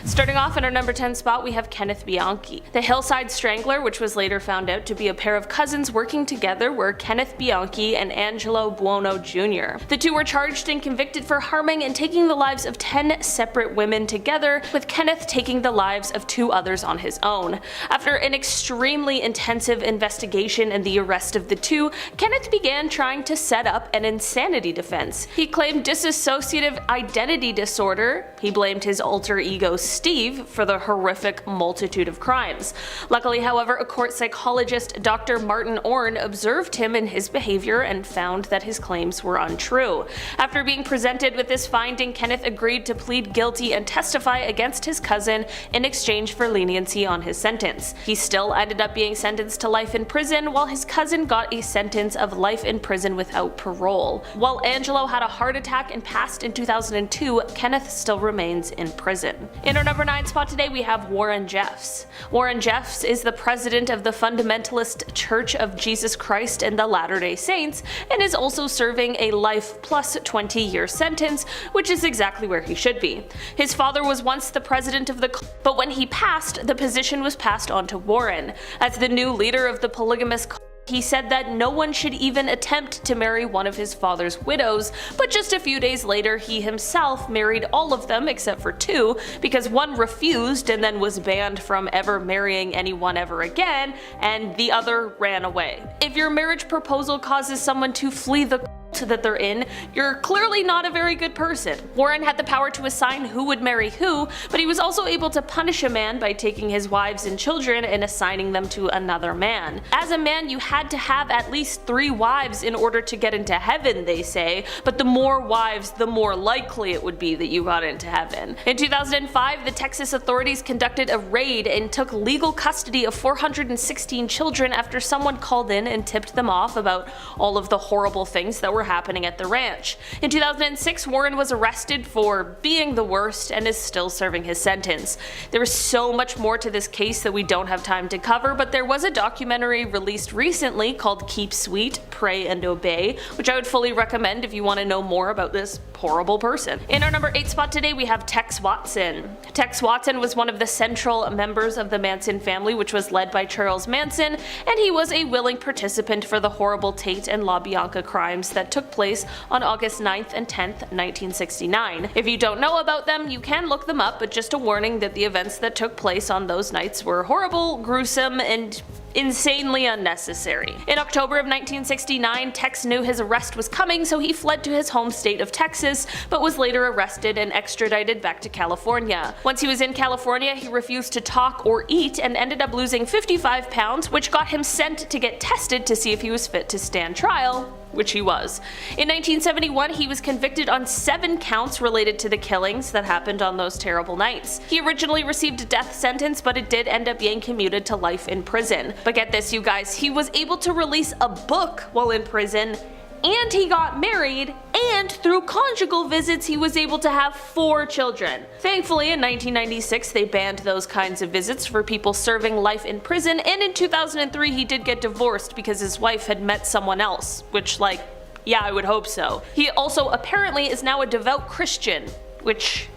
Starting off in our number 10 spot, we have Kenneth Bianchi. The Hillside Strangler, which was later found out to be a pair of cousins working together, were Kenneth Bianchi and Angelo Buono Jr. The two were charged and convicted for harming and taking the lives of 10 separate women together, with Kenneth taking the lives of 2 others on his own. After an extremely intensive investigation and the arrest of the two, Kenneth began trying to set up an insanity defense. He claimed dissociative identity disorder. He blamed his alter ego Steve for the horrific multitude of crimes. Luckily, however, a court psychologist, Dr. Martin Orn, observed him and his behavior and found that his claims were untrue. After being presented with this finding, Kenneth agreed to plead guilty and testify against his cousin in exchange for leniency on his sentence. He still ended up being sentenced to life in prison, while his cousin got a sentence of life in prison without parole. While Angelo had a heart attack and passed in 2002, Kenneth still remains in prison. In our number 9 spot today, we have Warren Jeffs. Warren Jeffs is the president of the Fundamentalist Church of Jesus Christ and the Latter-day Saints, and is also serving a life plus 20-year sentence, which is exactly where he should be. His father was once the president of the cult, but when he passed, the position was passed on to Warren. As the new leader of the polygamous cult, he said that no one should even attempt to marry one of his father's widows, but just a few days later he himself married all of them except for 2, because one refused and then was banned from ever marrying anyone ever again, and the other ran away. If your marriage proposal causes someone to flee the cult that they're in, you're clearly not a very good person. Warren had the power to assign who would marry who, but he was also able to punish a man by taking his wives and children and assigning them to another man. As a man, you had to have at least 3 wives in order to get into heaven, they say, but the more wives, the more likely it would be that you got into heaven. In 2005, the Texas authorities conducted a raid and took legal custody of 416 children after someone called in and tipped them off about all of the horrible things that were happening at the ranch. In 2006, Warren was arrested for being the worst and is still serving his sentence. There is so much more to this case that we don't have time to cover, but there was a documentary released recently called Keep Sweet, Pray and Obey, which I would fully recommend if you want to know more about this horrible person. In our number 8 spot today, we have Tex Watson. Tex Watson was one of the central members of the Manson family, which was led by Charles Manson, and he was a willing participant for the horrible Tate and LaBianca crimes that took place on August 9th and 10th, 1969. If you don't know about them, you can look them up, but just a warning that the events that took place on those nights were horrible, gruesome, and insanely unnecessary. In October of 1969, Tex knew his arrest was coming, so he fled to his home state of Texas, but was later arrested and extradited back to California. Once he was in California, he refused to talk or eat and ended up losing 55 pounds, which got him sent to get tested to see if he was fit to stand trial, which he was. In 1971, he was convicted on 7 counts related to the killings that happened on those terrible nights. He originally received a death sentence, but it did end up being commuted to life in prison. But get this, you guys, he was able to release a book while in prison, and he got married, and through conjugal visits he was able to have 4 children. Thankfully, in 1996 they banned those kinds of visits for people serving life in prison, and in 2003 he did get divorced because his wife had met someone else, which, like, yeah, I would hope so. He also apparently is now a devout Christian, which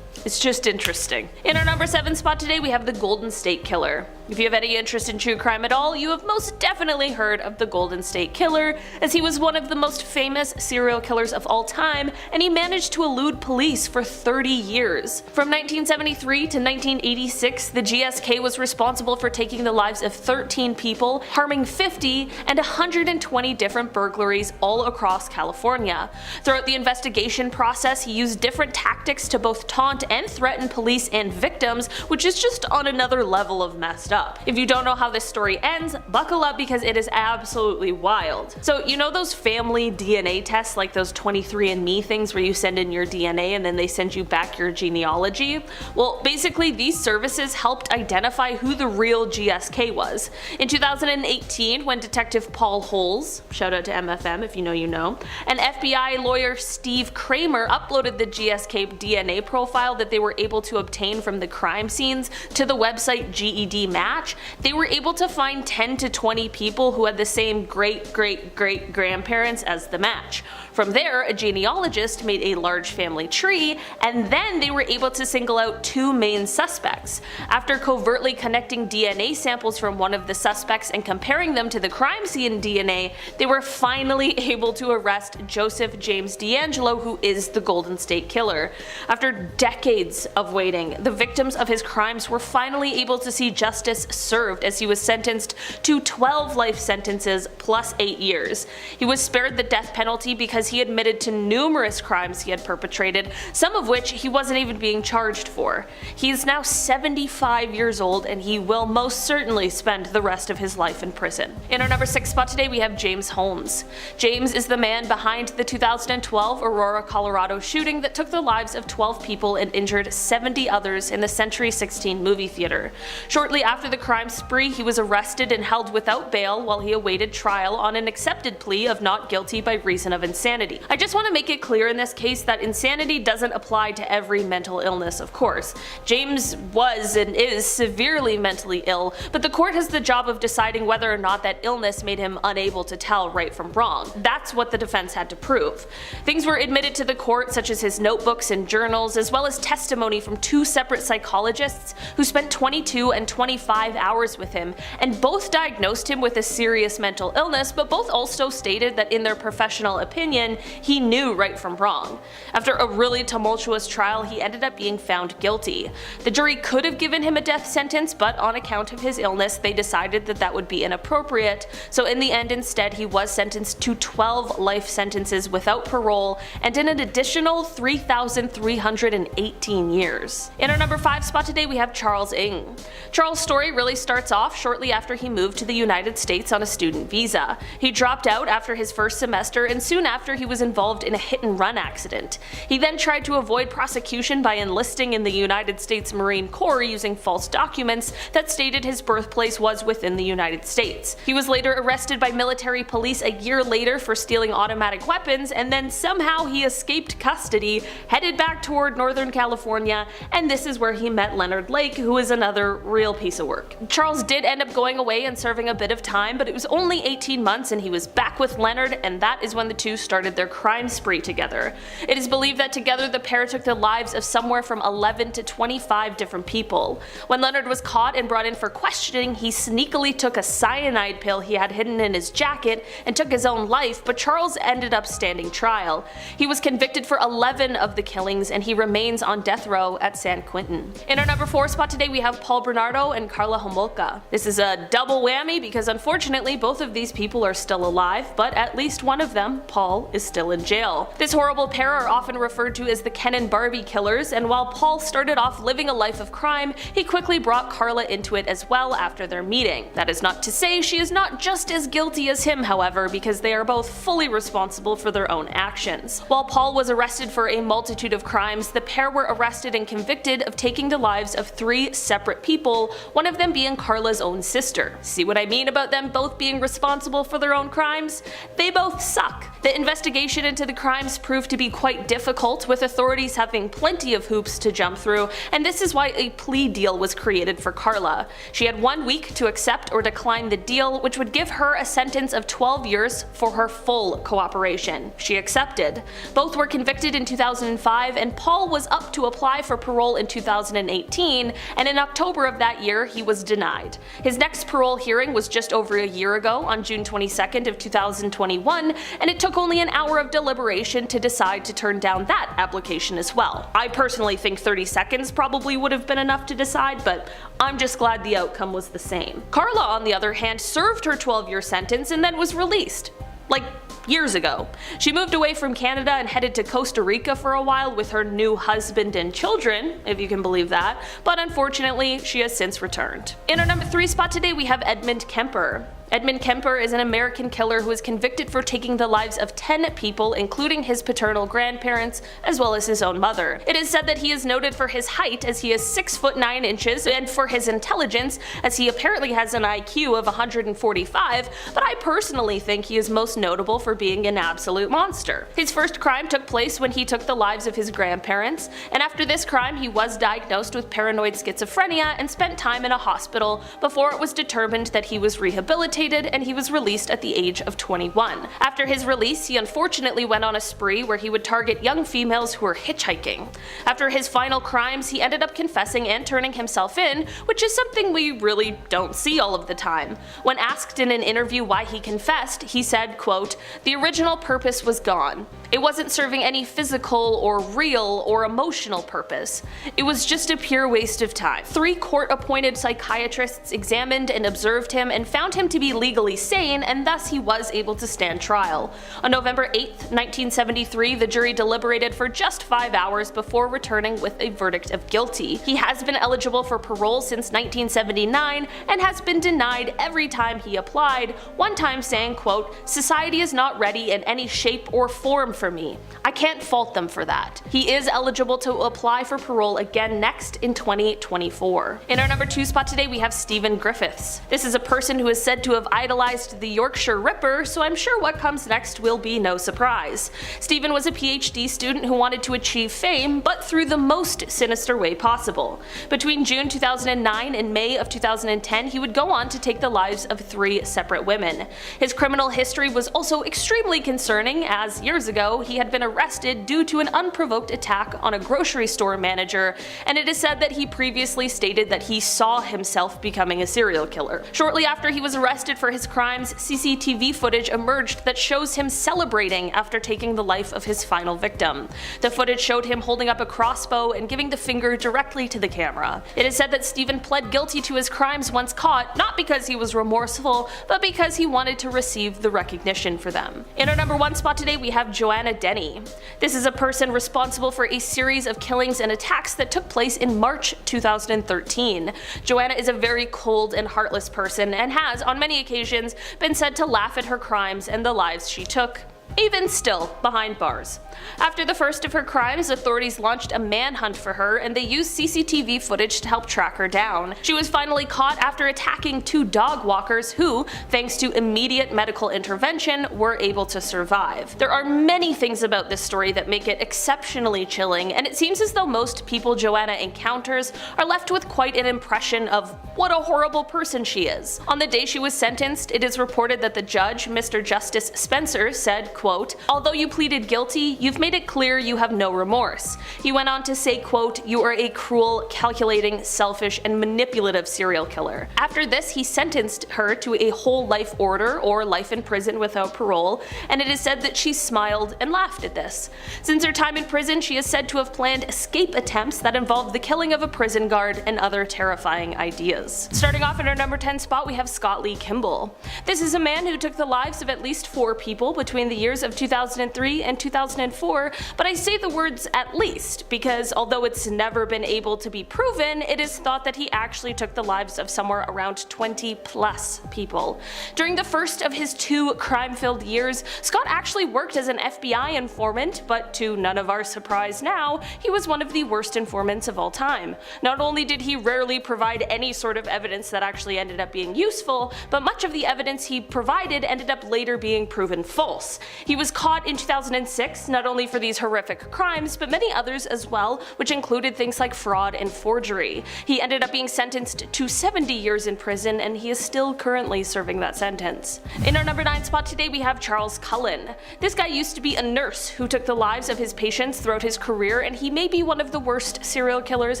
is just interesting. In our number 7 spot today, we have the Golden State Killer. If you have any interest in true crime at all, you have most definitely heard of the Golden State Killer, as he was one of the most famous serial killers of all time, and he managed to elude police for 30 years. From 1973 to 1986, the GSK was responsible for taking the lives of 13 people, harming 50, and 120 different burglaries all across California. Throughout the investigation process, he used different tactics to both taunt and threaten police and victims, which is just on another level of messed up. If you don't know how this story ends, buckle up because it is absolutely wild. So you know those family DNA tests, like those 23andMe things where you send in your DNA and then they send you back your genealogy? Well, basically these services helped identify who the real GSK was. In 2018, when Detective Paul Holes, shout out to MFM if you know you know, and FBI lawyer Steve Kramer uploaded the GSK DNA profile, that they were able to obtain from the crime scenes to the website GED Match, they were able to find 10 to 20 people who had the same great-great-great-grandparents as the match. From there, a genealogist made a large family tree, and then they were able to single out 2 main suspects. After covertly connecting DNA samples from one of the suspects and comparing them to the crime scene DNA, they were finally able to arrest Joseph James DeAngelo, who is the Golden State Killer. After decades of waiting, the victims of his crimes were finally able to see justice served as he was sentenced to 12 life sentences plus 8 years. He was spared the death penalty because he admitted to numerous crimes he had perpetrated, some of which he wasn't even being charged for. He is now 75 years old, and he will most certainly spend the rest of his life in prison. In our number 6 spot today, we have James Holmes. James is the man behind the 2012 Aurora, Colorado shooting that took the lives of 12 people and injured 70 others in the Century 16 movie theater. Shortly after the crime spree, he was arrested and held without bail while he awaited trial on an accepted plea of not guilty by reason of insanity. I just want to make it clear in this case that insanity doesn't apply to every mental illness, of course. James was and is severely mentally ill, but the court has the job of deciding whether or not that illness made him unable to tell right from wrong. That's what the defense had to prove. Things were admitted to the court, such as his notebooks and journals, as well as testimony from 2 separate psychologists who spent 22 and 25 hours with him, and both diagnosed him with a serious mental illness, but both also stated that in their professional opinion, he knew right from wrong. After a really tumultuous trial, he ended up being found guilty. The jury could have given him a death sentence, but on account of his illness, they decided that that would be inappropriate, so in the end instead he was sentenced to 12 life sentences without parole and an additional 3,318 years. In our number 5 spot today, we have Charles Ng. Charles' story really starts off shortly after he moved to the United States on a student visa. He dropped out after his first semester, and soon after he was involved in a hit-and-run accident. He then tried to avoid prosecution by enlisting in the United States Marine Corps using false documents that stated his birthplace was within the United States. He was later arrested by military police a year later for stealing automatic weapons, and then somehow he escaped custody, headed back toward Northern California, and this is where he met Leonard Lake, who is another real piece of work. Charles did end up going away and serving a bit of time, but it was only 18 months and he was back with Leonard, and that is when the two started their crime spree together. It is believed that together the pair took the lives of somewhere from 11 to 25 different people. When Leonard was caught and brought in for questioning, he sneakily took a cyanide pill he had hidden in his jacket and took his own life, but Charles ended up standing trial. He was convicted for 11 of the killings, and he remains on death row at San Quentin. In our number 4 spot today, we have Paul Bernardo and Karla Homolka. This is a double whammy because unfortunately both of these people are still alive, but at least one of them, Paul, is still in jail. This horrible pair are often referred to as the Ken and Barbie killers, and while Paul started off living a life of crime, he quickly brought Karla into it as well after their meeting. That is not to say she is not just as guilty as him, however, because they are both fully responsible for their own actions. While Paul was arrested for a multitude of crimes, the pair were arrested and convicted of taking the lives of 3 separate people, one of them being Karla's own sister. See what I mean about them both being responsible for their own crimes? They both suck. The investigation into the crimes proved to be quite difficult, with authorities having plenty of hoops to jump through, and this is why a plea deal was created for Karla. She had 1 week to accept or decline the deal, which would give her a sentence of 12 years for her full cooperation. She accepted. Both were convicted in 2005, and Paul was up to apply for parole in 2018, and in October of that year he was denied. His next parole hearing was just over a year ago on June 22nd of 2021, and it took only an hour of deliberation to decide to turn down that application as well. I personally think 30 seconds probably would have been enough to decide, but I'm just glad the outcome was the same. Karla, on the other hand, served her 12-year sentence and then was released. Like, years ago. She moved away from Canada and headed to Costa Rica for a while with her new husband and children, if you can believe that, but unfortunately she has since returned. In our number 3 spot today we have Edmund Kemper. Edmund Kemper is an American killer who is convicted for taking the lives of 10 people, including his paternal grandparents, as well as his own mother. It is said that he is noted for his height, as he is 6 foot 9 inches, and for his intelligence, as he apparently has an IQ of 145, but I personally think he is most notable for being an absolute monster. His first crime took place when he took the lives of his grandparents, and after this crime he was diagnosed with paranoid schizophrenia and spent time in a hospital before it was determined that he was rehabilitated and he was released at the age of 21. After his release, he unfortunately went on a spree where he would target young females who were hitchhiking. After his final crimes, he ended up confessing and turning himself in, which is something we really don't see all of the time. When asked in an interview why he confessed, he said, quote, "The original purpose was gone. It wasn't serving any physical or real or emotional purpose. It was just a pure waste of time." 3 court-appointed psychiatrists examined and observed him and found him to be legally sane, and thus he was able to stand trial. On November 8, 1973, the jury deliberated for just 5 hours before returning with a verdict of guilty. He has been eligible for parole since 1979 and has been denied every time he applied, one time saying, quote, "Society is not ready in any shape or form for me. I can't fault them for that." He is eligible to apply for parole again next in 2024. In our number 2 spot today, we have Stephen Griffiths. This is a person who is said to have idolized the Yorkshire Ripper, so I'm sure what comes next will be no surprise. Stephen was a PhD student who wanted to achieve fame, but through the most sinister way possible. Between June 2009 and May of 2010, he would go on to take the lives of 3 separate women. His criminal history was also extremely concerning, as years ago he had been arrested due to an unprovoked attack on a grocery store manager, and it is said that he previously stated that he saw himself becoming a serial killer. Shortly after he was arrested for his crimes, CCTV footage emerged that shows him celebrating after taking the life of his final victim. The footage showed him holding up a crossbow and giving the finger directly to the camera. It is said that Stephen pled guilty to his crimes once caught, not because he was remorseful, but because he wanted to receive the recognition for them. In our number 1 spot today, we have Joanna Denny. This is a person responsible for a series of killings and attacks that took place in March 2013. Joanna is a very cold and heartless person and has, on many occasions, been said to laugh at her crimes and the lives she took, even still behind bars. After the first of her crimes, authorities launched a manhunt for her, and they used CCTV footage to help track her down. She was finally caught after attacking 2 dog walkers who, thanks to immediate medical intervention, were able to survive. There are many things about this story that make it exceptionally chilling, and it seems as though most people Joanna encounters are left with quite an impression of what a horrible person she is. On the day she was sentenced, it is reported that the judge, Mr. Justice Spencer, said, quote, "Although you pleaded guilty, you've made it clear you have no remorse." He went on to say, quote, "You are a cruel, calculating, selfish, and manipulative serial killer." After this, he sentenced her to a whole life order, or life in prison without parole, and it is said that she smiled and laughed at this. Since her time in prison, she is said to have planned escape attempts that involved the killing of a prison guard and other terrifying ideas. Starting off in our number 10 spot, we have Scott Lee Kimball. This is a man who took the lives of at least 4 people between the years of 2003 and 2004, but I say the words "at least" because although it's never been able to be proven, it is thought that he actually took the lives of somewhere around 20 plus people. During the first of his 2 crime-filled years, Scott actually worked as an FBI informant, but to none of our surprise now, he was one of the worst informants of all time. Not only did he rarely provide any sort of evidence that actually ended up being useful, but much of the evidence he provided ended up later being proven false. He was caught in 2006 not only for these horrific crimes, but many others as well, which included things like fraud and forgery. He ended up being sentenced to 70 years in prison, and he is still currently serving that sentence. In our number 9 spot today, we have Charles Cullen. This guy used to be a nurse who took the lives of his patients throughout his career, and he may be one of the worst serial killers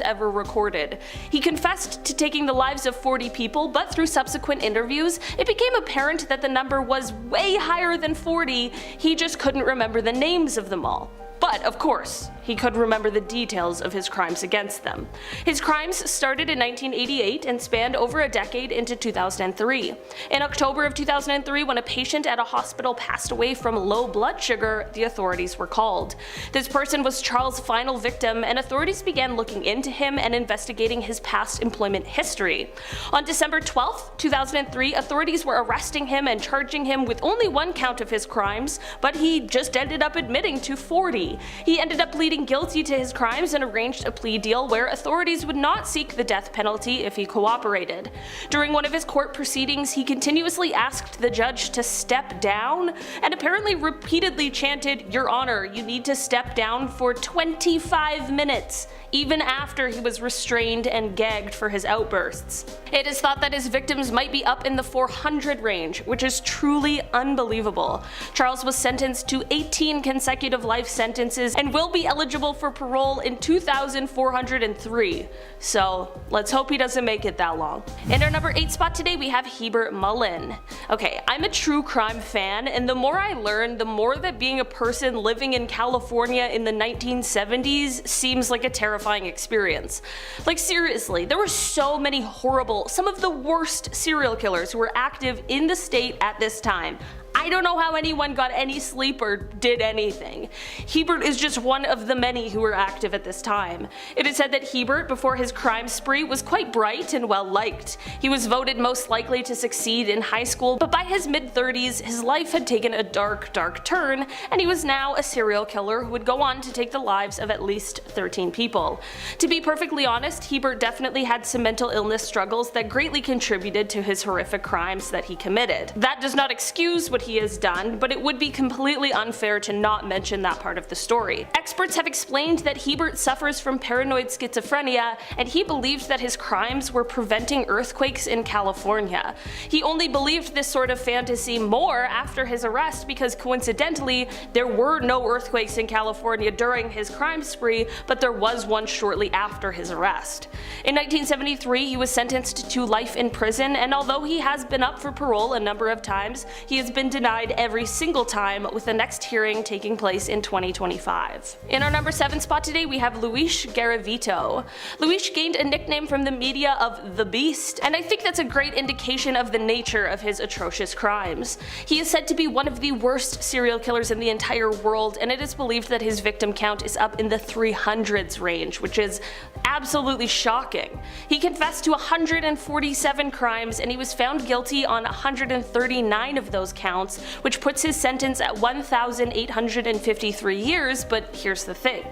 ever recorded. He confessed to taking the lives of 40 people, but through subsequent interviews, it became apparent that the number was way higher than 40, he just couldn't remember the names of them all. But of course, he could remember the details of his crimes against them. His crimes started in 1988 and spanned over a decade into 2003. In October of 2003, when a patient at a hospital passed away from low blood sugar, the authorities were called. This person was Charles' final victim, and authorities began looking into him and investigating his past employment history. On December 12, 2003, authorities were arresting him and charging him with only one count of his crimes, but he just ended up admitting to 40. He ended up pleading guilty to his crimes and arranged a plea deal where authorities would not seek the death penalty if he cooperated. During one of his court proceedings, he continuously asked the judge to step down and apparently repeatedly chanted, "Your Honor, you need to step down," for 25 minutes, even after he was restrained and gagged for his outbursts. It is thought that his victims might be up in the 400 range, which is truly unbelievable. Charles was sentenced to 18 consecutive life sentences and will be eligible for parole in 2403, so let's hope he doesn't make it that long. In our number 8 spot today, we have Hebert Mullen. Okay, I'm a true crime fan, and the more I learn, the more that being a person living in California in the 1970s seems like a terrifying experience. Like seriously, there were so many horrible, some of the worst serial killers who were active in the state at this time. I don't know how anyone got any sleep or did anything. Hebert is just one of the many who were active at this time. It is said that Hebert, before his crime spree, was quite bright and well liked. He was voted most likely to succeed in high school, but by his mid-30s, his life had taken a dark turn, and he was now a serial killer who would go on to take the lives of at least 13 people. To be perfectly honest, Hebert definitely had some mental illness struggles that greatly contributed to his horrific crimes that he committed. That does not excuse what he has done, but it would be completely unfair to not mention that part of the story. Experts have explained that Hebert suffers from paranoid schizophrenia, and he believed that his crimes were preventing earthquakes in California. He only believed this sort of fantasy more after his arrest because coincidentally, there were no earthquakes in California during his crime spree, but there was one shortly after his arrest. In 1973, he was sentenced to life in prison, and although he has been up for parole a number of times, he has been denied every single time, with the next hearing taking place in 2025. In our number 7 spot today, we have Luis Garavito. Luis gained a nickname from the media of the Beast, and I think that's a great indication of the nature of his atrocious crimes. He is said to be one of the worst serial killers in the entire world, and it is believed that his victim count is up in the 300s range, which is absolutely shocking. He confessed to 147 crimes, and he was found guilty on 139 of those counts, which puts his sentence at 1,853 years, but here's the thing.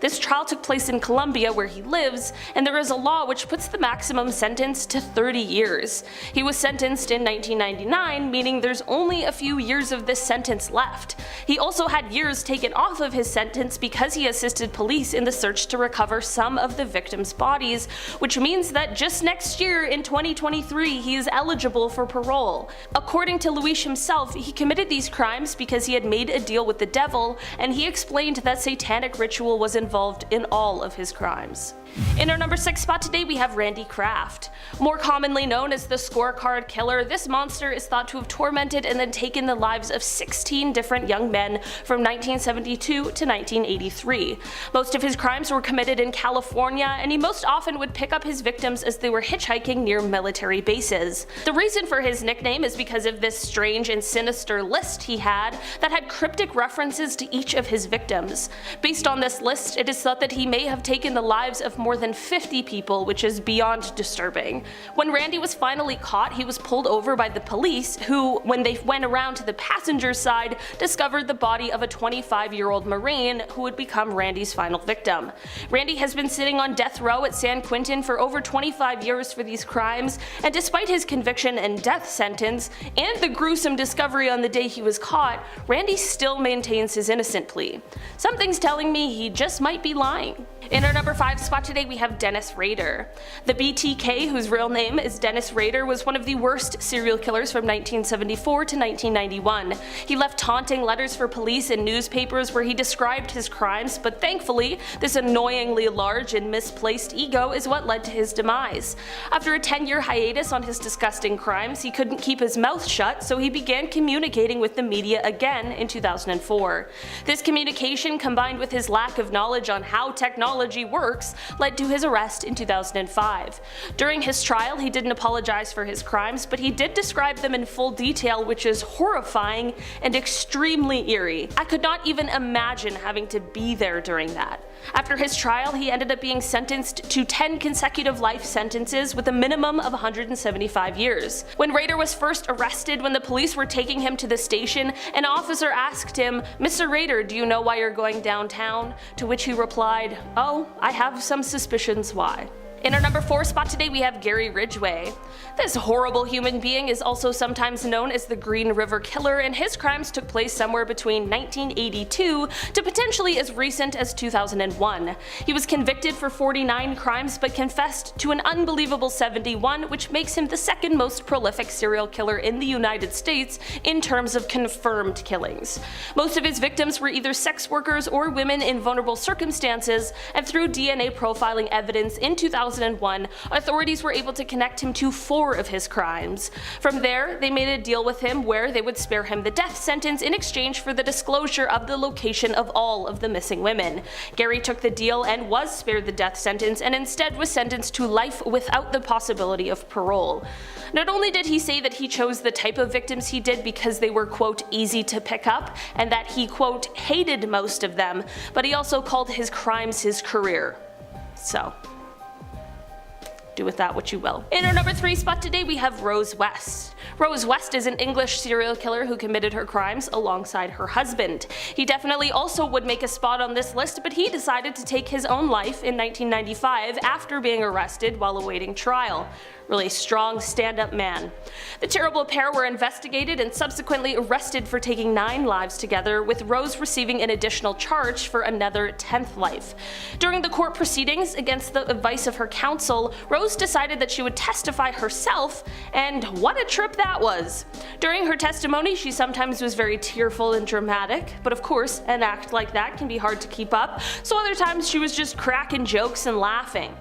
This trial took place in Colombia, where he lives, and there is a law which puts the maximum sentence to 30 years. He was sentenced in 1999, meaning there's only a few years of this sentence left. He also had years taken off of his sentence because he assisted police in the search to recover some of the victims' bodies, which means that just next year, in 2023, he is eligible for parole. According to Luis himself, he committed these crimes because he had made a deal with the devil, and he explained that satanic ritual was involved in all of his crimes. In our number 6 spot today, we have Randy Kraft. More commonly known as the Scorecard Killer, this monster is thought to have tormented and then taken the lives of 16 different young men from 1972 to 1983. Most of his crimes were committed in California, and he most often would pick up his victims as they were hitchhiking near military bases. The reason for his nickname is because of this strange and sinister list he had that had cryptic references to each of his victims. Based on this list, it is thought that he may have taken the lives of more than 50 people, which is beyond disturbing. When Randy was finally caught, he was pulled over by the police, who, when they went around to the passenger side, discovered the body of a 25-year-old Marine who would become Randy's final victim. Randy has been sitting on death row at San Quentin for over 25 years for these crimes, and despite his conviction and death sentence, and the gruesome discovery on the day he was caught, Randy still maintains his innocent plea. Something's telling me he just might be lying. In our number 5 spot today, we have Dennis Rader. The BTK, whose real name is Dennis Rader, was one of the worst serial killers from 1974 to 1991. He left taunting letters for police and newspapers where he described his crimes, but thankfully, this annoyingly large and misplaced ego is what led to his demise. After a 10-year hiatus on his disgusting crimes, he couldn't keep his mouth shut, so he began communicating communicating with the media again in 2004. This communication, combined with his lack of knowledge on how technology works, led to his arrest in 2005. During his trial, he didn't apologize for his crimes, but he did describe them in full detail, which is horrifying and extremely eerie. I could not even imagine having to be there during that. After his trial, he ended up being sentenced to 10 consecutive life sentences with a minimum of 175 years. When Rader was first arrested, when the police were taking him to the station, an officer asked him, "Mr. Rader, do you know why you're going downtown?" To which he replied, "Oh, I have some suspicions why." In our number 4 spot today, we have Gary Ridgway. This horrible human being is also sometimes known as the Green River Killer, and his crimes took place somewhere between 1982 to potentially as recent as 2001. He was convicted for 49 crimes but confessed to an unbelievable 71, which makes him the second most prolific serial killer in the United States in terms of confirmed killings. Most of his victims were either sex workers or women in vulnerable circumstances, and through DNA profiling evidence in 2001, authorities were able to connect him to 4 of his crimes. From there, they made a deal with him where they would spare him the death sentence in exchange for the disclosure of the location of all of the missing women. Gary took the deal and was spared the death sentence, and instead was sentenced to life without the possibility of parole. Not only did he say that he chose the type of victims he did because they were, quote, easy to pick up, and that he, quote, hated most of them, but he also called his crimes his career. So, do with that what you will. In our number 3 spot today, we have Rose West. Rose West is an English serial killer who committed her crimes alongside her husband. He definitely also would make a spot on this list, but he decided to take his own life in 1995 after being arrested while awaiting trial. Really strong stand-up man. The terrible pair were investigated and subsequently arrested for taking 9 lives together, with Rose receiving an additional charge for another 10th life. During the court proceedings, against the advice of her counsel, Rose decided that she would testify herself, and what a trip that was. During her testimony, she sometimes was very tearful and dramatic, but of course, an act like that can be hard to keep up, so other times she was just cracking jokes and laughing.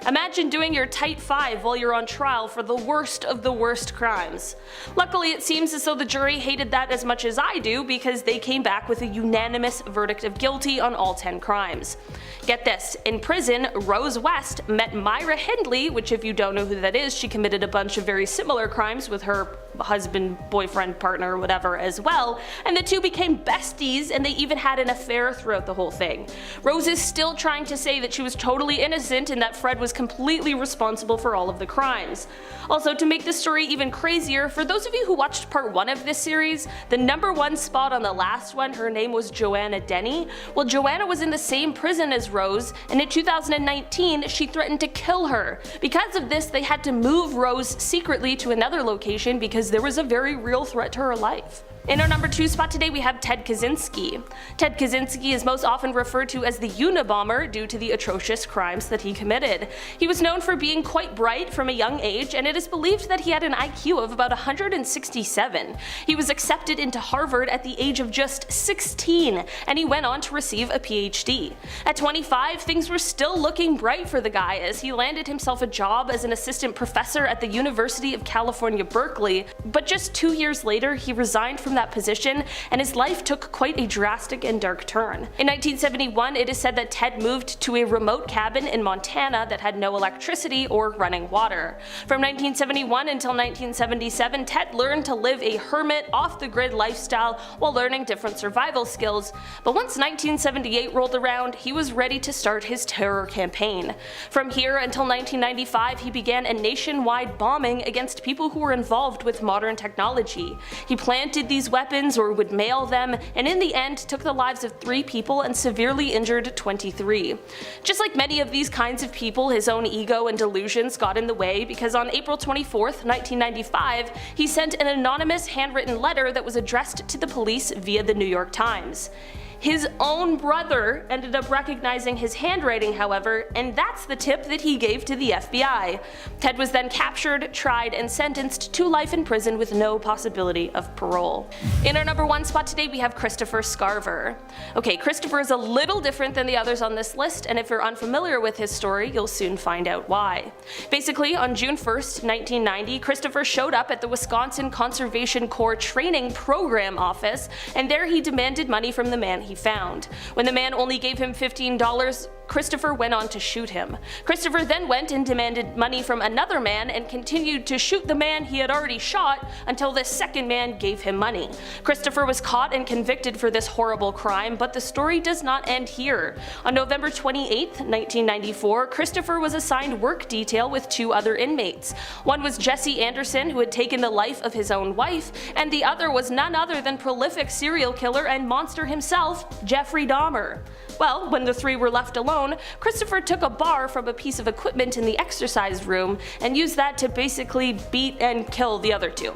Imagine doing your tight 5 while you're on trial for the worst of the worst crimes. Luckily, it seems as though the jury hated that as much as I do, because they came back with a unanimous verdict of guilty on all 10 crimes. Get this, in prison, Rose West met Myra Hindley, which if you don't know who that is, she committed a bunch of very similar crimes with her husband, boyfriend, partner, whatever as well, and the two became besties, and they even had an affair throughout the whole thing. Rose is still trying to say that she was totally innocent and that Fred was completely responsible for all of the crimes. Also, to make this story even crazier, for those of you who watched part 1 of this series, the number 1 spot on the last one, her name was Joanna Denny. Well, Joanna was in the same prison as Rose, and in 2019 she threatened to kill her. Because of this, they had to move Rose secretly to another location because there was a very real threat to her life. In our number 2 spot today, we have Ted Kaczynski. Ted Kaczynski is most often referred to as the Unabomber due to the atrocious crimes that he committed. He was known for being quite bright from a young age, and it is believed that he had an IQ of about 167. He was accepted into Harvard at the age of just 16, and he went on to receive a PhD. At 25, things were still looking bright for the guy as he landed himself a job as an assistant professor at the University of California, Berkeley, but just 2 years later he resigned from that position, and his life took quite a drastic and dark turn. In 1971, it is said that Ted moved to a remote cabin in Montana that had no electricity or running water. From 1971 until 1977, Ted learned to live a hermit, off-the-grid lifestyle while learning different survival skills, but once 1978 rolled around, he was ready to start his terror campaign. From here until 1995, he began a nationwide bombing against people who were involved with modern technology. He planted these weapons or would mail them, and in the end took the lives of 3 people and severely injured 23. Just like many of these kinds of people, his own ego and delusions got in the way, because on April 24th, 1995, he sent an anonymous handwritten letter that was addressed to the police via the New York Times. His own brother ended up recognizing his handwriting, however, and that's the tip that he gave to the FBI. Ted was then captured, tried, and sentenced to life in prison with no possibility of parole. In our number 1 spot today, we have Christopher Scarver. Okay, Christopher is a little different than the others on this list, and if you're unfamiliar with his story, you'll soon find out why. Basically, on June 1st, 1990, Christopher showed up at the Wisconsin Conservation Corps Training Program office, and there he demanded money from the man he found. When the man only gave him $15, Christopher went on to shoot him. Christopher then went and demanded money from another man and continued to shoot the man he had already shot until this second man gave him money. Christopher was caught and convicted for this horrible crime, but the story does not end here. On November 28, 1994, Christopher was assigned work detail with 2 other inmates. One was Jesse Anderson, who had taken the life of his own wife, and the other was none other than prolific serial killer and monster himself, Jeffrey Dahmer. Well, when the 3 were left alone, Christopher took a bar from a piece of equipment in the exercise room and used that to basically beat and kill the other 2.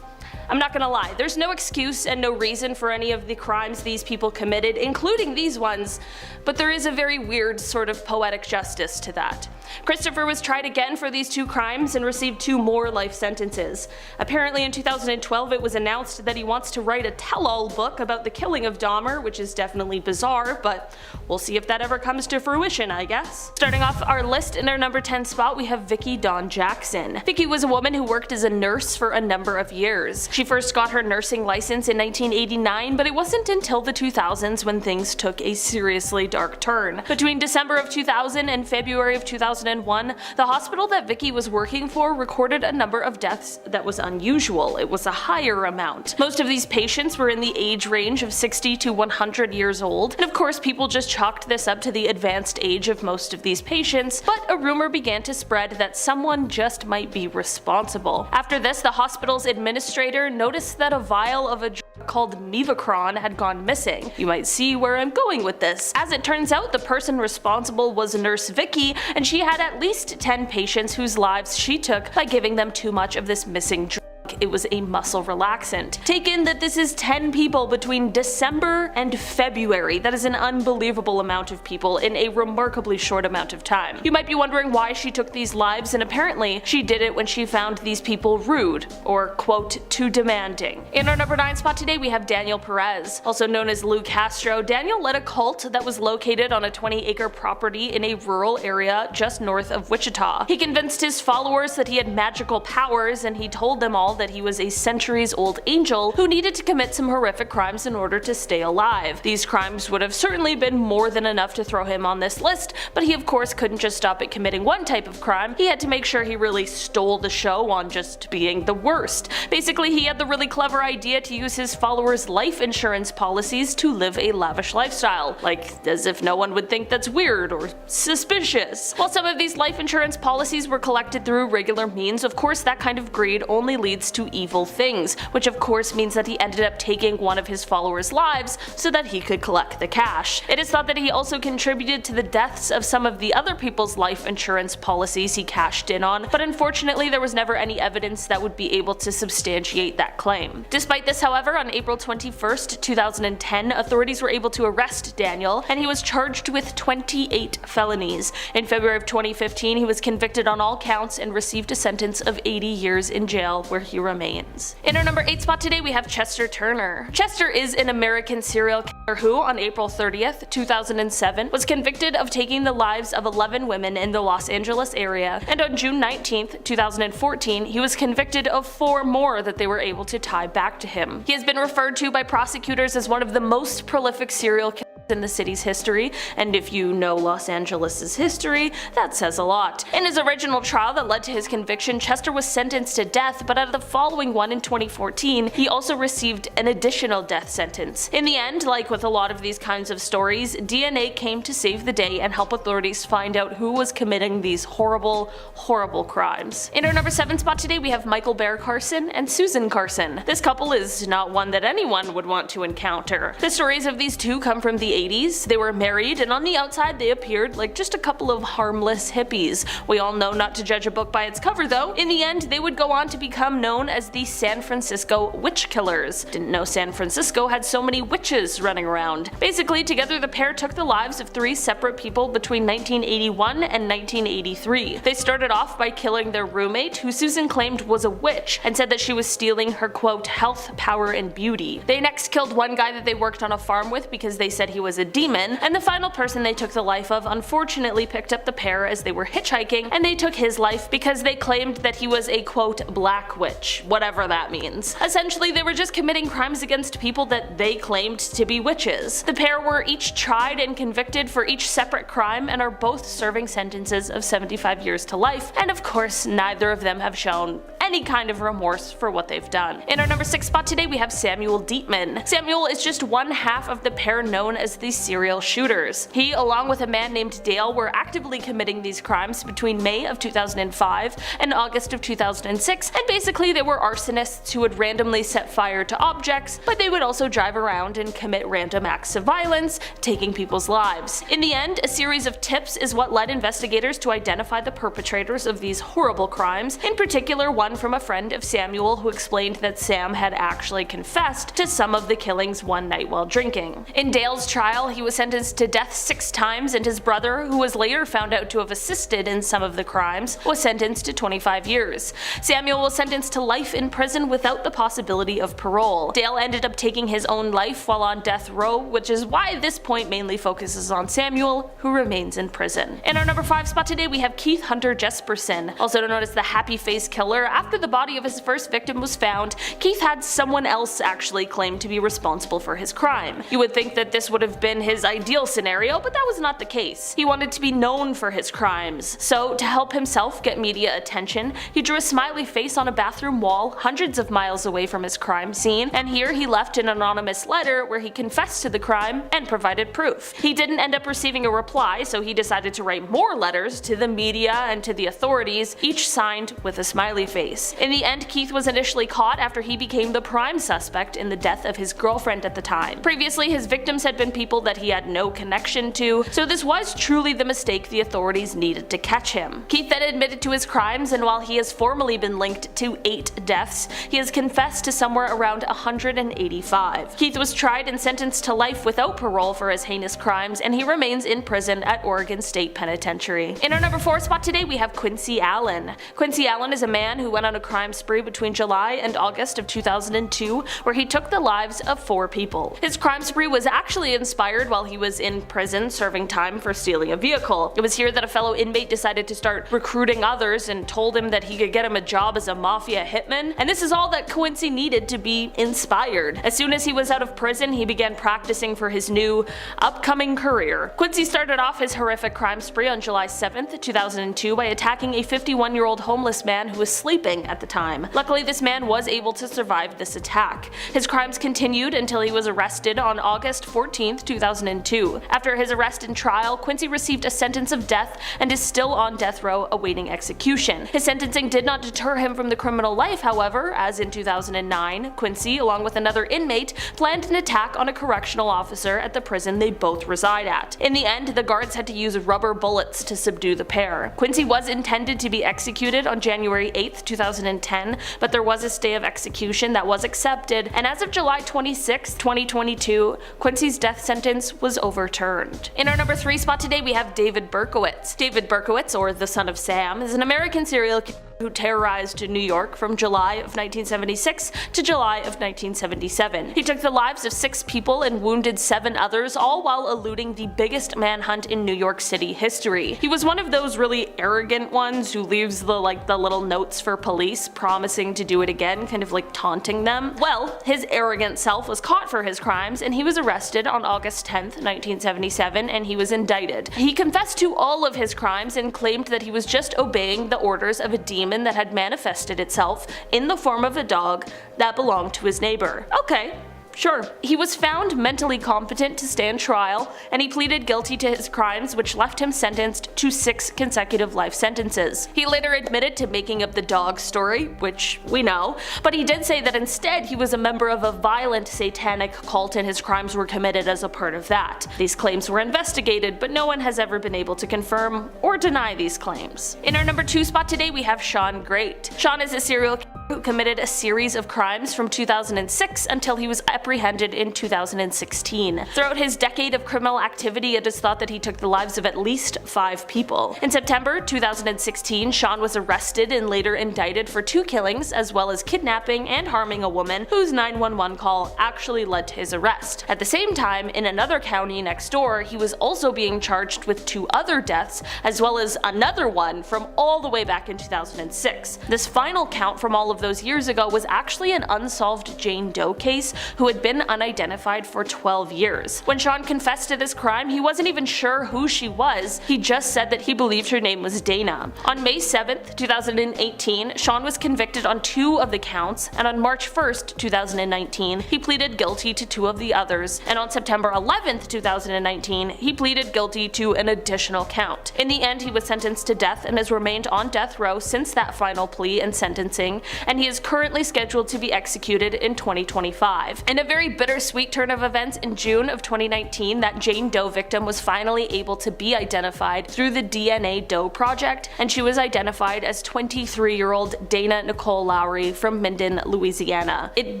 I'm not gonna lie, there's no excuse and no reason for any of the crimes these people committed, including these ones, but there is a very weird sort of poetic justice to that. Christopher was tried again for these 2 crimes and received 2 more life sentences. Apparently in 2012 it was announced that he wants to write a tell-all book about the killing of Dahmer, which is definitely bizarre, but we'll see if that ever comes to fruition, I guess. Starting off our list, in our number 10 spot, we have Vicki Dawn Jackson. Vicki was a woman who worked as a nurse for a number of years. She first got her nursing license in 1989, but it wasn't until the 2000s when things took a seriously dark turn. Between December of 2000 and February of 2001, the hospital that Vicki was working for recorded a number of deaths that was unusual. It was a higher amount. Most of these patients were in the age range of 60 to 100 years old, and of course people just chalked this up to the advanced age of most of these patients, but a rumor began to spread that someone just might be responsible. After this, the hospital's administrator noticed that a vial of a drug called Mevacron had gone missing. You might see where I'm going with this. As it turns out, the person responsible was Nurse Vicki, and she had at least 10 patients whose lives she took by giving them too much of this missing drug. It was a muscle relaxant. Take in that this is 10 people between December and February. That is an unbelievable amount of people in a remarkably short amount of time. You might be wondering why she took these lives, and apparently she did it when she found these people rude, or quote, too demanding. In our number 9 spot today, we have Daniel Perez. Also known as Lou Castro, Daniel led a cult that was located on a 20-acre property in a rural area just north of Wichita. He convinced his followers that he had magical powers, and he told them all that he was a centuries-old angel who needed to commit some horrific crimes in order to stay alive. These crimes would have certainly been more than enough to throw him on this list, but he of course couldn't just stop at committing one type of crime. He had to make sure he really stole the show on just being the worst. Basically, he had the really clever idea to use his followers' life insurance policies to live a lavish lifestyle, like as if no one would think that's weird or suspicious. While some of these life insurance policies were collected through regular means, of course that kind of greed only leads to evil things, which of course means that he ended up taking one of his followers' lives so that he could collect the cash. It is thought that he also contributed to the deaths of some of the other people's life insurance policies he cashed in on, but unfortunately there was never any evidence that would be able to substantiate that claim. Despite this, however, on April 21st, 2010, authorities were able to arrest Daniel, and he was charged with 28 felonies. In February of 2015, he was convicted on all counts and received a sentence of 80 years in jail, where he remains. In our number 8 spot today, we have Chester Turner. Chester is an American serial killer who, on April 30th, 2007, was convicted of taking the lives of 11 women in the Los Angeles area, and on June 19th, 2014, he was convicted of 4 more that they were able to tie back to him. He has been referred to by prosecutors as one of the most prolific serial killers in the city's history, and if you know Los Angeles' history, that says a lot. In his original trial that led to his conviction, Chester was sentenced to death, but at the following one in 2014, he also received an additional death sentence. In the end, like with a lot of these kinds of stories, DNA came to save the day and help authorities find out who was committing these horrible, horrible crimes. In our number 7 spot today, we have Michael Bear Carson and Susan Carson. This couple is not one that anyone would want to encounter. The stories of these two come from the 80s. They were married, and on the outside they appeared like just a couple of harmless hippies. We all know not to judge a book by its cover though. In the end, they would go on to become known as the San Francisco Witch Killers. Didn't know San Francisco had so many witches running around. Basically, together the pair took the lives of 3 separate people between 1981 and 1983. They started off by killing their roommate, who Susan claimed was a witch, and said that she was stealing her quote health, power, and beauty. They next killed one guy that they worked on a farm with because they said he was a demon, and the final person they took the life of unfortunately picked up the pair as they were hitchhiking, and they took his life because they claimed that he was a quote black witch, whatever that means. Essentially, they were just committing crimes against people that they claimed to be witches. The pair were each tried and convicted for each separate crime and are both serving sentences of 75 years to life, and of course neither of them have shown any kind of remorse for what they've done. In our number 6 spot today we have Samuel Dieteman. Samuel is just one half of the pair known as the serial shooters. He, along with a man named Dale, were actively committing these crimes between May of 2005 and August of 2006, and basically they were arsonists who would randomly set fire to objects, but they would also drive around and commit random acts of violence, taking people's lives. In the end, a series of tips is what led investigators to identify the perpetrators of these horrible crimes, in particular one from a friend of Samuel who explained that Sam had actually confessed to some of the killings one night while drinking. In Dale's trial, he was sentenced to death 6 times, and his brother, who was later found out to have assisted in some of the crimes, was sentenced to 25 years. Samuel was sentenced to life in prison without the possibility of parole. Dale ended up taking his own life while on death row, which is why this point mainly focuses on Samuel, who remains in prison. In our number 5 spot today we have Keith Hunter Jesperson, also known as the Happy Face Killer. After the body of his first victim was found, Keith had someone else actually claim to be responsible for his crime. You would think that this would have been his ideal scenario, but that was not the case. He wanted to be known for his crimes. So, to help himself get media attention, he drew a smiley face on a bathroom wall hundreds of miles away from his crime scene, and here he left an anonymous letter where he confessed to the crime and provided proof. He didn't end up receiving a reply, so he decided to write more letters to the media and to the authorities, each signed with a smiley face. In the end, Keith was initially caught after he became the prime suspect in the death of his girlfriend at the time. Previously, his victims had been people that he had no connection to, so this was truly the mistake the authorities needed to catch him. Keith then admitted to his crimes, and while he has formally been linked to 8 deaths, he has confessed to somewhere around 185. Keith was tried and sentenced to life without parole for his heinous crimes, and he remains in prison at Oregon State Penitentiary. In our number 4 spot today we have Quincy Allen. Quincy Allen is a man who went on a crime spree between July and August of 2002, where he took the lives of 4 people. His crime spree was actually inspired while he was in prison serving time for stealing a vehicle. It was here that a fellow inmate decided to start recruiting others and told him that he could get him a job as a mafia hitman, and this is all that Quincy needed to be inspired. As soon as he was out of prison, he began practicing for his new, upcoming career. Quincy started off his horrific crime spree on July 7th, 2002 by attacking a 51-year-old homeless man who was sleeping at the time. Luckily, this man was able to survive this attack. His crimes continued until he was arrested on August 14th, 2002. After his arrest and trial, Quincy received a sentence of death and is still on death row awaiting execution. His sentencing did not deter him from the criminal life, however, as in 2009, Quincy, along with another inmate, planned an attack on a correctional officer at the prison they both reside at. In the end, the guards had to use rubber bullets to subdue the pair. Quincy was intended to be executed on January 8th, 2010, but there was a stay of execution that was accepted, and as of July 26, 2022, Quincy's death sentence was overturned. In our number 3 spot today we have David Berkowitz. David Berkowitz, or the Son of Sam, is an American serial killer who terrorized New York from July of 1976 to July of 1977. He took the lives of 6 people and wounded 7 others, all while eluding the biggest manhunt in New York City history. He was one of those really arrogant ones who leaves the little notes for police promising to do it again, kind of like taunting them. Well, his arrogant self was caught for his crimes, and he was arrested on August 10th, 1977, and he was indicted. He confessed to all of his crimes and claimed that he was just obeying the orders of a demon that had manifested itself in the form of a dog that belonged to his neighbor. Okay, Sure. He was found mentally competent to stand trial, and he pleaded guilty to his crimes, which left him sentenced to 6 consecutive life sentences. He later admitted to making up the dog story, which we know, but he did say that instead he was a member of a violent satanic cult and his crimes were committed as a part of that. These claims were investigated, but no one has ever been able to confirm or deny these claims. In our number 2 spot today, we have Sean Great. Sean is a serial killer who committed a series of crimes from 2006 until he was apprehended in 2016. Throughout his decade of criminal activity, it is thought that he took the lives of at least 5 people. In September 2016, Sean was arrested and later indicted for 2 killings, as well as kidnapping and harming a woman whose 911 call actually led to his arrest. At the same time, in another county next door, he was also being charged with 2 other deaths, as well as another one from all the way back in 2006. This final count from all of those years ago was actually an unsolved Jane Doe case who had been unidentified for 12 years. When Sean confessed to this crime, he wasn't even sure who she was, he just said that he believed her name was Dana. On May 7th, 2018, Sean was convicted on 2 of the counts, and on March 1st, 2019, he pleaded guilty to 2 of the others, and on September 11th, 2019, he pleaded guilty to an additional count. In the end, he was sentenced to death and has remained on death row since that final plea and sentencing, and he is currently scheduled to be executed in 2025. In a very bittersweet turn of events, in June of 2019, that Jane Doe victim was finally able to be identified through the DNA Doe Project, and she was identified as 23-year-old Dana Nicole Lowry from Minden, Louisiana. It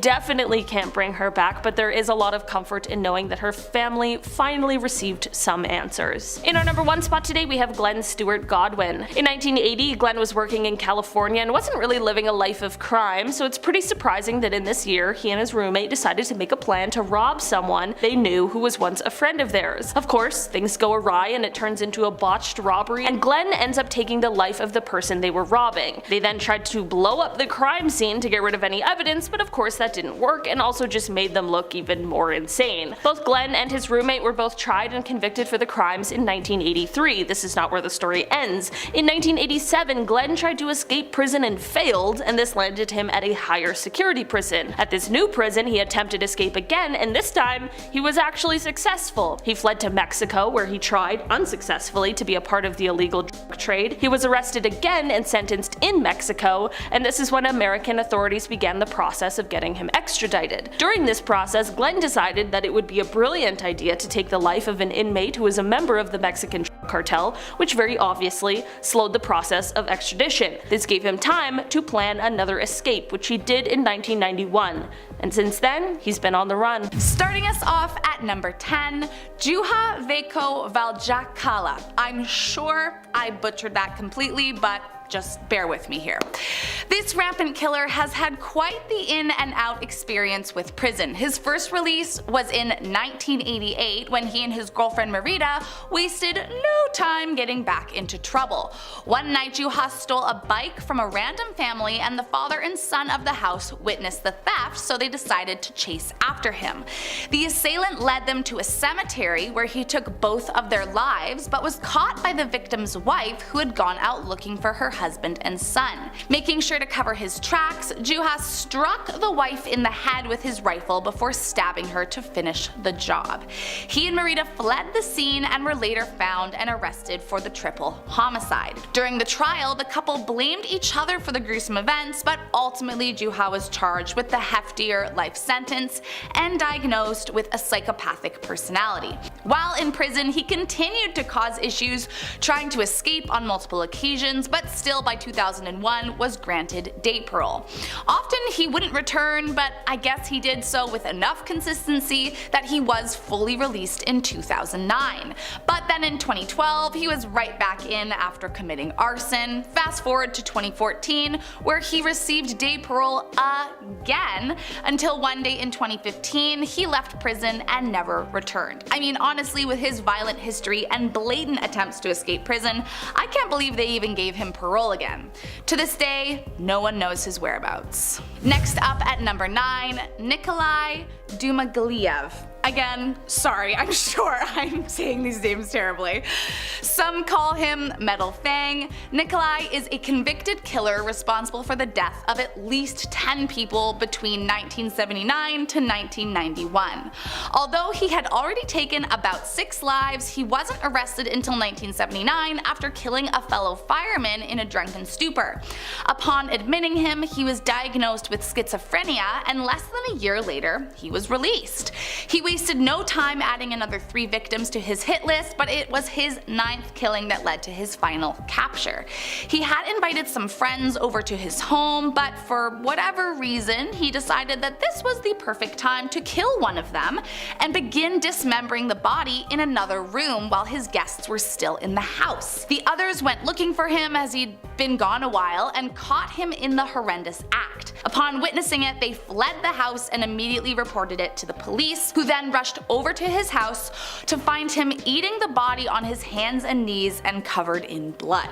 definitely can't bring her back, but there is a lot of comfort in knowing that her family finally received some answers. In our number 1 spot today, we have Glen Stewart Godwin. In 1980, Glen was working in California and wasn't really living a life of crime, so it's pretty surprising that in this year, he and his roommate decided to make a plan to rob someone they knew who was once a friend of theirs. Of course, things go awry and it turns into a botched robbery, and Glen ends up taking the life of the person they were robbing. They then tried to blow up the crime scene to get rid of any evidence, but of course that didn't work and also just made them look even more insane. Both Glen and his roommate were both tried and convicted for the crimes in 1983. This is not where the story ends. In 1987, Glen tried to escape prison and failed, and this landed him at a higher security prison. At this new prison, he attempted escape again, and this time, he was actually successful. He fled to Mexico, where he tried, unsuccessfully, to be a part of the illegal drug trade. He was arrested again and sentenced in Mexico, and this is when American authorities began the process of getting him extradited. During this process, Glen decided that it would be a brilliant idea to take the life of an inmate who was a member of the Mexican cartel, which very obviously slowed the process of extradition. This gave him time to plan another escape, which he did in 1991. And since then, he's been on the run. Starting us off at number 10, Juha Veikko Valjakala. I'm sure I butchered that completely, but just bear with me here. This rampant killer has had quite the in and out experience with prison. His first release was in 1988 when he and his girlfriend Marita wasted no time getting back into trouble. One night, Juha stole a bike from a random family, and the father and son of the house witnessed the theft, so they decided to chase after him. The assailant led them to a cemetery where he took both of their lives, but was caught by the victim's wife, who had gone out looking for her husband and son. Making sure to cover his tracks, Juha struck the wife in the head with his rifle before stabbing her to finish the job. He and Marita fled the scene and were later found and arrested for the triple homicide. During the trial, the couple blamed each other for the gruesome events, but ultimately Juha was charged with the heftier life sentence and diagnosed with a psychopathic personality. While in prison, he continued to cause issues, trying to escape on multiple occasions, but still by 2001 was granted day parole. Often he wouldn't return, but I guess he did so with enough consistency that he was fully released in 2009. But then in 2012, he was right back in after committing arson. Fast forward to 2014, where he received day parole again, until one day in 2015 he left prison and never returned. I mean, honestly, with his violent history and blatant attempts to escape prison, I can't believe they even gave him parole again. To this day, no one knows his whereabouts. Next up at number 9, Nikolai Dumagliev. Again, sorry, I'm sure I'm saying these names terribly. Some call him Metal Fang. Nikolai is a convicted killer responsible for the death of at least 10 people between 1979 to 1991. Although he had already taken about 6 lives, he wasn't arrested until 1979 after killing a fellow fireman in a drunken stupor. Upon admitting him, he was diagnosed with schizophrenia, and less than a year later, he was released. He wasted no time adding another 3 victims to his hit list, but it was his 9th killing that led to his final capture. He had invited some friends over to his home, but for whatever reason, he decided that this was the perfect time to kill one of them and begin dismembering the body in another room while his guests were still in the house. The others went looking for him as he'd been gone a while and caught him in the horrendous act. Upon witnessing it, they fled the house and immediately reported it to the police, who then rushed over to his house to find him eating the body on his hands and knees and covered in blood.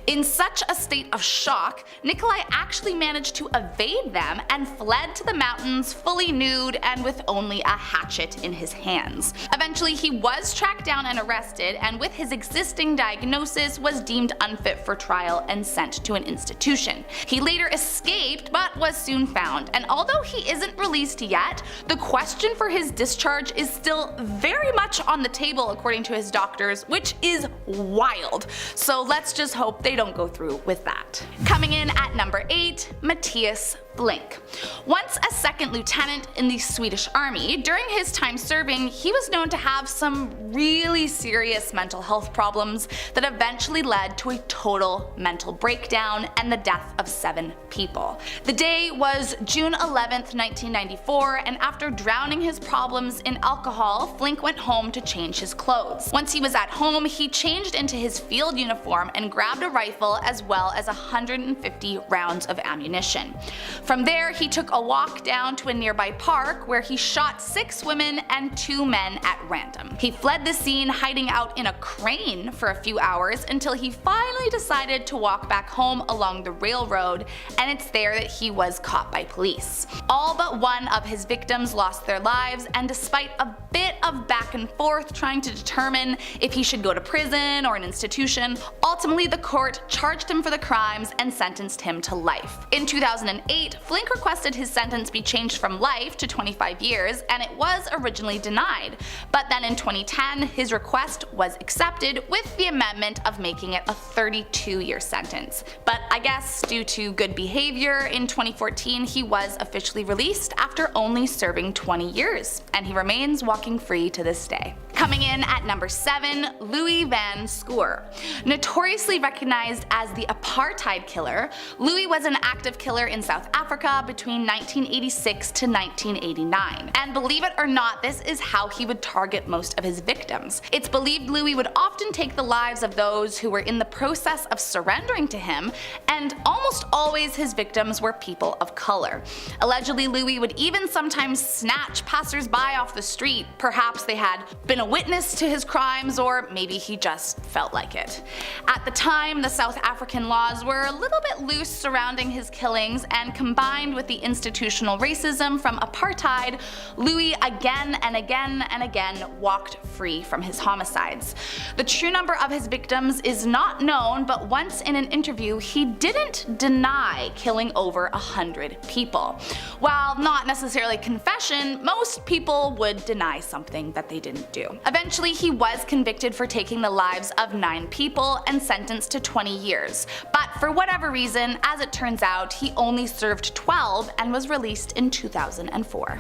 In such a state of shock, Nikolai actually managed to evade them and fled to the mountains fully nude and with only a hatchet in his hands. Eventually he was tracked down and arrested, and with his existing diagnosis was deemed unfit for trial and sent to an institution. He later escaped but was soon found, and although he isn't released yet, the question for his discharge is still very much on the table according to his doctors, which is wild. So let's just hope they don't go through with that. Coming in at number 8, Matthias Blink. Once a second lieutenant in the Swedish army, during his time serving, he was known to have some really serious mental health problems that eventually led to a total mental breakdown and the death of 7 people. The day was June 11th, 1994, and after drowning his problems in alcohol, Flink went home to change his clothes. Once he was at home, he changed into his field uniform and grabbed a rifle as well as 150 rounds of ammunition. From there, he took a walk down to a nearby park where he shot 6 women and 2 men at random. He fled the scene, hiding out in a crane for a few hours until he finally decided to walk back home along the railroad, and it's there that he was caught by police. All but one of his victims lost their lives, and despite a bit of back and forth trying to determine if he should go to prison or an institution, ultimately the court charged him for the crimes and sentenced him to life. In 2008, Flink requested his sentence be changed from life to 25 years, and it was originally denied. But then in 2010, his request was accepted with the amendment of making it a 32-year sentence. But I guess due to good behavior, in 2014 he was officially released after only serving 20 years, and he remains walking free to this day. Coming in at number 7, Louis van Schoor. Notoriously recognized as the apartheid killer, Louis was an active killer in South Africa between 1986 to 1989. And believe it or not, this is how he would target most of his victims. It's believed Louis would often take the lives of those who were in the process of surrendering to him, and almost always his victims were people of color. Allegedly, Louis would even sometimes snatch passersby off the street. Perhaps they had been a witness to his crimes, or maybe he just felt like it. At the time, the South African laws were a little bit loose surrounding his killings, and combined with the institutional racism from apartheid, Louis again and again and again walked free from his homicides. The true number of his victims is not known, but once in an interview he didn't deny killing over 100 people. While not necessarily confession, most people would deny something that they didn't do. Eventually he was convicted for taking the lives of 9 people and sentenced to 20 years, but for whatever reason, as it turns out, he only served 12 and was released in 2004.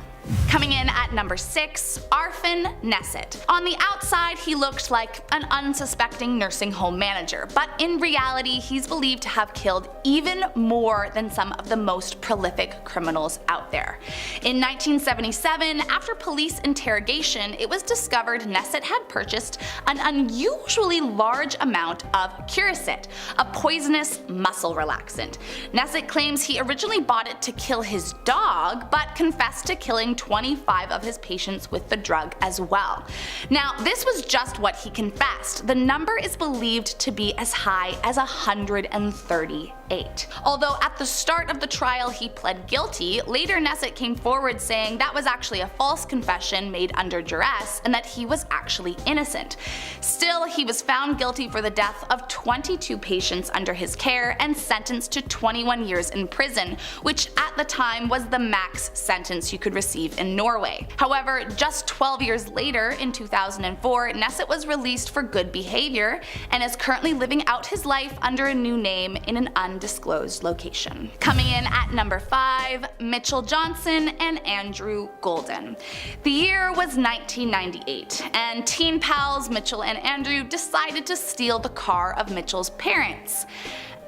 Coming in at number 6, Arfin Nesset. On the outside, he looked like an unsuspecting nursing home manager, but in reality, he's believed to have killed even more than some of the most prolific criminals out there. In 1977, after police interrogation, it was discovered Nesset had purchased an unusually large amount of Curacet, a poisonous muscle relaxant. Nesset claims he originally bought it to kill his dog, but confessed to killing 25 of his patients with the drug as well. Now, this was just what he confessed. The number is believed to be as high as 138. 2008. Although at the start of the trial he pled guilty, later Nesset came forward saying that was actually a false confession made under duress and that he was actually innocent. Still, he was found guilty for the death of 22 patients under his care and sentenced to 21 years in prison, which at the time was the max sentence you could receive in Norway. However, just 12 years later, in 2004, Nesset was released for good behavior and is currently living out his life under a new name in an undisclosed location. Coming in at number 5, Mitchell Johnson and Andrew Golden. The year was 1998, and teen pals Mitchell and Andrew decided to steal the car of Mitchell's parents.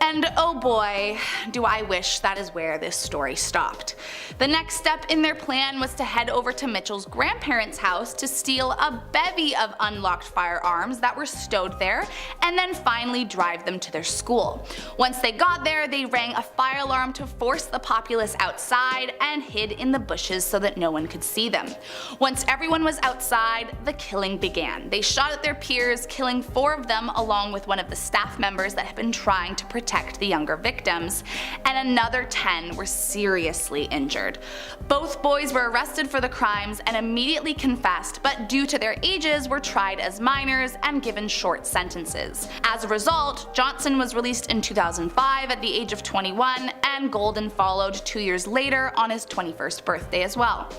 And oh boy, do I wish that is where this story stopped. The next step in their plan was to head over to Mitchell's grandparents' house to steal a bevy of unlocked firearms that were stowed there, and then finally drive them to their school. Once they got there, they rang a fire alarm to force the populace outside and hid in the bushes so that no one could see them. Once everyone was outside, the killing began. They shot at their peers, killing 4 of them along with one of the staff members that had been trying to protect the younger victims, and another 10 were seriously injured. Both boys were arrested for the crimes and immediately confessed, but due to their ages were tried as minors and given short sentences. As a result, Johnson was released in 2005 at the age of 21, and Golden followed 2 years later on his 21st birthday as well.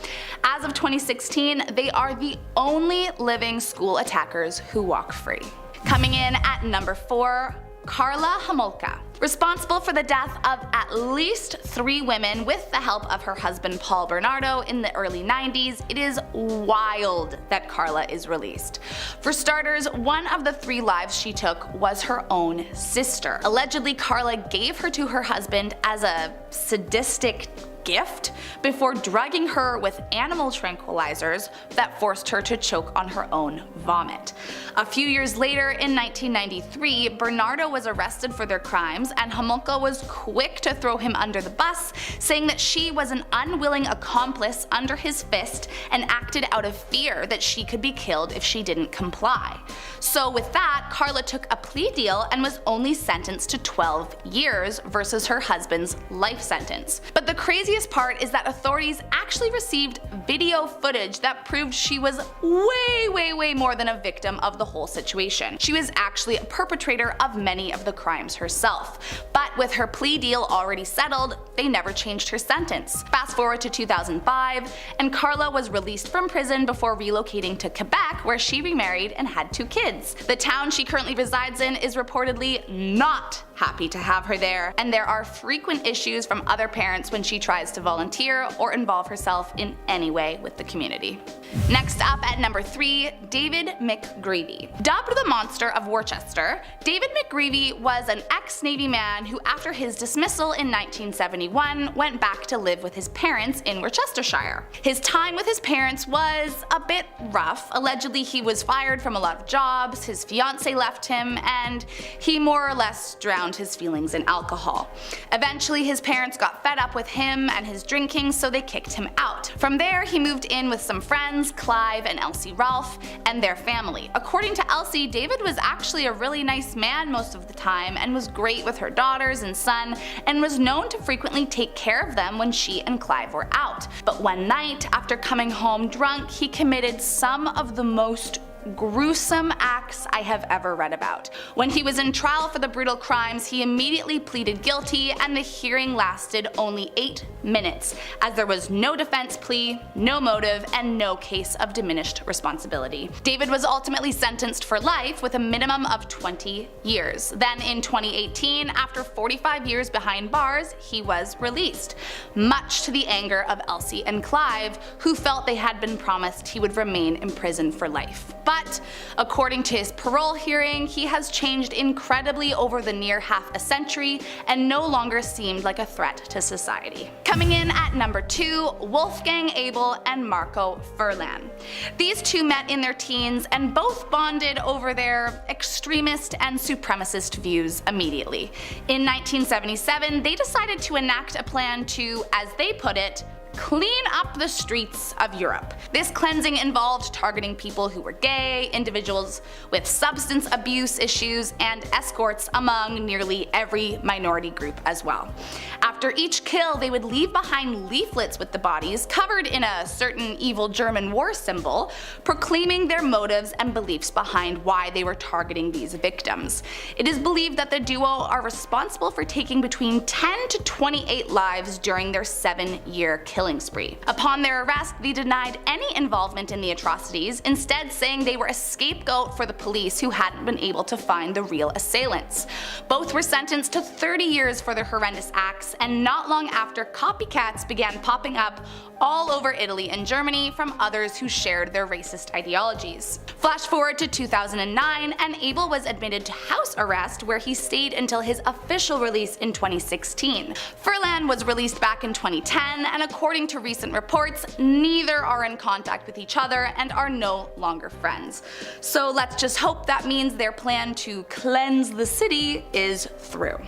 As of 2016, they are the only living school attackers who walk free. Coming in at number 4, Karla Homolka. Responsible for the death of at least 3 women with the help of her husband Paul Bernardo in the early 90s, it is wild that Karla is released. For starters, one of the 3 lives she took was her own sister. Allegedly, Karla gave her to her husband as a sadistic gift before drugging her with animal tranquilizers that forced her to choke on her own vomit. A few years later, in 1993, Bernardo was arrested for their crimes, and Homolka was quick to throw him under the bus, saying that she was an unwilling accomplice under his fist and acted out of fear that she could be killed if she didn't comply. So with that, Karla took a plea deal and was only sentenced to 12 years versus her husband's life sentence. But the craziest part is that authorities actually received video footage that proved she was way more than a victim of the whole situation. She was actually a perpetrator of many of the crimes herself. But with her plea deal already settled, they never changed her sentence. Fast forward to 2005, and Karla was released from prison before relocating to Quebec, where she remarried and had 2 kids. The town she currently resides in is reportedly not happy to have her there, and there are frequent issues from other parents when she tries to volunteer or involve herself in any way with the community. Next up at number 3, David McGreevy. Dubbed the Monster of Worcester, David McGreevy was an ex-Navy man who, after his dismissal in 1971, went back to live with his parents in Worcestershire. His time with his parents was a bit rough. Allegedly, he was fired from a lot of jobs, his fiancée left him, and he more or less drowned his feelings in alcohol. Eventually, his parents got fed up with him and his drinking, so they kicked him out. From there, he moved in with some friends, Clive and Elsie Ralph, and their family. According to Elsie, David was actually a really nice man most of the time and was great with her daughters and son, and was known to frequently take care of them when she and Clive were out. But one night, after coming home drunk, he committed some of the most gruesome acts I have ever read about. When he was in trial for the brutal crimes, he immediately pleaded guilty, and the hearing lasted only 8 minutes, as there was no defense plea, no motive, and no case of diminished responsibility. David was ultimately sentenced for life with a minimum of 20 years. Then in 2018, after 45 years behind bars, he was released, much to the anger of Elsie and Clive, who felt they had been promised he would remain in prison for life. But according to his parole hearing, he has changed incredibly over the near half a century and no longer seemed like a threat to society. Coming in at number 2, Wolfgang Abel and Marco Furlan. These 2 met in their teens and both bonded over their extremist and supremacist views immediately. In 1977, they decided to enact a plan to, as they put it, clean up the streets of Europe. This cleansing involved targeting people who were gay, individuals with substance abuse issues, and escorts, among nearly every minority group as well. After each kill, they would leave behind leaflets with the bodies covered in a certain evil German war symbol, proclaiming their motives and beliefs behind why they were targeting these victims. It is believed that the duo are responsible for taking between 10 to 28 lives during their 7-year killing spree. Upon their arrest, they denied any involvement in the atrocities, instead saying they were a scapegoat for the police who hadn't been able to find the real assailants. Both were sentenced to 30 years for their horrendous acts, and not long after, copycats began popping up all over Italy and Germany from others who shared their racist ideologies. Flash forward to 2009, and Abel was admitted to house arrest, where he stayed until his official release in 2016. Furlan was released back in 2010, and according to recent reports, neither are in contact with each other and are no longer friends. So let's just hope that means their plan to cleanse the city is through.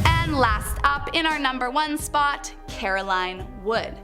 And last up, in our number 1 spot, Caroline Wood.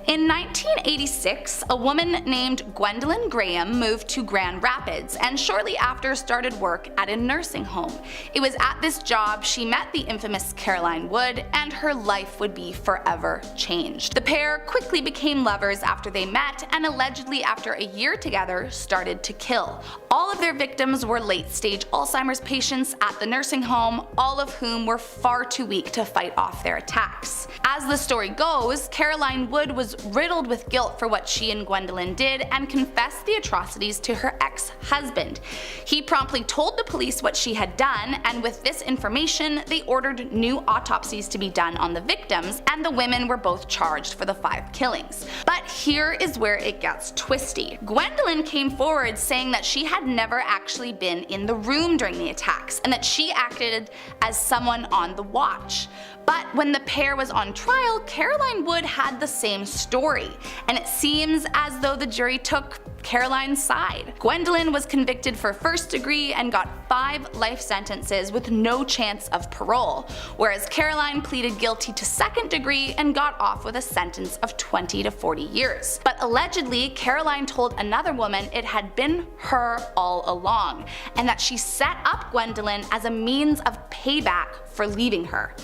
In 1986, a woman named Gwendolyn Graham moved to Grand Rapids and shortly after started work at a nursing home. It was at this job she met the infamous Caroline Wood, and her life would be forever changed. The pair quickly became lovers after they met, and allegedly after a year together started to kill. All of their victims were late-stage Alzheimer's patients at the nursing home, all of whom were far too weak to fight off their attacks. As the story goes, Caroline Wood was riddled with guilt for what she and Gwendolyn did and confessed the atrocities to her ex-husband. He promptly told the police what she had done, and with this information, they ordered new autopsies to be done on the victims, and the women were both charged for the 5 killings. But here is where it gets twisty. Gwendolyn came forward saying that she had never actually been in the room during the attacks, and that she acted as someone on the watch. But when the pair was on trial, Caroline Wood had the same story, and it seems as though the jury took Caroline's side. Gwendolyn was convicted for first degree and got 5 life sentences with no chance of parole, whereas Caroline pleaded guilty to second degree and got off with a sentence of 20 to 40 years. But allegedly, Caroline told another woman it had been her all along, and that she set up Gwendolyn as a means of payback for leaving her.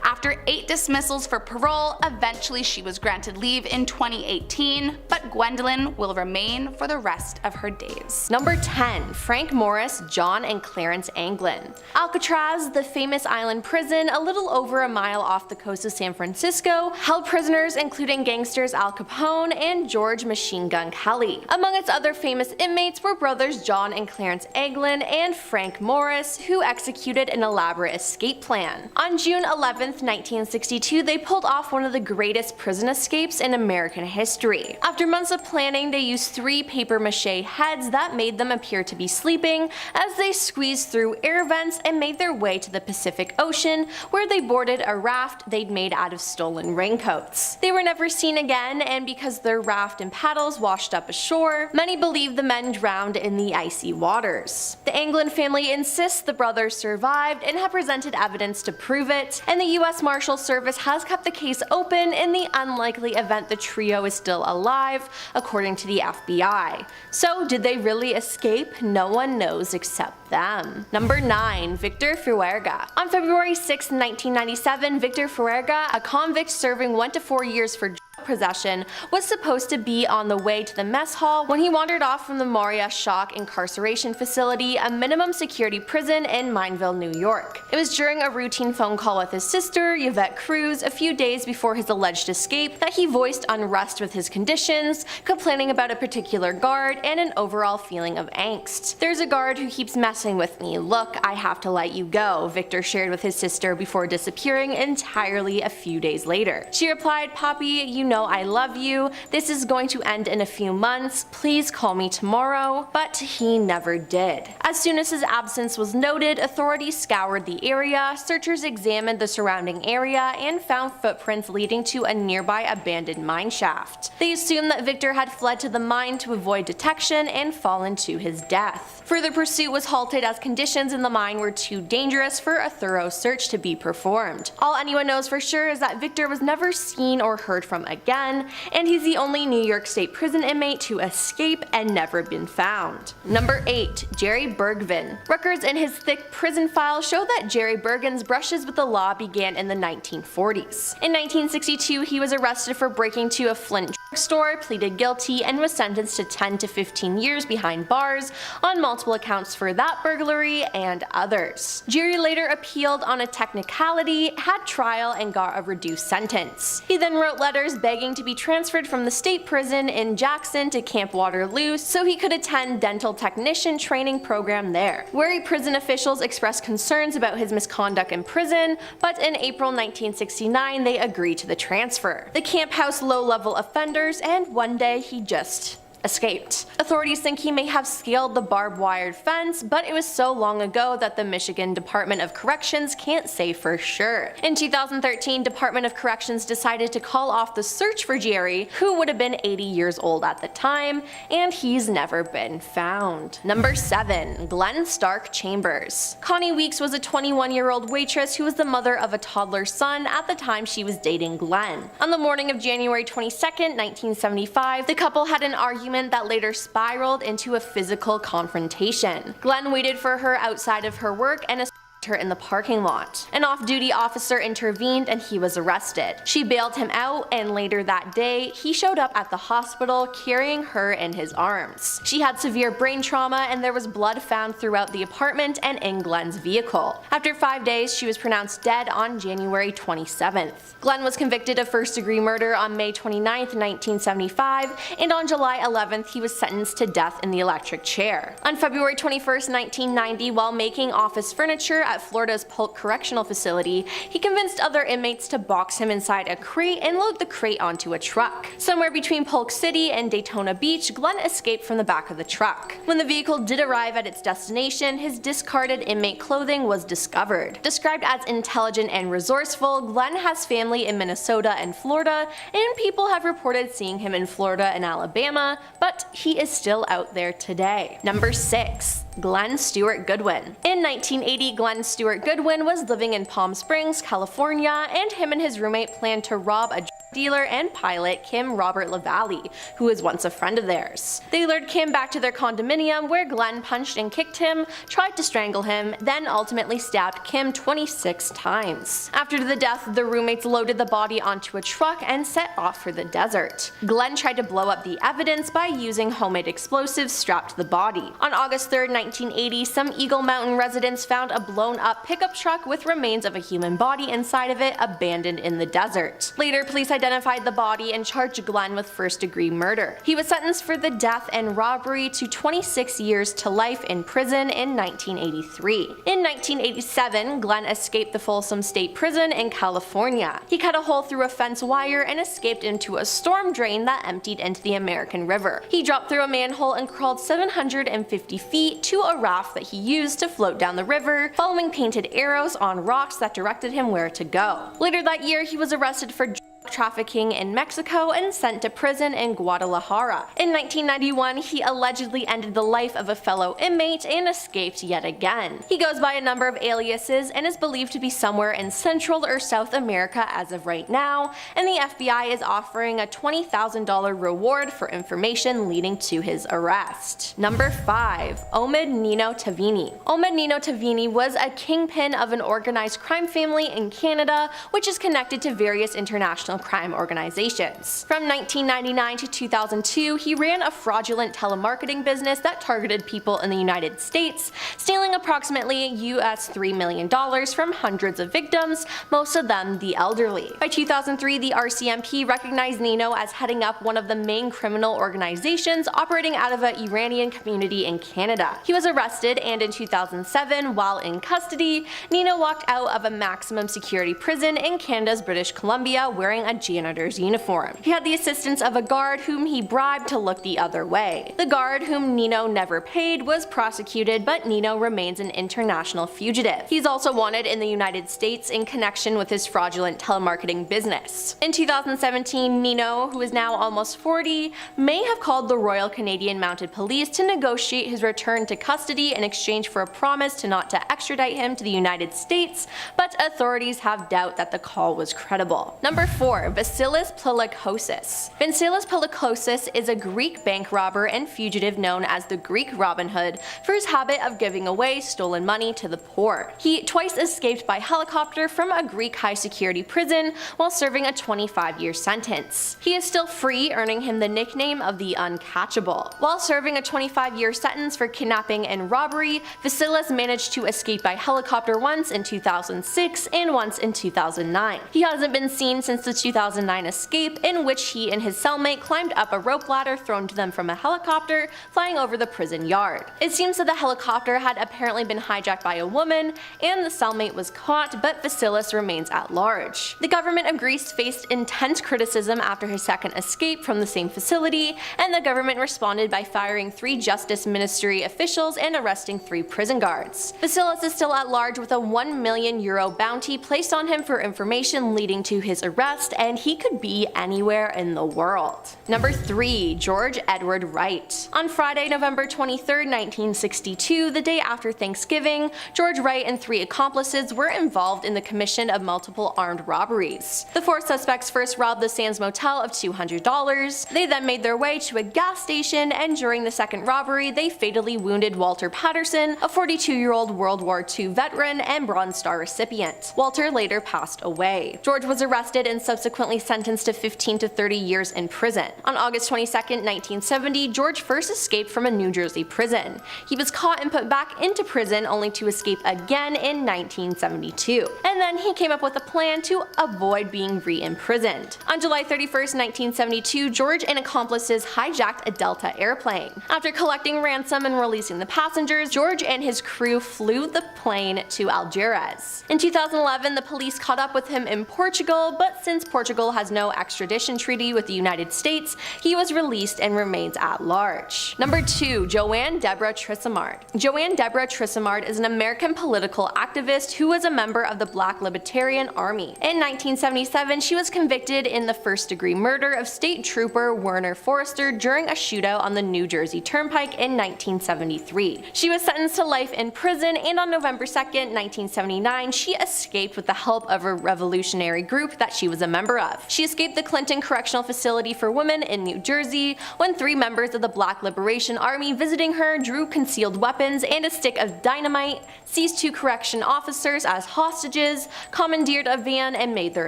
After 8 dismissals for parole, eventually she was granted leave in 2018, but Gwendolyn will remain for the rest of her days. Number 10. Frank Morris, John and Clarence Anglin. Alcatraz, the famous island prison a little over a mile off the coast of San Francisco, held prisoners including gangsters Al Capone and George Machine Gun Kelly. Among its other famous inmates were brothers John and Clarence Anglin and Frank Morris, who executed an elaborate escape plan. On June 11th, 1962, they pulled off one of the greatest prison escapes in American history. After months of planning, they used 3 papier-mâché heads that made them appear to be sleeping as they squeezed through air vents and made their way to the Pacific Ocean, where they boarded a raft they'd made out of stolen raincoats. They were never seen again, and because their raft and paddles washed up ashore, many believe the men drowned in the icy waters. The Anglin family insists the brothers survived and have presented evidence to prove it, and the U.S. Marshal Service has kept the case open in the unlikely event the trio is still alive, according to the FBI. So did they really escape? No one knows except them. Number 9. Victor Fuerga. On February 6, 1997, Victor Fuerga, a convict serving 1 to 4 years for possession, was supposed to be on the way to the mess hall when he wandered off from the Moria Shock Incarceration Facility, a minimum security prison in Mineville, New York. It was during a routine phone call with his sister, Yvette Cruz, a few days before his alleged escape that he voiced unrest with his conditions, complaining about a particular guard, and an overall feeling of angst. "There's a guard who keeps messing with me. Look, I have to let you go," Victor shared with his sister before disappearing entirely a few days later. She replied, "Poppy, you know I love you. This is going to end in a few months. Please call me tomorrow." But he never did. As soon as his absence was noted, authorities scoured the area, searchers examined the surrounding area, and found footprints leading to a nearby abandoned mine shaft. They assumed that Victor had fled to the mine to avoid detection and fallen to his death. Further pursuit was halted as conditions in the mine were too dangerous for a thorough search to be performed. All anyone knows for sure is that Victor was never seen or heard from again. again, and he's the only New York State prison inmate to escape and never been found. Number 8. Jerry Bergvin. Records in his thick prison file show that Jerry Bergen's brushes with the law began in the 1940s. In 1962, he was arrested for breaking into a Flint store, pleaded guilty, and was sentenced to 10 to 15 years behind bars on multiple accounts for that burglary and others. Jerry later appealed on a technicality, had trial, and got a reduced sentence. He then wrote letters begging to be transferred from the state prison in Jackson to Camp Waterloo so he could attend dental technician training program there. Wary prison officials expressed concerns about his misconduct in prison, but in April 1969 they agreed to the transfer. The camp housed low-level offenders, and one day he just escaped. Authorities think he may have scaled the barbed wire fence, but it was so long ago that the Michigan Department of Corrections can't say for sure. In 2013, Department of Corrections decided to call off the search for Jerry, who would have been 80 years old at the time, and he's never been found. Number 7. Glen Stark Chambers. Connie Weeks was a 21-year-old waitress who was the mother of a toddler son at the time she was dating Glen. On the morning of January 22nd, 1975, the couple had an argument that later spiraled into a physical confrontation. Glen waited for her outside of her work and her in the parking lot. An off-duty officer intervened and he was arrested. She bailed him out, and later that day, he showed up at the hospital carrying her in his arms. She had severe brain trauma and there was blood found throughout the apartment and in Glen's vehicle. After 5 days, she was pronounced dead on January 27th. Glen was convicted of first-degree murder on May 29th, 1975, and on July 11th, he was sentenced to death in the electric chair. On February 21st, 1990, while making office furniture at Florida's Polk Correctional Facility, he convinced other inmates to box him inside a crate and load the crate onto a truck. Somewhere between Polk City and Daytona Beach, Glen escaped from the back of the truck. When the vehicle did arrive at its destination, his discarded inmate clothing was discovered. Described as intelligent and resourceful, Glen has family in Minnesota and Florida, and people have reported seeing him in Florida and Alabama, but he is still out there today. Number 6. Glen Stewart Goodwin. In 1980, Glen Stewart Goodwin was living in Palm Springs, California, and him and his roommate planned to rob a dealer and pilot Kim Robert LaValle, who was once a friend of theirs. They lured Kim back to their condominium where Glen punched and kicked him, tried to strangle him, then ultimately stabbed Kim 26 times. After the death, the roommates loaded the body onto a truck and set off for the desert. Glen tried to blow up the evidence by using homemade explosives strapped to the body. On August 3rd, 1980, some Eagle Mountain residents found a blown-up pickup truck with remains of a human body inside of it abandoned in the desert. Later, police identified the body and charged Glen with first-degree murder. He was sentenced for the death and robbery to 26 years to life in prison in 1983. In 1987, Glen escaped the Folsom State Prison in California. He cut a hole through a fence wire and escaped into a storm drain that emptied into the American River. He dropped through a manhole and crawled 750 feet to a raft that he used to float down the river, following painted arrows on rocks that directed him where to go. Later that year, he was arrested for trafficking in Mexico and sent to prison in Guadalajara. In 1991, he allegedly ended the life of a fellow inmate and escaped yet again. He goes by a number of aliases and is believed to be somewhere in Central or South America as of right now, and the FBI is offering a $20,000 reward for information leading to his arrest. Number 5. Omid Nino Tavini. Omid Nino Tavini was a kingpin of an organized crime family in Canada, which is connected to various international crime organizations. From 1999 to 2002, he ran a fraudulent telemarketing business that targeted people in the United States, stealing approximately US $3 million from hundreds of victims, most of them the elderly. By 2003, the RCMP recognized Nino as heading up one of the main criminal organizations operating out of an Iranian community in Canada. He was arrested, and in 2007, while in custody, Nino walked out of a maximum security prison in Canada's British Columbia wearing a janitor's uniform. He had the assistance of a guard whom he bribed to look the other way. The guard, whom Nino never paid, was prosecuted, but Nino remains an international fugitive. He's also wanted in the United States in connection with his fraudulent telemarketing business. In 2017, Nino, who is now almost 40, may have called the Royal Canadian Mounted Police to negotiate his return to custody in exchange for a promise to not to extradite him to the United States, but authorities have doubt that the call was credible. Number 4. 4. Vasilis Plikosis. Vasilis Plikosis is a Greek bank robber and fugitive known as the Greek Robin Hood for his habit of giving away stolen money to the poor. He twice escaped by helicopter from a Greek high-security prison while serving a 25-year sentence. He is still free, earning him the nickname of the Uncatchable. While serving a 25-year sentence for kidnapping and robbery, Vasilis managed to escape by helicopter once in 2006 and once in 2009. He hasn't been seen since the 2009 escape, in which he and his cellmate climbed up a rope ladder thrown to them from a helicopter flying over the prison yard. It seems that the helicopter had apparently been hijacked by a woman, and the cellmate was caught, but Vasilis remains at large. The government of Greece faced intense criticism after his second escape from the same facility, and the government responded by firing 3 Justice Ministry officials and arresting 3 prison guards. Vasilis is still at large with a €1 million bounty placed on him for information leading to his arrest, and he could be anywhere in the world. Number 3. George Edward Wright. On Friday, November 23, 1962, the day after Thanksgiving, George Wright and 3 accomplices were involved in the commission of multiple armed robberies. The 4 suspects first robbed the Sands Motel of $200. They then made their way to a gas station, and during the second robbery, they fatally wounded Walter Patterson, a 42-year-old World War II veteran and Bronze Star recipient. Walter later passed away. George was arrested and subsequently sentenced to 15 to 30 years in prison. On August 22, 1970, George first escaped from a New Jersey prison. He was caught and put back into prison only to escape again in 1972. And then he came up with a plan to avoid being re-imprisoned. On July 31, 1972, George and accomplices hijacked a Delta airplane. After collecting ransom and releasing the passengers, George and his crew flew the plane to Algiers. In 2011, the police caught up with him in Portugal, but since Portugal has no extradition treaty with the United States, he was released and remains at large. Number 2. Joanne Deborah Trissimard. Joanne Deborah Trissimard is an American political activist who was a member of the Black Libertarian Army. In 1977, she was convicted in the first-degree murder of State Trooper Werner Forrester during a shootout on the New Jersey Turnpike in 1973. She was sentenced to life in prison, and on November 2, 1979, she escaped with the help of a revolutionary group that she was a member of. She escaped the Clinton Correctional Facility for Women in New Jersey when 3 members of the Black Liberation Army visiting her drew concealed weapons and a stick of dynamite, seized 2 correction officers as hostages, commandeered a van, and made their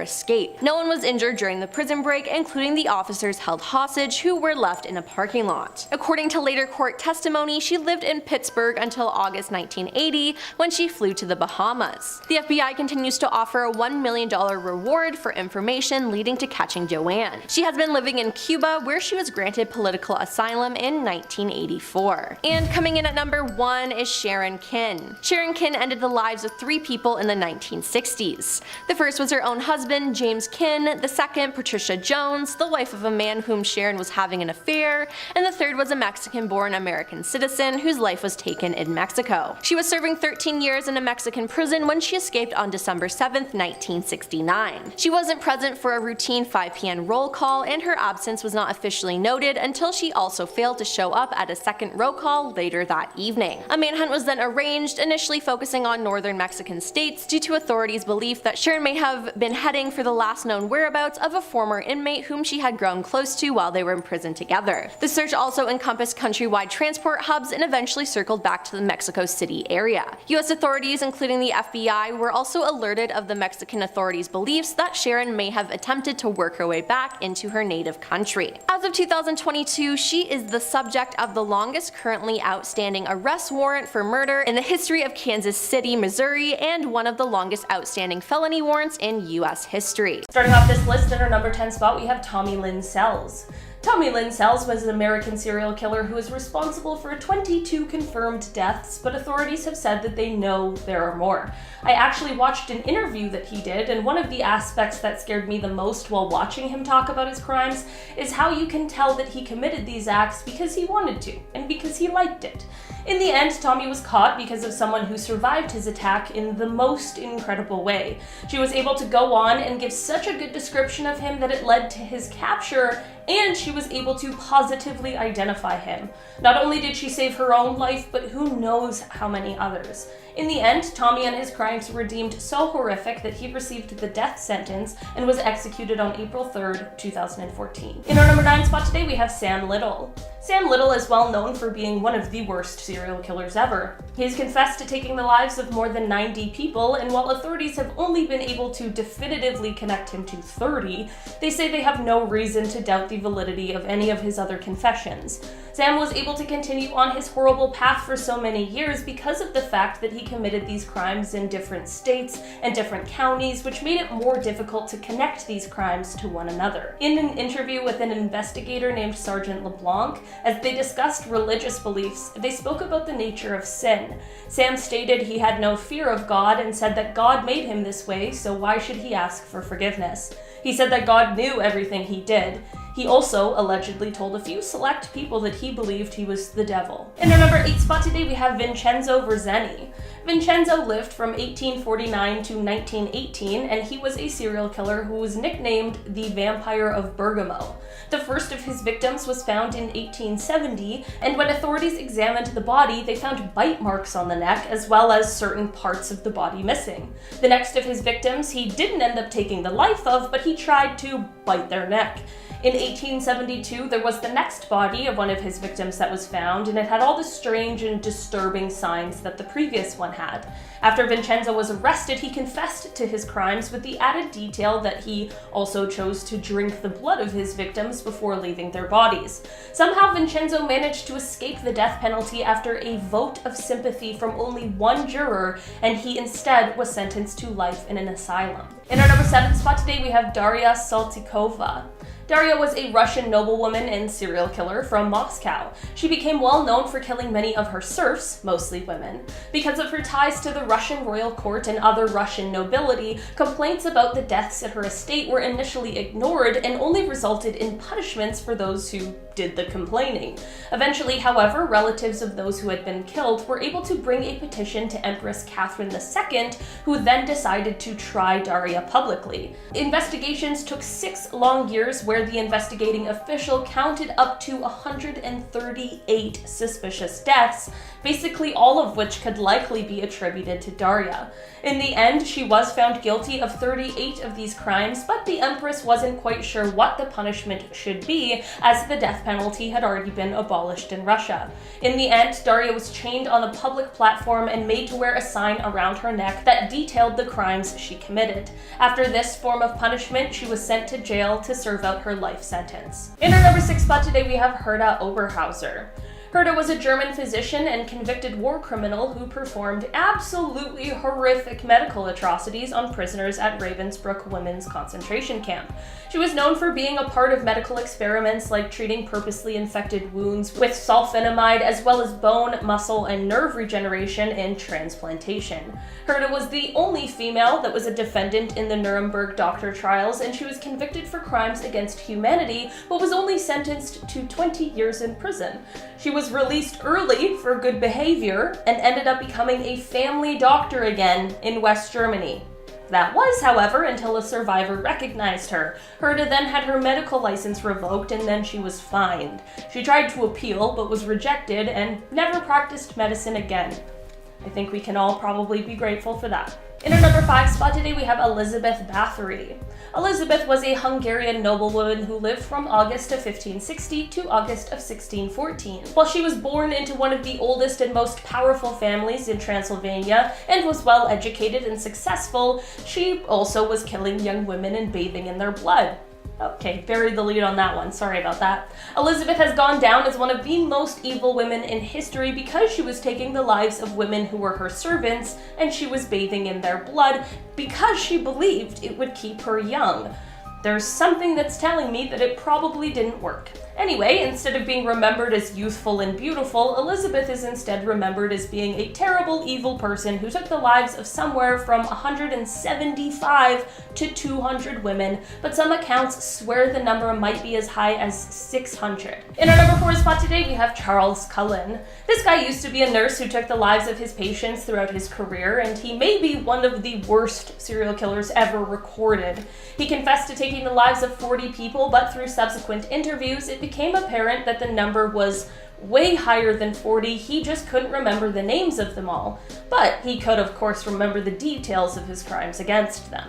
escape. No one was injured during the prison break, including the officers held hostage who were left in a parking lot. According to later court testimony, she lived in Pittsburgh until August 1980 when she flew to the Bahamas. The FBI continues to offer a $1 million reward for information leading to catching Joanne. She has been living in Cuba, where she was granted political asylum in 1984. And coming in at number 1 is Sharon Kin. Sharon Kin ended the lives of 3 people in the 1960s. The first was her own husband, James Kin, the second, Patricia Jones, the wife of a man whom Sharon was having an affair, and the third was a Mexican-born American citizen whose life was taken in Mexico. She was serving 13 years in a Mexican prison when she escaped on December 7, 1969. She wasn't present for a routine 5 p.m. roll call, and her absence was not officially noted until she also failed to show up at a second roll call later that evening. A manhunt was then arranged, initially focusing on northern Mexican states due to authorities' belief that Sharon may have been heading for the last known whereabouts of a former inmate whom she had grown close to while they were in prison together. The search also encompassed countrywide transport hubs and eventually circled back to the Mexico City area. U.S. authorities, including the FBI, were also alerted of the Mexican authorities' beliefs that Sharon may have attempted to work her way back into her native country. As of 2022, she is the subject of the longest currently outstanding arrest warrant for murder in the history of Kansas City, Missouri, and one of the longest outstanding felony warrants in U.S. history. Starting off this list in our number 10 spot, we have Tommy Lynn Sells. Tommy Lynn Sells was an American serial killer who is responsible for 22 confirmed deaths, but authorities have said that they know there are more. I actually watched an interview that he did, and one of the aspects that scared me the most while watching him talk about his crimes is how you can tell that he committed these acts because he wanted to, and because he liked it. In the end, Tommy was caught because of someone who survived his attack in the most incredible way. She was able to go on and give such a good description of him that it led to his capture, and she was able to positively identify him. Not only did she save her own life, but who knows how many others. In the end, Tommy and his crimes were deemed so horrific that he received the death sentence and was executed on April 3rd, 2014. In our number 9 spot today, we have Sam Little. Sam Little is well known for being one of the worst serial killers ever. He has confessed to taking the lives of more than 90 people, and while authorities have only been able to definitively connect him to 30, they say they have no reason to doubt the validity of any of his other confessions. Sam was able to continue on his horrible path for so many years because of the fact that he committed these crimes in different states and different counties, which made it more difficult to connect these crimes to one another. In an interview with an investigator named Sergeant LeBlanc, as they discussed religious beliefs, they spoke about the nature of sin. Sam stated he had no fear of God and said that God made him this way, so why should he ask for forgiveness? He said that God knew everything he did. He also allegedly told a few select people that he believed he was the devil. In our number 8 spot today, we have Vincenzo Verzenni. Vincenzo lived from 1849 to 1918, and he was a serial killer who was nicknamed the Vampire of Bergamo. The first of his victims was found in 1870, and when authorities examined the body, they found bite marks on the neck, as well as certain parts of the body missing. The next of his victims he didn't end up taking the life of, but he tried to bite their neck. In 1872, there was the next body of one of his victims that was found, and it had all the strange and disturbing signs that the previous one had. After Vincenzo was arrested, he confessed to his crimes with the added detail that he also chose to drink the blood of his victims before leaving their bodies. Somehow, Vincenzo managed to escape the death penalty after a vote of sympathy from only one juror, and he instead was sentenced to life in an asylum. In our number 7 spot today, we have Daria Saltykova. Daria was a Russian noblewoman and serial killer from Moscow. She became well known for killing many of her serfs, mostly women. Because of her ties to the Russian royal court and other Russian nobility, complaints about the deaths at her estate were initially ignored and only resulted in punishments for those who did the complaining. Eventually, however, relatives of those who had been killed were able to bring a petition to Empress Catherine II, who then decided to try Daria publicly. Investigations took 6 long years, where the investigating official counted up to 138 suspicious deaths, basically all of which could likely be attributed to Daria. In the end, she was found guilty of 38 of these crimes, but the Empress wasn't quite sure what the punishment should be, as the death penalty had already been abolished in Russia. In the end, Daria was chained on a public platform and made to wear a sign around her neck that detailed the crimes she committed. After this form of punishment, she was sent to jail to serve out her life sentence. In our number 6 spot today, we have Herta Oberhauser. Herta was a German physician and convicted war criminal who performed absolutely horrific medical atrocities on prisoners at Ravensbrück Women's Concentration Camp. She was known for being a part of medical experiments like treating purposely infected wounds with sulfonamide, as well as bone, muscle, and nerve regeneration and transplantation. Herta was the only female that was a defendant in the Nuremberg doctor trials, and she was convicted for crimes against humanity, but was only sentenced to 20 years in prison. She was released early for good behavior and ended up becoming a family doctor again in West Germany. That was, however, until a survivor recognized her. Herta then had her medical license revoked, and then she was fined. She tried to appeal, but was rejected and never practiced medicine again. I think we can all probably be grateful for that. In our number 5 spot today, we have Elizabeth Bathory. Elizabeth was a Hungarian noblewoman who lived from August of 1560 to August of 1614. While she was born into one of the oldest and most powerful families in Transylvania and was well educated and successful, she also was killing young women and bathing in their blood. Okay, buried the lead on that one, sorry about that. Elizabeth has gone down as one of the most evil women in history because she was taking the lives of women who were her servants, and she was bathing in their blood because she believed it would keep her young. There's something that's telling me that it probably didn't work. Anyway, instead of being remembered as youthful and beautiful, Elizabeth is instead remembered as being a terrible, evil person who took the lives of somewhere from 175 to 200 women, but some accounts swear the number might be as high as 600. In our number 4 spot today, we have Charles Cullen. This guy used to be a nurse who took the lives of his patients throughout his career, and he may be one of the worst serial killers ever recorded. He confessed to taking the lives of 40 people, but through subsequent interviews, it became apparent that the number was way higher than 40. He just couldn't remember the names of them all. But he could, of course, remember the details of his crimes against them.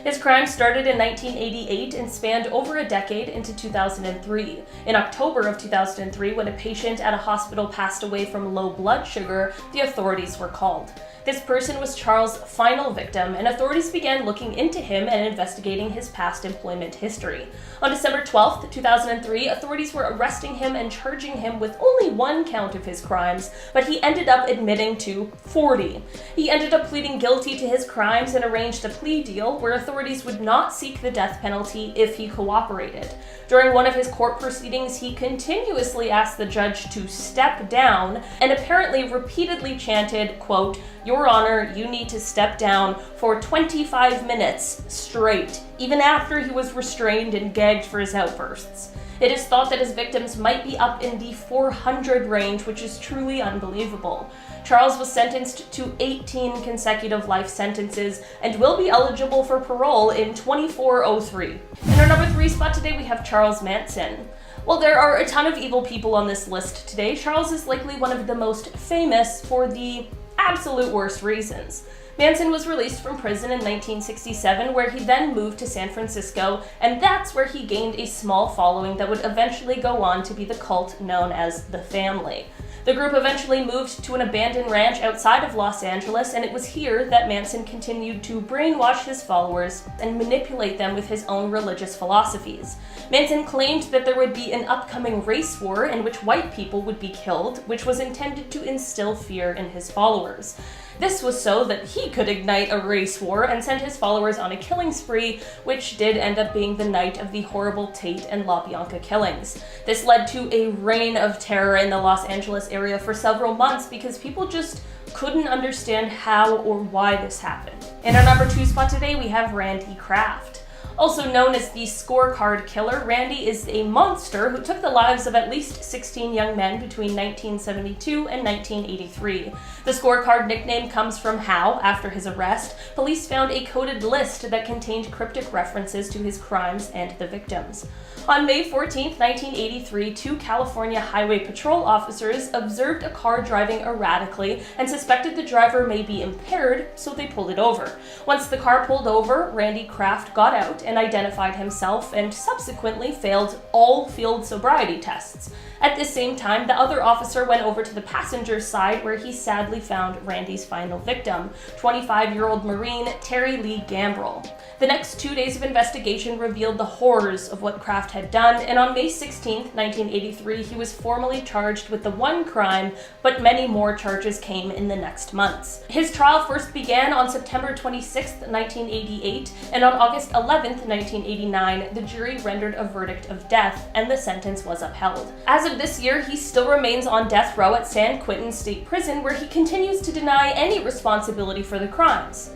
His crimes started in 1988 and spanned over a decade into 2003. In October of 2003, when a patient at a hospital passed away from low blood sugar, the authorities were called. This person was Charles' final victim, and authorities began looking into him and investigating his past employment history. On December 12, 2003, authorities were arresting him and charging him with only one count of his crimes, but he ended up admitting to 40. He ended up pleading guilty to his crimes and arranged a plea deal where authorities would not seek the death penalty if he cooperated. During one of his court proceedings, he continuously asked the judge to step down and apparently repeatedly chanted, quote, "Your Honor, you need to step down for 25 minutes straight," even after he was restrained and gagged for his outbursts. It is thought that his victims might be up in the 400 range, which is truly unbelievable. Charles was sentenced to 18 consecutive life sentences and will be eligible for parole in 2403. In our number 3 spot today, we have Charles Manson. While there are a ton of evil people on this list today, Charles is likely one of the most famous for the absolute worst reasons. Manson was released from prison in 1967, where he then moved to San Francisco, and that's where he gained a small following that would eventually go on to be the cult known as the Family. The group eventually moved to an abandoned ranch outside of Los Angeles, and it was here that Manson continued to brainwash his followers and manipulate them with his own religious philosophies. Manson claimed that there would be an upcoming race war in which white people would be killed, which was intended to instill fear in his followers. This was so that he could ignite a race war and send his followers on a killing spree, which did end up being the night of the horrible Tate and LaBianca killings. This led to a reign of terror in the Los Angeles area for several months because people just couldn't understand how or why this happened. In our number 2 spot today, we have Randy Kraft. Also known as the Scorecard Killer, Randy is a monster who took the lives of at least 16 young men between 1972 and 1983. The Scorecard nickname comes from how, after his arrest, police found a coded list that contained cryptic references to his crimes and the victims. On May 14, 1983, 2 California Highway Patrol officers observed a car driving erratically and suspected the driver may be impaired, so they pulled it over. Once the car pulled over, Randy Kraft got out and identified himself and subsequently failed all field sobriety tests. At the same time, the other officer went over to the passenger's side where he sadly found Randy's final victim, 25-year-old Marine Terry Lee Gambrell. The next 2 days of investigation revealed the horrors of what Kraft had done, and on May 16, 1983, he was formally charged with the one crime, but many more charges came in the next months. His trial first began on September 26, 1988, and on August 11, 1989, the jury rendered a verdict of death, and the sentence was upheld. As of this year, he still remains on death row at San Quentin State Prison, where he continues to deny any responsibility for the crimes.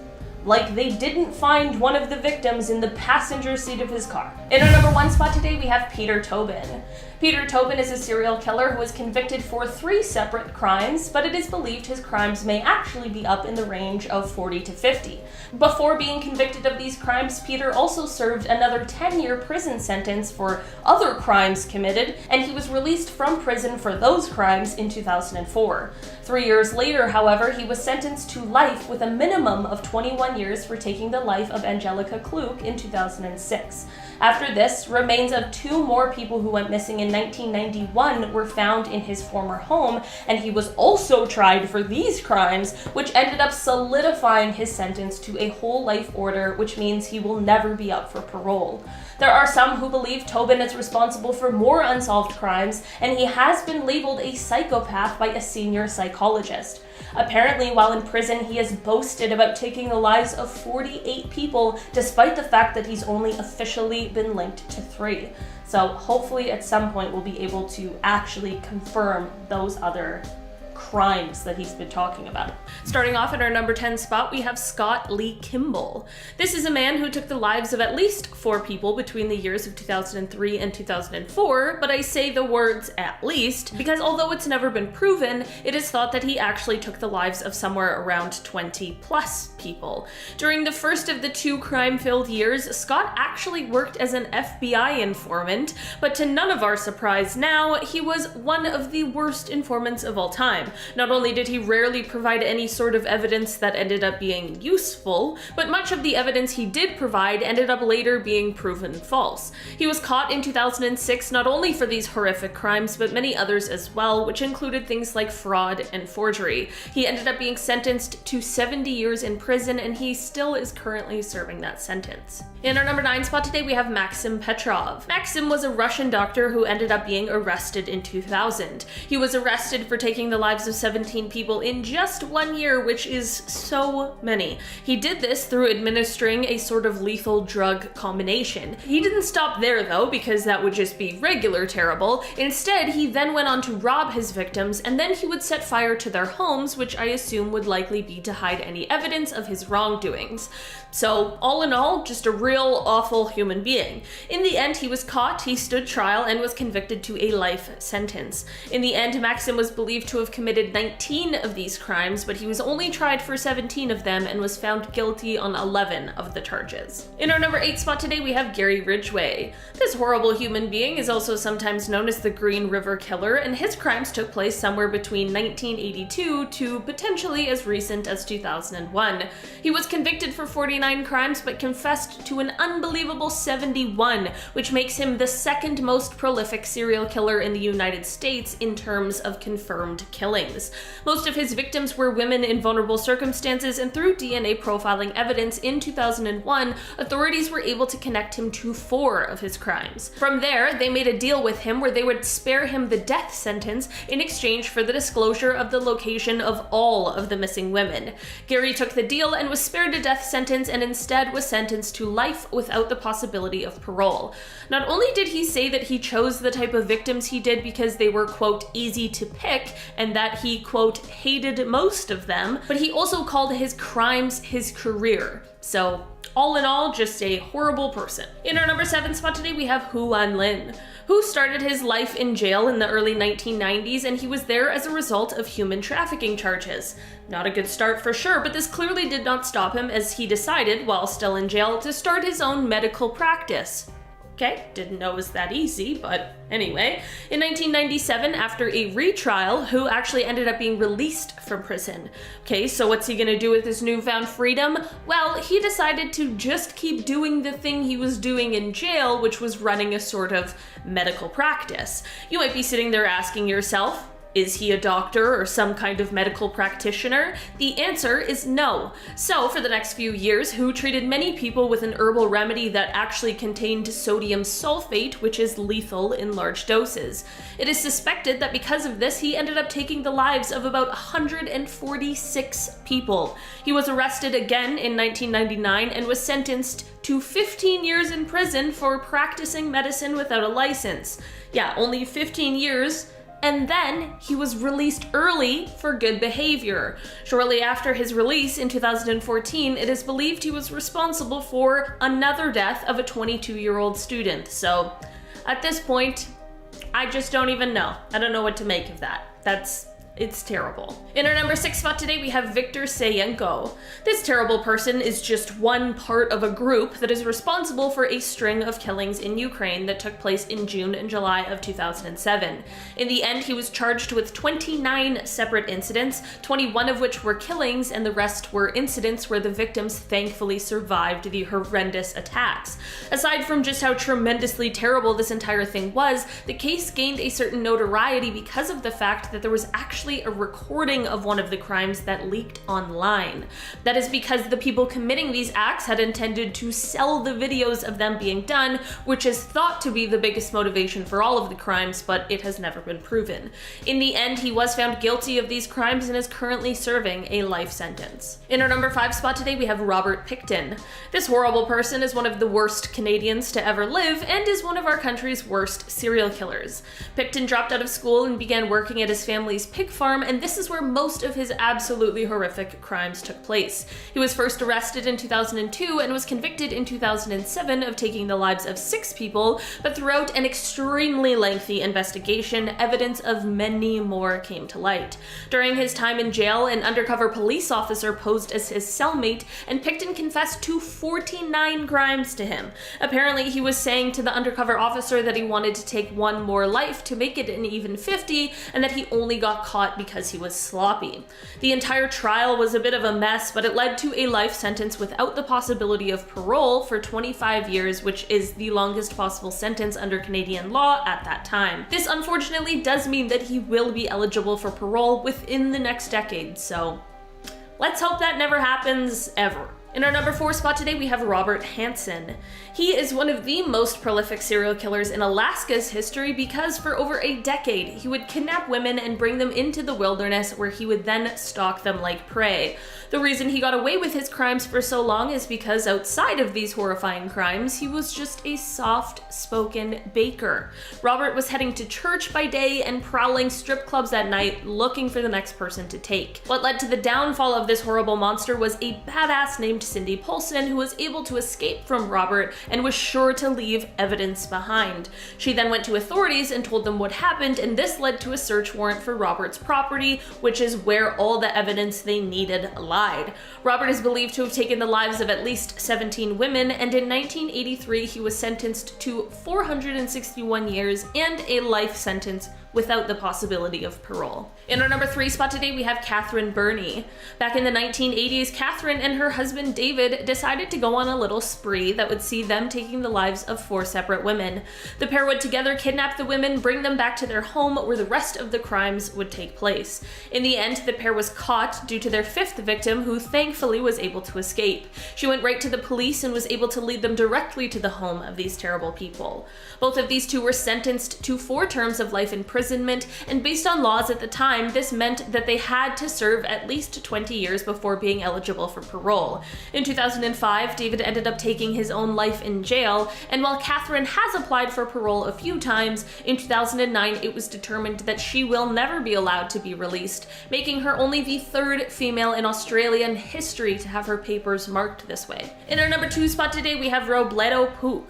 Like they didn't find one of the victims in the passenger seat of his car. In our number 1 spot today, we have Peter Tobin. Peter Tobin is a serial killer who was convicted for 3 separate crimes, but it is believed his crimes may actually be up in the range of 40 to 50. Before being convicted of these crimes, Peter also served another 10-year prison sentence for other crimes committed, and he was released from prison for those crimes in 2004. 3 years later, however, he was sentenced to life with a minimum of 21 years for taking the life of Angelica Kluk in 2006. After this, remains of 2 more people who went missing in 1991 were found in his former home, and he was also tried for these crimes, which ended up solidifying his sentence to a whole life order, which means he will never be up for parole. There are some who believe Tobin is responsible for more unsolved crimes, and he has been labeled a psychopath by a senior psychologist. Apparently, while in prison, he has boasted about taking the lives of 48 people, despite the fact that he's only officially been linked to 3. So hopefully at some point we'll be able to actually confirm those other crimes that he's been talking about. Starting off at our number 10 spot, we have Scott Lee Kimball. This is a man who took the lives of at least 4 people between the years of 2003 and 2004, but I say the words "at least" because although it's never been proven, it is thought that he actually took the lives of somewhere around 20 plus people. During the first of the 2 crime-filled years, Scott actually worked as an FBI informant, but to none of our surprise now, he was one of the worst informants of all time. Not only did he rarely provide any sort of evidence that ended up being useful, but much of the evidence he did provide ended up later being proven false. He was caught in 2006 not only for these horrific crimes, but many others as well, which included things like fraud and forgery. He ended up being sentenced to 70 years in prison, and he still is currently serving that sentence. In our number 9 spot today, we have Maxim Petrov. Maxim was a Russian doctor who ended up being arrested in 2000. He was arrested for taking the lives of 17 people in just 1 year, which is so many. He did this through administering a sort of lethal drug combination. He didn't stop there though, because that would just be regular terrible. Instead, he then went on to rob his victims, and then he would set fire to their homes, which I assume would likely be to hide any evidence of his wrongdoings. So, all in all, just a real awful human being. In the end, he was caught, he stood trial, and was convicted to a life sentence. In the end, Maxim was believed to have committed 19 of these crimes, but he was only tried for 17 of them and was found guilty on 11 of the charges. In our number 8 spot today, we have Gary Ridgway. This horrible human being is also sometimes known as the Green River Killer, and his crimes took place somewhere between 1982 to potentially as recent as 2001. He was convicted for 49 crimes, but confessed to an unbelievable 71, which makes him the second most prolific serial killer in the United States in terms of confirmed killings. Most of his victims were women in vulnerable circumstances, and through DNA profiling evidence in 2001, authorities were able to connect him to 4 of his crimes. From there, they made a deal with him where they would spare him the death sentence in exchange for the disclosure of the location of all of the missing women. Gary took the deal and was spared a death sentence, and instead was sentenced to life without the possibility of parole. Not only did he say that he chose the type of victims he did because they were, quote, easy to pick, and that he, quote, hated most of them, but he also called his crimes his career. So, all in all, just a horrible person. In our number 7 spot today, we have Hu Wanlin, who started his life in jail in the early 1990s, and he was there as a result of human trafficking charges. Not a good start for sure, but this clearly did not stop him, as he decided, while still in jail, to start his own medical practice. Okay, didn't know it was that easy, but anyway. In 1997, after a retrial, Hu actually ended up being released from prison. Okay, so what's he gonna do with his newfound freedom? Well, he decided to just keep doing the thing he was doing in jail, which was running a sort of medical practice. You might be sitting there asking yourself, is he a doctor or some kind of medical practitioner? The answer is no. So for the next few years, Hu treated many people with an herbal remedy that actually contained sodium sulfate, which is lethal in large doses. It is suspected that because of this, he ended up taking the lives of about 146 people. He was arrested again in 1999 and was sentenced to 15 years in prison for practicing medicine without a license. Yeah, only 15 years. And then he was released early for good behavior. Shortly after his release in 2014, it is believed he was responsible for another death of a 22-year-old student. So at this point, I just don't even know. I don't know what to make of that. It's terrible. In our number 6 spot today, we have Viktor Sayenko. This terrible person is just one part of a group that is responsible for a string of killings in Ukraine that took place in June and July of 2007. In the end, he was charged with 29 separate incidents, 21 of which were killings, and the rest were incidents where the victims thankfully survived the horrendous attacks. Aside from just how tremendously terrible this entire thing was, the case gained a certain notoriety because of the fact that there was actually actually a recording of one of the crimes that leaked online. That is because the people committing these acts had intended to sell the videos of them being done, which is thought to be the biggest motivation for all of the crimes, but it has never been proven. In the end, he was found guilty of these crimes and is currently serving a life sentence. In our number 5 spot today, we have Robert Pickton. This horrible person is one of the worst Canadians to ever live and is one of our country's worst serial killers. Pickton dropped out of school and began working at his family's pig farm, and this is where most of his absolutely horrific crimes took place. He was first arrested in 2002 and was convicted in 2007 of taking the lives of 6 people, but throughout an extremely lengthy investigation, evidence of many more came to light. During his time in jail, an undercover police officer posed as his cellmate, and Pickton confessed to 49 crimes to him. Apparently, he was saying to the undercover officer that he wanted to take one more life to make it an even 50, and that he only got caught because he was sloppy. The entire trial was a bit of a mess, but it led to a life sentence without the possibility of parole for 25 years, which is the longest possible sentence under Canadian law at that time. This unfortunately does mean that he will be eligible for parole within the next decade, so let's hope that never happens ever. In our number 4 spot today, we have Robert Hansen. He is one of the most prolific serial killers in Alaska's history because for over a decade, he would kidnap women and bring them into the wilderness where he would then stalk them like prey. The reason he got away with his crimes for so long is because outside of these horrifying crimes, he was just a soft-spoken baker. Robert was heading to church by day and prowling strip clubs at night looking for the next person to take. What led to the downfall of this horrible monster was a badass named Cindy Paulson, who was able to escape from Robert and was sure to leave evidence behind. She then went to authorities and told them what happened, and this led to a search warrant for Robert's property, which is where all the evidence they needed lied. Robert is believed to have taken the lives of at least 17 women, and in 1983 he was sentenced to 461 years and a life sentence without the possibility of parole. In our number 3 spot today, we have Catherine Burney. Back in the 1980s, Catherine and her husband David decided to go on a little spree that would see them taking the lives of 4 separate women. The pair would together kidnap the women, bring them back to their home where the rest of the crimes would take place. In the end, the pair was caught due to their 5th victim, who thankfully was able to escape. She went right to the police and was able to lead them directly to the home of these terrible people. Both of these 2 were sentenced to 4 terms of life in prison, and based on laws at the time, this meant that they had to serve at least 20 years before being eligible for parole. In 2005, David ended up taking his own life in jail, and while Catherine has applied for parole a few times, in 2009 it was determined that she will never be allowed to be released, making her only the 3rd female in Australian history to have her papers marked this way. In our number 2 spot today, we have Robledo Puig.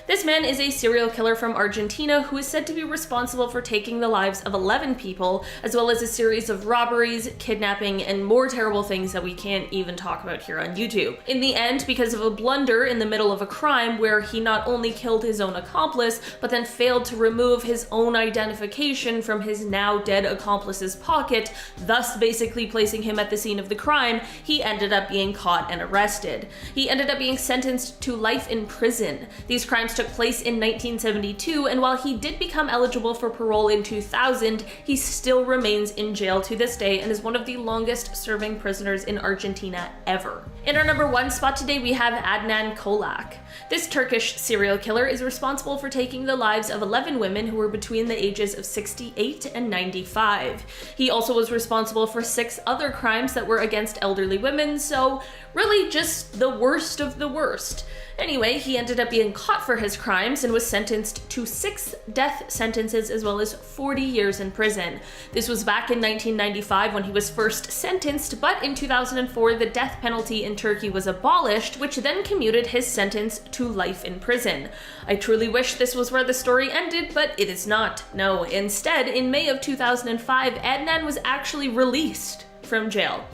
This man is a serial killer from Argentina who is said to be responsible for taking the lives of 11 people, as well as a series of robberies, kidnapping, and more terrible things that we can't even talk about here on YouTube. In the end, because of a blunder in the middle of a crime where he not only killed his own accomplice, but then failed to remove his own identification from his now dead accomplice's pocket, thus basically placing him at the scene of the crime, he ended up being caught and arrested. He ended up being sentenced to life in prison. These crimes took place in 1972, and while he did become eligible for parole in 2000, he still remains in jail to this day and is one of the longest serving prisoners in Argentina ever. In our number 1 spot today, we have Adnan Colak. This Turkish serial killer is responsible for taking the lives of 11 women who were between the ages of 68 and 95. He also was responsible for 6 other crimes that were against elderly women, so really just the worst of the worst. Anyway, he ended up being caught for his crimes and was sentenced to 6 death sentences as well as 40 years in prison. This was back in 1995 when he was first sentenced, but in 2004 the death penalty in Turkey was abolished, which then commuted his sentence to life in prison. I truly wish this was where the story ended, but it is not. No, instead, in May of 2005, Adnan was actually released from jail.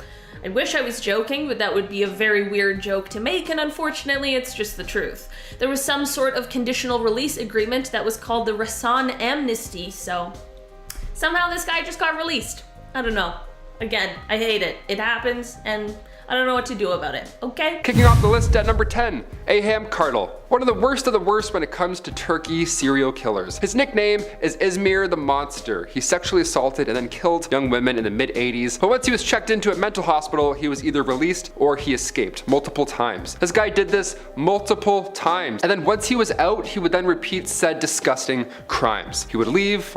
I wish I was joking, but that would be a very weird joke to make, and unfortunately it's just the truth. There was some sort of conditional release agreement that was called the Rasan Amnesty, so somehow this guy just got released. I don't know. Again, I hate it. It happens, and I don't know what to do about it, okay? Kicking off the list at number 10, Aham Kartal. One of the worst when it comes to Turkey serial killers. His nickname is Izmir the Monster. He sexually assaulted and then killed young women in the mid-80s, but once he was checked into a mental hospital, he was either released or he escaped multiple times. This guy did this multiple times, and then once he was out, he would then repeat said disgusting crimes. He would leave,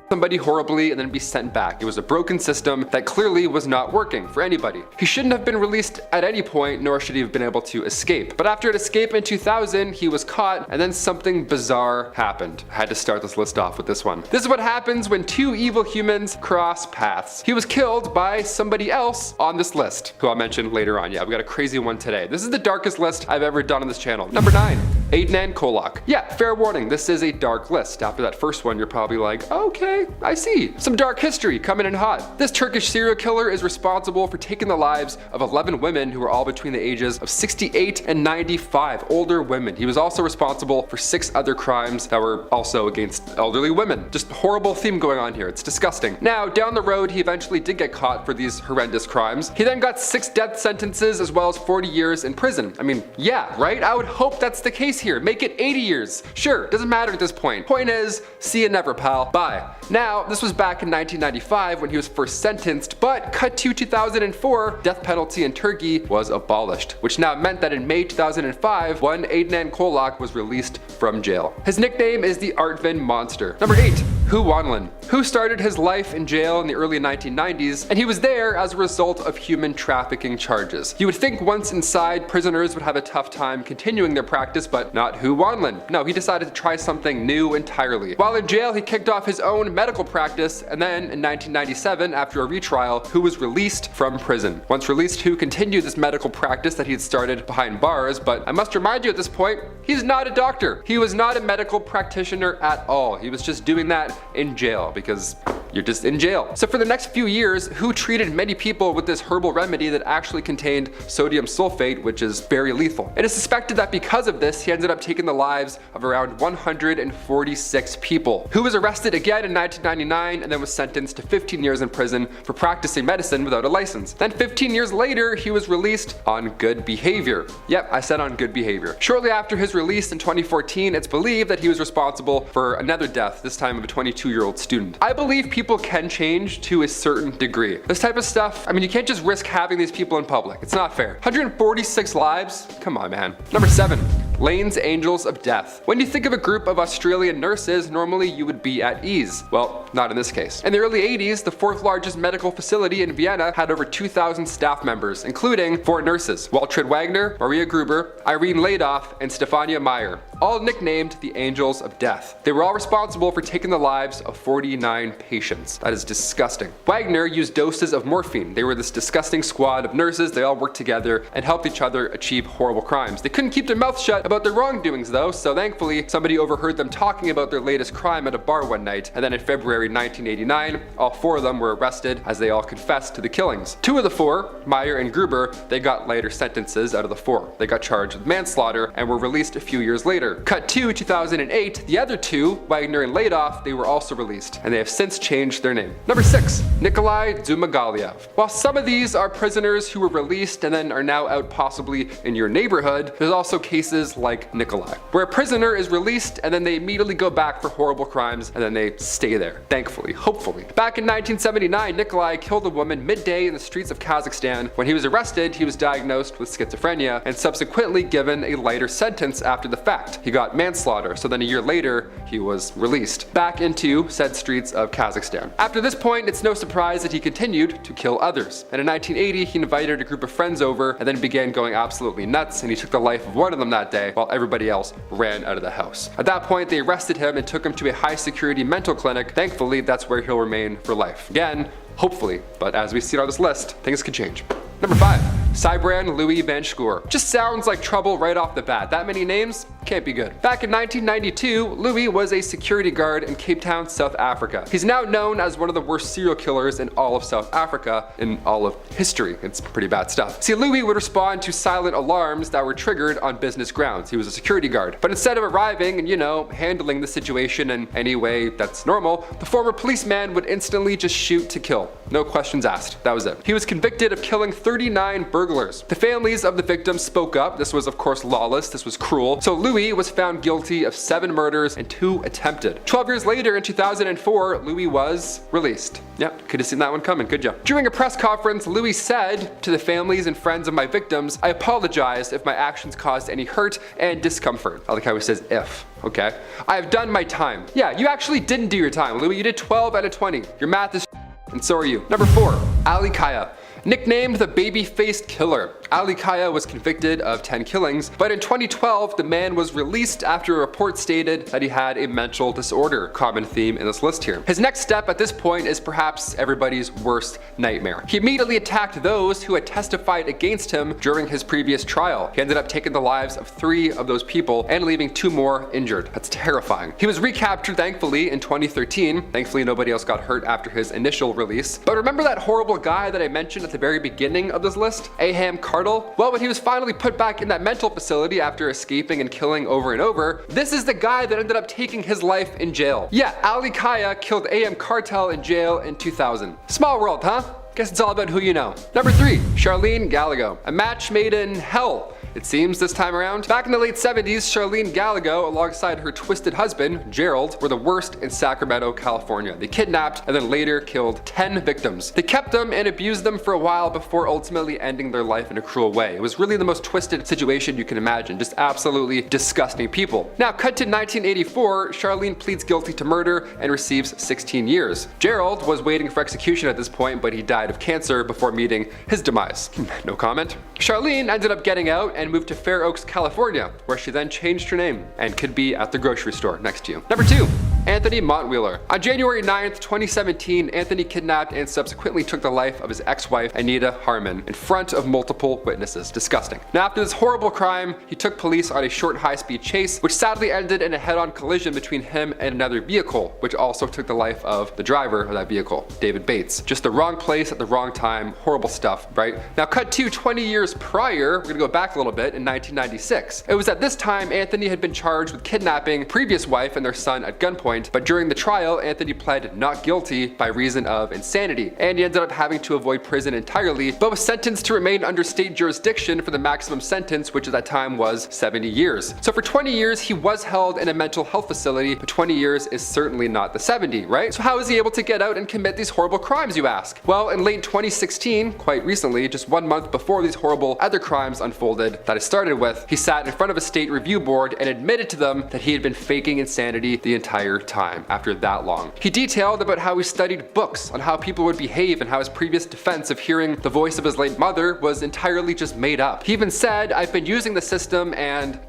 somebody horribly, and then be sent back. It was a broken system that clearly was not working for anybody. He shouldn't have been released at any point, nor should he have been able to escape. But after an escape in 2000, he was caught, and then something bizarre happened. I had to start this list off with this one. This is what happens when two evil humans cross paths. He was killed by somebody else on this list, who I'll mention later on. Yeah, we got a crazy one today. This is the darkest list I've ever done on this channel. Number 9, Adnan Colak. Yeah, fair warning, this is a dark list. After that first one, you're probably like, okay, I see. Some dark history coming in hot. This Turkish serial killer is responsible for taking the lives of 11 women who were all between the ages of 68 and 95, older women. He was also responsible for 6 other crimes that were also against elderly women. Just a horrible theme going on here. It's disgusting. Now, down the road, he eventually did get caught for these horrendous crimes. He then got 6 death sentences as well as 40 years in prison. I mean, yeah, right? I would hope that's the case here. Make it 80 years. Sure, doesn't matter at this point. Point is, see you never, pal. Bye. Now, this was back in 1995 when he was first sentenced, but cut to 2004, death penalty in Turkey was abolished, which now meant that in May 2005, one Adnan Colak was released from jail. His nickname is the Artvin Monster. Number 8, Hu Wanlin. Hu started his life in jail in the early 1990s, and he was there as a result of human trafficking charges. You would think once inside, prisoners would have a tough time continuing their practice, but not Hu Wanlin. No, he decided to try something new entirely. While in jail, he kicked off his own medical practice, and then in 1997, after a retrial, Hu was released from prison. Once released, Hu continued this medical practice that he had started behind bars, but I must remind you at this point, he's not a doctor. He was not a medical practitioner at all. He was just doing that in jail because you're just in jail. So for the next few years, Hu treated many people with this herbal remedy that actually contained sodium sulfate, which is very lethal. It is suspected that because of this, he ended up taking the lives of around 146 people. Hu was arrested again in 1999 and then was sentenced to 15 years in prison for practicing medicine without a license. Then 15 years later, he was released on good behavior. Yep, I said on good behavior. Shortly after his release in 2014, it's believed that he was responsible for another death, this time of a 22-year-old student. I believe people can change to a certain degree. This type of stuff, I mean, you can't just risk having these people in public. It's not fair. 146 lives? Come on, man. Number 7, Lane's Angels of Death. When you think of a group of Australian nurses, normally you would be at ease. Well, not in this case. In the early 80s, the 4th largest medical facility in Vienna had over 2,000 staff members, including 4 nurses: Waltrid Wagner, Maria Gruber, Irene Ladoff, and Stefania Meyer, all nicknamed the Angels of Death. They were all responsible for taking the lives of 49 patients. That is disgusting. Wagner used doses of morphine. They were this disgusting squad of nurses. They all worked together and helped each other achieve horrible crimes. They couldn't keep their mouths shut about their wrongdoings though, so thankfully somebody overheard them talking about their latest crime at a bar one night, and then in February 1989, all 4 of them were arrested as they all confessed to the killings. 2 of the 4, Meyer and Gruber, they got lighter sentences out of the 4. They got charged with manslaughter and were released a few years later. Cut to 2008, the other 2, Wagner and Ladoff, they were also released, and they have since changed their name. Number 6, Nikolai Zhumagaliev. While some of these are prisoners who were released and then are now out possibly in your neighborhood, there's also cases like Nikolai, where a prisoner is released and then they immediately go back for horrible crimes and then they stay there, thankfully, hopefully. Back in 1979, Nikolai killed a woman midday in the streets of Kazakhstan. When he was arrested, he was diagnosed with schizophrenia and subsequently given a lighter sentence after the fact. He got manslaughter, so then a year later, he was released back into said streets of Kazakhstan. After this point, it's no surprise that he continued to kill others. And in 1980, he invited a group of friends over and then began going absolutely nuts, and he took the life of one of them that day while everybody else ran out of the house. At that point, they arrested him and took him to a high security mental clinic. Thankfully, that's where he'll remain for life. Again, hopefully, but as we see on this list, things could change. Number 5, Cybran Louis Van Schoor. Just sounds like trouble right off the bat. That many names? Can't be good. Back in 1992, Louis was a security guard in Cape Town, South Africa. He's now known as one of the worst serial killers in all of South Africa, in all of history. It's pretty bad stuff. See, Louis would respond to silent alarms that were triggered on business grounds. He was a security guard. But instead of arriving and, handling the situation in any way that's normal, the former policeman would instantly just shoot to kill. No questions asked. That was it. He was convicted of killing 39 burglars. The families of the victims spoke up. This was, of course, lawless. This was cruel. So Louis was found guilty of 7 murders and 2 attempted. 12 years later, in 2004, Louis was released. Yep, could have seen that one coming, could you? During a press conference, Louis said to the families and friends of my victims, "I apologize if my actions caused any hurt and discomfort." I like how he says if. Okay. "I have done my time." Yeah, you actually didn't do your time, Louis. You did 12 out of 20. Your math is and so are you. Number 4, Ali Kaya. Nicknamed the baby-faced killer, Ali Kaya was convicted of 10 killings, but in 2012, the man was released after a report stated that he had a mental disorder, common theme in this list here. His next step at this point is perhaps everybody's worst nightmare. He immediately attacked those who had testified against him during his previous trial. He ended up taking the lives of 3 of those people and leaving 2 more injured. That's terrifying. He was recaptured, thankfully, in 2013. Thankfully, nobody else got hurt after his initial release. But remember that horrible guy that I mentioned at the very beginning of this list, Adnan Colak? Well, when he was finally put back in that mental facility after escaping and killing over and over, this is the guy that ended up taking his life in jail. Yeah, Ali Kaya killed AM Cartel in jail in 2000. Small world, huh? Guess it's all about who you know. Number 3, Charlene Gallego. A match made in hell, it seems, this time around. Back in the late 70s, Charlene Gallego, alongside her twisted husband, Gerald, were the worst in Sacramento, California. They kidnapped and then later killed 10 victims. They kept them and abused them for a while before ultimately ending their life in a cruel way. It was really the most twisted situation you can imagine. Just absolutely disgusting people. Now, cut to 1984, Charlene pleads guilty to murder and receives 16 years. Gerald was waiting for execution at this point, but he died of cancer before meeting his demise. No comment. Charlene ended up getting out and moved to Fair Oaks, California, where she then changed her name and could be at the grocery store next to you. Number 2, Anthony Montwheeler. On January 9th, 2017, Anthony kidnapped and subsequently took the life of his ex-wife, Anita Harmon, in front of multiple witnesses. Disgusting. Now, after this horrible crime, he took police on a short high-speed chase, which sadly ended in a head-on collision between him and another vehicle, which also took the life of the driver of that vehicle, David Bates. Just the wrong place at the wrong time. Horrible stuff, right? Now, cut to 20 years prior, we're gonna go back a little bit, in 1996. It was at this time Anthony had been charged with kidnapping previous wife and their son at gunpoint, but during the trial, Anthony pled not guilty by reason of insanity, and he ended up having to avoid prison entirely, but was sentenced to remain under state jurisdiction for the maximum sentence, which at that time was 70 years. So for 20 years, he was held in a mental health facility, but 20 years is certainly not the 70, right? So how is he able to get out and commit these horrible crimes, you ask? Well, in late 2016, quite recently, just 1 month before these horrible other crimes unfolded that I started with, he sat in front of a state review board and admitted to them that he had been faking insanity the entire time after that long. He detailed about how he studied books on how people would behave and how his previous defense of hearing the voice of his late mother was entirely just made up. He even said, "I've been using the system and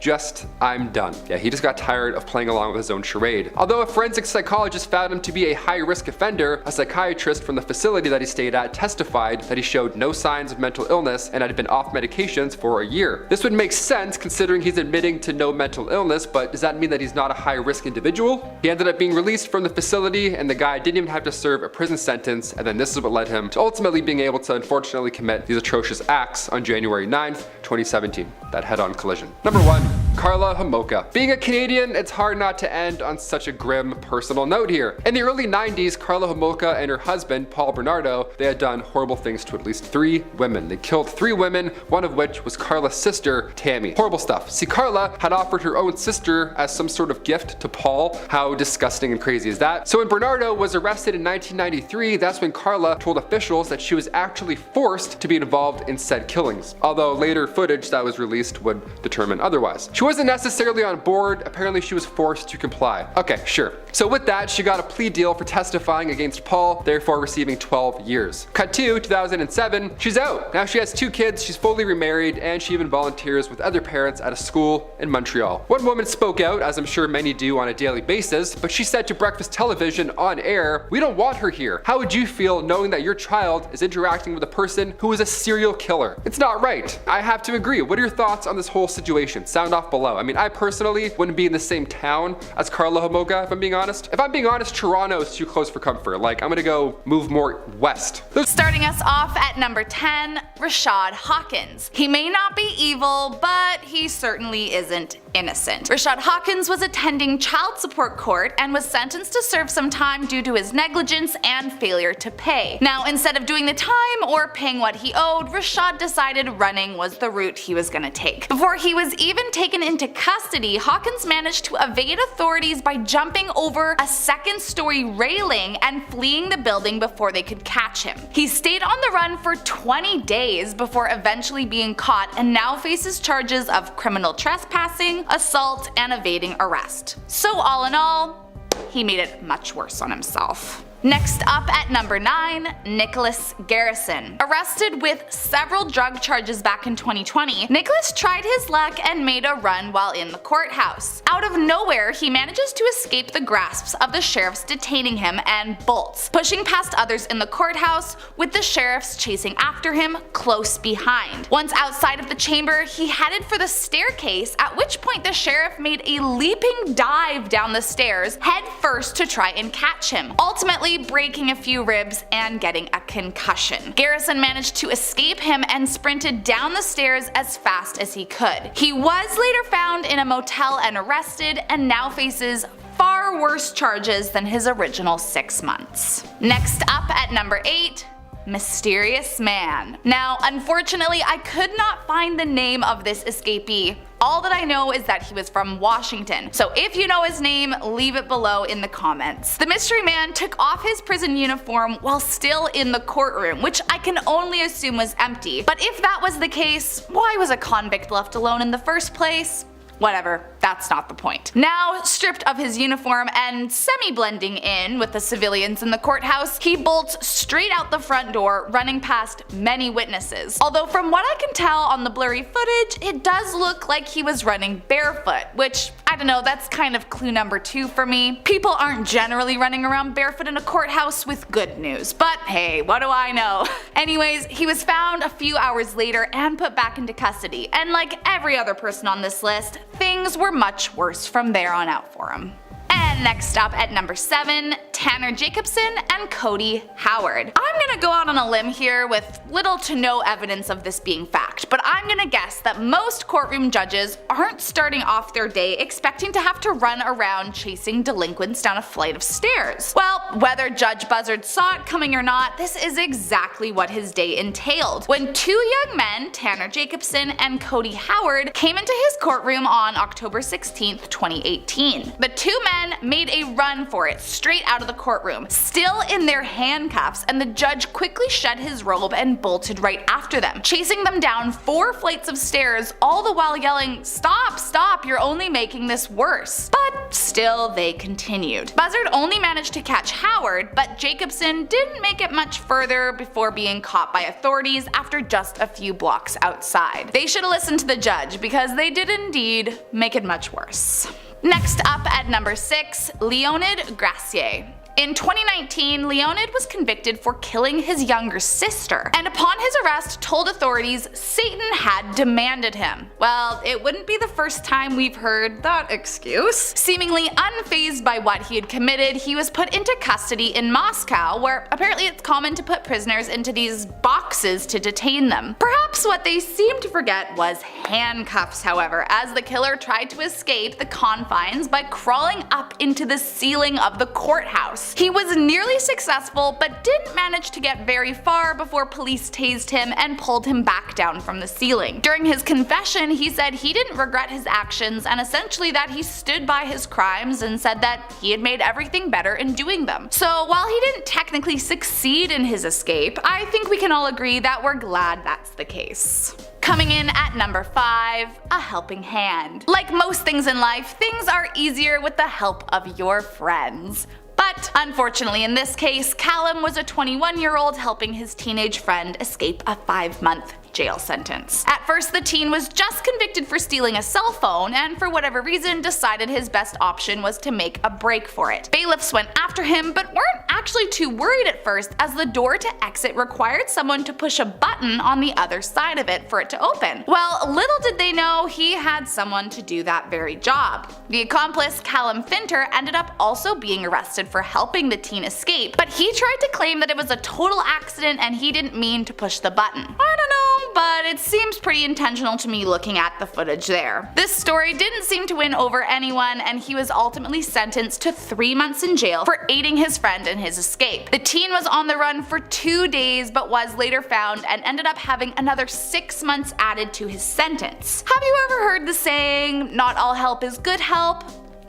I'm done." Yeah, he just got tired of playing along with his own charade. Although a forensic psychologist found him to be a high-risk offender, a psychiatrist from the facility that he stayed at testified that he showed no signs of mental illness and had been off medications for a year. This would make sense considering he's admitting to no mental illness, but does that mean that he's not a high-risk individual? He ended up being released from the facility, and the guy didn't even have to serve a prison sentence, and then this is what led him to ultimately being able to unfortunately commit these atrocious acts on January 9th, 2017, that head-on collision. Number 1, Karla Homolka. Being a Canadian, it's hard not to end on such a grim personal note here. In the early 90s, Karla Homolka and her husband, Paul Bernardo, they had done horrible things to at least 3 women. They killed 3 women, one of which was Karla's sister, Tammy. Horrible stuff. See, Karla had offered her own sister as some sort of gift to Paul. How disgusting and crazy is that? So when Bernardo was arrested in 1993, that's when Karla told officials that she was actually forced to be involved in said killings. Although later footage that was released would determine otherwise. She wasn't necessarily on board, apparently she was forced to comply. Okay, sure. So with that, she got a plea deal for testifying against Paul, therefore receiving 12 years. Cut to 2007, she's out. Now she has 2 kids, she's fully remarried, and she even volunteers with other parents at a school in Montreal. One woman spoke out, as I'm sure many do on a daily basis, but she said to Breakfast Television on air, "We don't want her here. How would you feel knowing that your child is interacting with a person who is a serial killer? It's not right." I have to agree. What are your thoughts on this whole situation? Sound off below. I mean, I personally wouldn't be in the same town as Karla Hamoga, if I'm being honest. If I'm being honest, Toronto is too close for comfort. Like, I'm gonna go move more west. Starting us off at number 10, Rashad Hawkins. He may not be evil, but he certainly isn't innocent. Rashad Hawkins was attending child support court and was sentenced to serve some time due to his negligence and failure to pay. Now, instead of doing the time or paying what he owed, Rashad decided running was the route he was gonna take. Before he was even taken into custody, Hawkins managed to evade authorities by jumping over a second-story railing and fleeing the building before they could catch him. He stayed on the run for 20 days before eventually being caught and now faces charges of criminal trespassing, assault, and evading arrest. So all in all, he made it much worse on himself. Next up at number 9, Nicholas Garrison. Arrested with several drug charges back in 2020, Nicholas tried his luck and made a run while in the courthouse. Out of nowhere, he manages to escape the grasps of the sheriffs detaining him and bolts, pushing past others in the courthouse, with the sheriffs chasing after him close behind. Once outside of the chamber, he headed for the staircase, at which point the sheriff made a leaping dive down the stairs head first to try and catch him, ultimately breaking a few ribs and getting a concussion. Garrison managed to escape him and sprinted down the stairs as fast as he could. He was later found in a motel and arrested, and now faces far worse charges than his original 6 months. Next up at number 8, Mysterious Man. Now, unfortunately, I could not find the name of this escapee. All that I know is that he was from Washington, so if you know his name, leave it below in the comments. The mystery man took off his prison uniform while still in the courtroom, which I can only assume was empty. But if that was the case, why was a convict left alone in the first place? Whatever, that's not the point. Now, stripped of his uniform and semi-blending in with the civilians in the courthouse, he bolts straight out the front door, running past many witnesses. Although from what I can tell on the blurry footage, it does look like he was running barefoot, which, I don't know, that's kind of clue number 2 for me. People aren't generally running around barefoot in a courthouse with good news, but hey, what do I know? Anyways, he was found a few hours later and put back into custody, and like every other person on this list, things were much worse from there on out for him. And next up at number 7, Tanner Jacobson and Cody Howard. I'm gonna go out on a limb here with little to no evidence of this being fact, but I'm gonna guess that most courtroom judges aren't starting off their day expecting to have to run around chasing delinquents down a flight of stairs. Well, whether Judge Buzzard saw it coming or not, this is exactly what his day entailed. When 2 young men, Tanner Jacobson and Cody Howard, came into his courtroom on October 16th, 2018. The 2 men made a run for it straight out of the courtroom, still in their handcuffs, and the judge quickly shed his robe and bolted right after them, chasing them down 4 flights of stairs, all the while yelling, "Stop, stop, you're only making this worse." But still they continued. Buzzard only managed to catch Howard, but Jacobson didn't make it much further before being caught by authorities after just a few blocks outside. They should have listened to the judge, because they did indeed make it much worse. Next up at number 6, Leonid Gracier. In 2019, Leonid was convicted for killing his younger sister, and upon his arrest told authorities Satan had demanded him. Well, it wouldn't be the first time we've heard that excuse. Seemingly unfazed by what he had committed, he was put into custody in Moscow, where apparently it's common to put prisoners into these boxes to detain them. Perhaps what they seemed to forget was handcuffs, however, as the killer tried to escape the confines by crawling up into the ceiling of the courthouse. He was nearly successful, but didn't manage to get very far before police tased him and pulled him back down from the ceiling. During his confession, he said he didn't regret his actions, and essentially that he stood by his crimes and said that he had made everything better in doing them. So while he didn't technically succeed in his escape, I think we can all agree that we're glad that's the case. Coming in at number 5, a helping hand. Like most things in life, things are easier with the help of your friends. But unfortunately in this case, Callum was a 21-year-old helping his teenage friend escape a 5-month jail sentence. At first, the teen was just convicted for stealing a cell phone and for whatever reason decided his best option was to make a break for it. Bailiffs went after him but weren't actually too worried at first, as the door to exit required someone to push a button on the other side of it for it to open. Well, little did they know he had someone to do that very job. The accomplice, Callum Finter, ended up also being arrested for helping the teen escape, but he tried to claim that it was a total accident and he didn't mean to push the button. I don't know, but it seems pretty intentional to me looking at the footage there. This story didn't seem to win over anyone, and he was ultimately sentenced to 3 months in jail for aiding his friend in his escape. The teen was on the run for 2 days but was later found and ended up having another 6 months added to his sentence. Have you ever heard the saying, not all help is good help?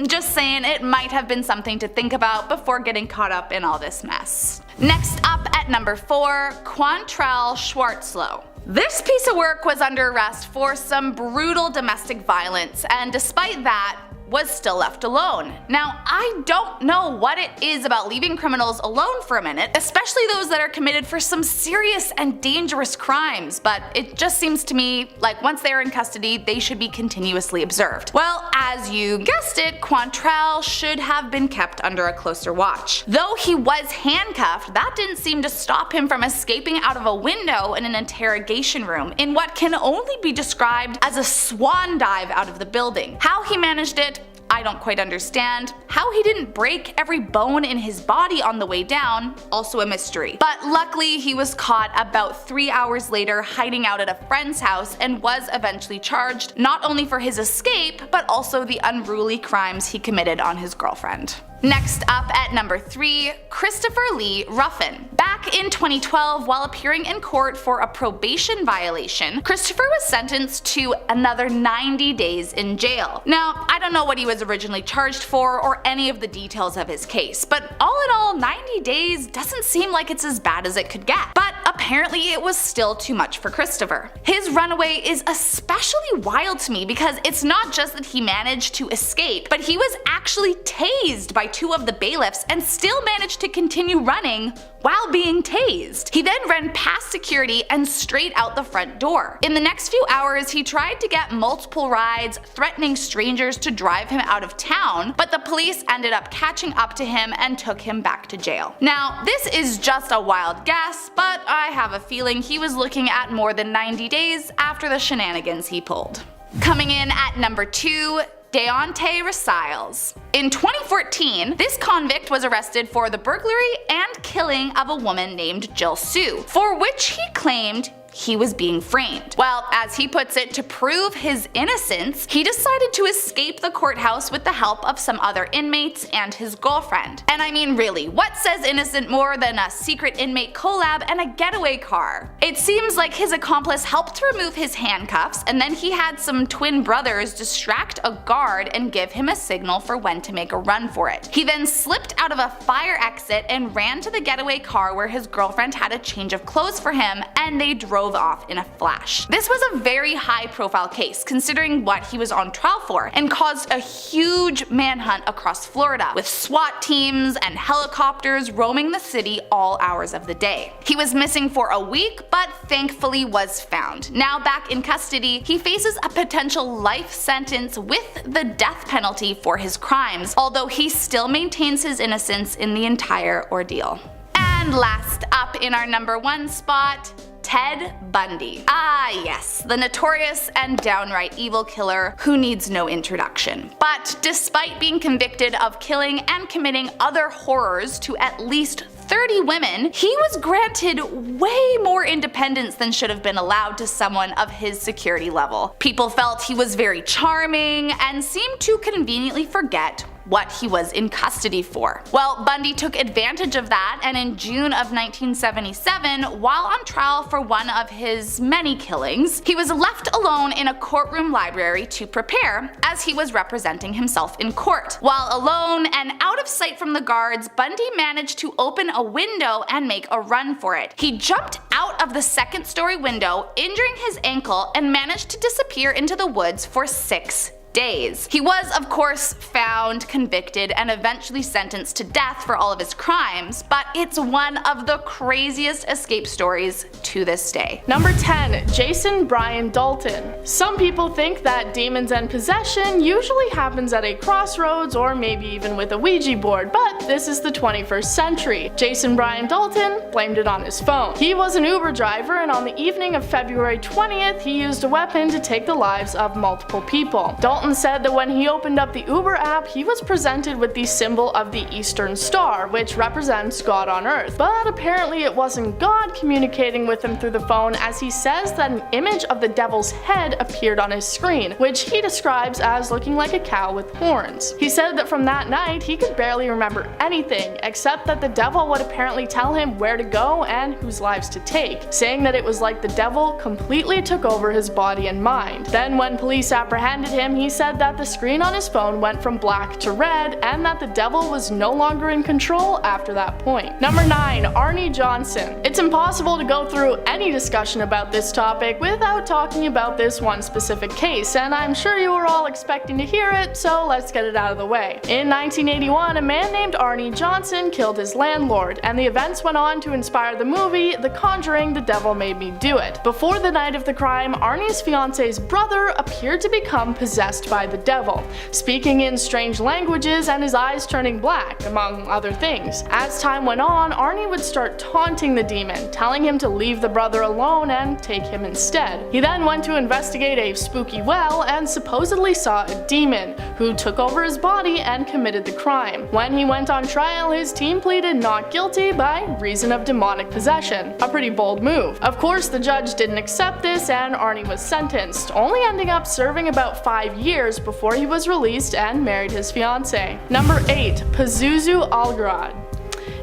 Just saying, it might have been something to think about before getting caught up in all this mess. Next up at number 4, Quantrell Schwartzlow. This piece of work was under arrest for some brutal domestic violence, and despite that, was still left alone. Now, I don't know what it is about leaving criminals alone for a minute, especially those that are committed for some serious and dangerous crimes, but it just seems to me like once they are in custody, they should be continuously observed. Well, as you guessed it, Quantrell should have been kept under a closer watch. Though he was handcuffed, that didn't seem to stop him from escaping out of a window in an interrogation room in what can only be described as a swan dive out of the building. How he managed it, I don't quite understand. How he didn't break every bone in his body on the way down, also a mystery. But luckily he was caught about 3 hours later hiding out at a friend's house and was eventually charged, not only for his escape, but also the unruly crimes he committed on his girlfriend. Next up at number 3, Christopher Lee Ruffin. Back in 2012, while appearing in court for a probation violation, Christopher was sentenced to another 90 days in jail. Now, I don't know what he was originally charged for or any of the details of his case, but all in all, 90 days doesn't seem like it's as bad as it could get. But apparently it was still too much for Christopher. His runaway is especially wild to me because it's not just that he managed to escape, but he was actually tased by 2 of the bailiffs and still managed to continue running while being tased. He then ran past security and straight out the front door. In the next few hours, he tried to get multiple rides, threatening strangers to drive him out of town, but the police ended up catching up to him and took him back to jail. Now, this is just a wild guess, but I have a feeling he was looking at more than 90 days after the shenanigans he pulled. Coming in at number 2, Deontay Rasiles. In 2014, this convict was arrested for the burglary and killing of a woman named Jill Sue, for which he claimed he was being framed. Well, as he puts it, to prove his innocence, he decided to escape the courthouse with the help of some other inmates and his girlfriend. And I mean, really, what says innocent more than a secret inmate collab and a getaway car? It seems like his accomplice helped to remove his handcuffs, and then he had some twin brothers distract a guard and give him a signal for when to make a run for it. He then slipped out of a fire exit and ran to the getaway car where his girlfriend had a change of clothes for him, and they drove off in a flash. This was a very high profile case considering what he was on trial for, and caused a huge manhunt across Florida, with SWAT teams and helicopters roaming the city all hours of the day. He was missing for a week, but thankfully was found. Now back in custody, he faces a potential life sentence with the death penalty for his crimes, although he still maintains his innocence in the entire ordeal. And last up in our number 1 spot, Ted Bundy. Ah yes, the notorious and downright evil killer who needs no introduction. But despite being convicted of killing and committing other horrors to at least 30 women, he was granted way more independence than should have been allowed to someone of his security level. People felt he was very charming and seemed to conveniently forget what he was in custody for. Well, Bundy took advantage of that, and in June of 1977, while on trial for one of his many killings, he was left alone in a courtroom library to prepare, as he was representing himself in court. While alone and out of sight from the guards, Bundy managed to open a window and make a run for it. He jumped out of the 2nd-story window, injuring his ankle, and managed to disappear into the woods for 6 days. He was, of course, found, convicted, and eventually sentenced to death for all of his crimes, but it's one of the craziest escape stories to this day. Number 10. Jason Brian Dalton. Some people think that demons and possession usually happens at a crossroads or maybe even with a Ouija board, but this is the 21st century. Jason Brian Dalton blamed it on his phone. He was an Uber driver, and on the evening of February 20th, he used a weapon to take the lives of multiple people. Dalton said that when he opened up the Uber app, he was presented with the symbol of the Eastern Star, which represents God on Earth. But apparently it wasn't God communicating with him through the phone, as he says that an image of the devil's head appeared on his screen, which he describes as looking like a cow with horns. He said that from that night, he could barely remember anything, except that the devil would apparently tell him where to go and whose lives to take, saying that it was like the devil completely took over his body and mind. Then when police apprehended him, he said that the screen on his phone went from black to red, and that the devil was no longer in control after that point. Number 9. Arnie Johnson. It's impossible to go through any discussion about this topic without talking about this one specific case, and I'm sure you were all expecting to hear it, so let's get it out of the way. In 1981, a man named Arnie Johnson killed his landlord, and the events went on to inspire the movie The Conjuring: The Devil Made Me Do It. Before the night of the crime, Arnie's fiance's brother appeared to become possessed by the devil, speaking in strange languages and his eyes turning black, among other things. As time went on, Arnie would start taunting the demon, telling him to leave the brother alone and take him instead. He then went to investigate a spooky well and supposedly saw a demon, who took over his body and committed the crime. When he went on trial, his team pleaded not guilty by reason of demonic possession. A pretty bold move. Of course, the judge didn't accept this, and Arnie was sentenced, only ending up serving about 5 years before he was released and married his fiancée. Number 8. Pazuzu Algarad.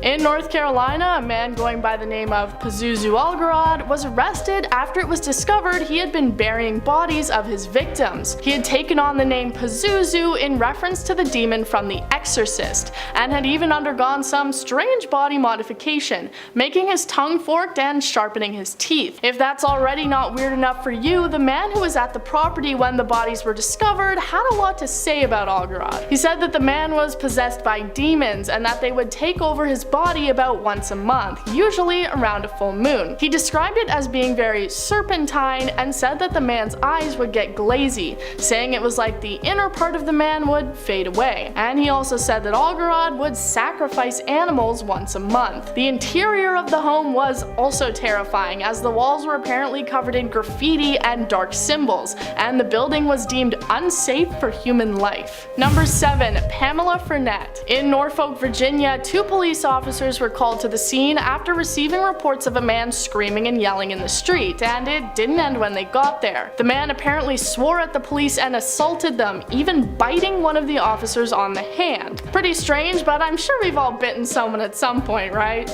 In North Carolina, a man going by the name of Pazuzu Algarad was arrested after it was discovered he had been burying bodies of his victims. He had taken on the name Pazuzu in reference to the demon from The Exorcist, and had even undergone some strange body modification, making his tongue forked and sharpening his teeth. If that's already not weird enough for you, the man who was at the property when the bodies were discovered had a lot to say about Algarad. He said that the man was possessed by demons and that they would take over his body about once a month, usually around a full moon. He described it as being very serpentine and said that the man's eyes would get glazy, saying it was like the inner part of the man would fade away. And he also said that Algarad would sacrifice animals once a month. The interior of the home was also terrifying, as the walls were apparently covered in graffiti and dark symbols, and the building was deemed unsafe for human life. Number 7. Pamela Frenette. In Norfolk, Virginia, 2 police officers were called to the scene after receiving reports of a man screaming and yelling in the street, and it didn't end when they got there. The man apparently swore at the police and assaulted them, even biting one of the officers on the hand. Pretty strange, but I'm sure we've all bitten someone at some point, right?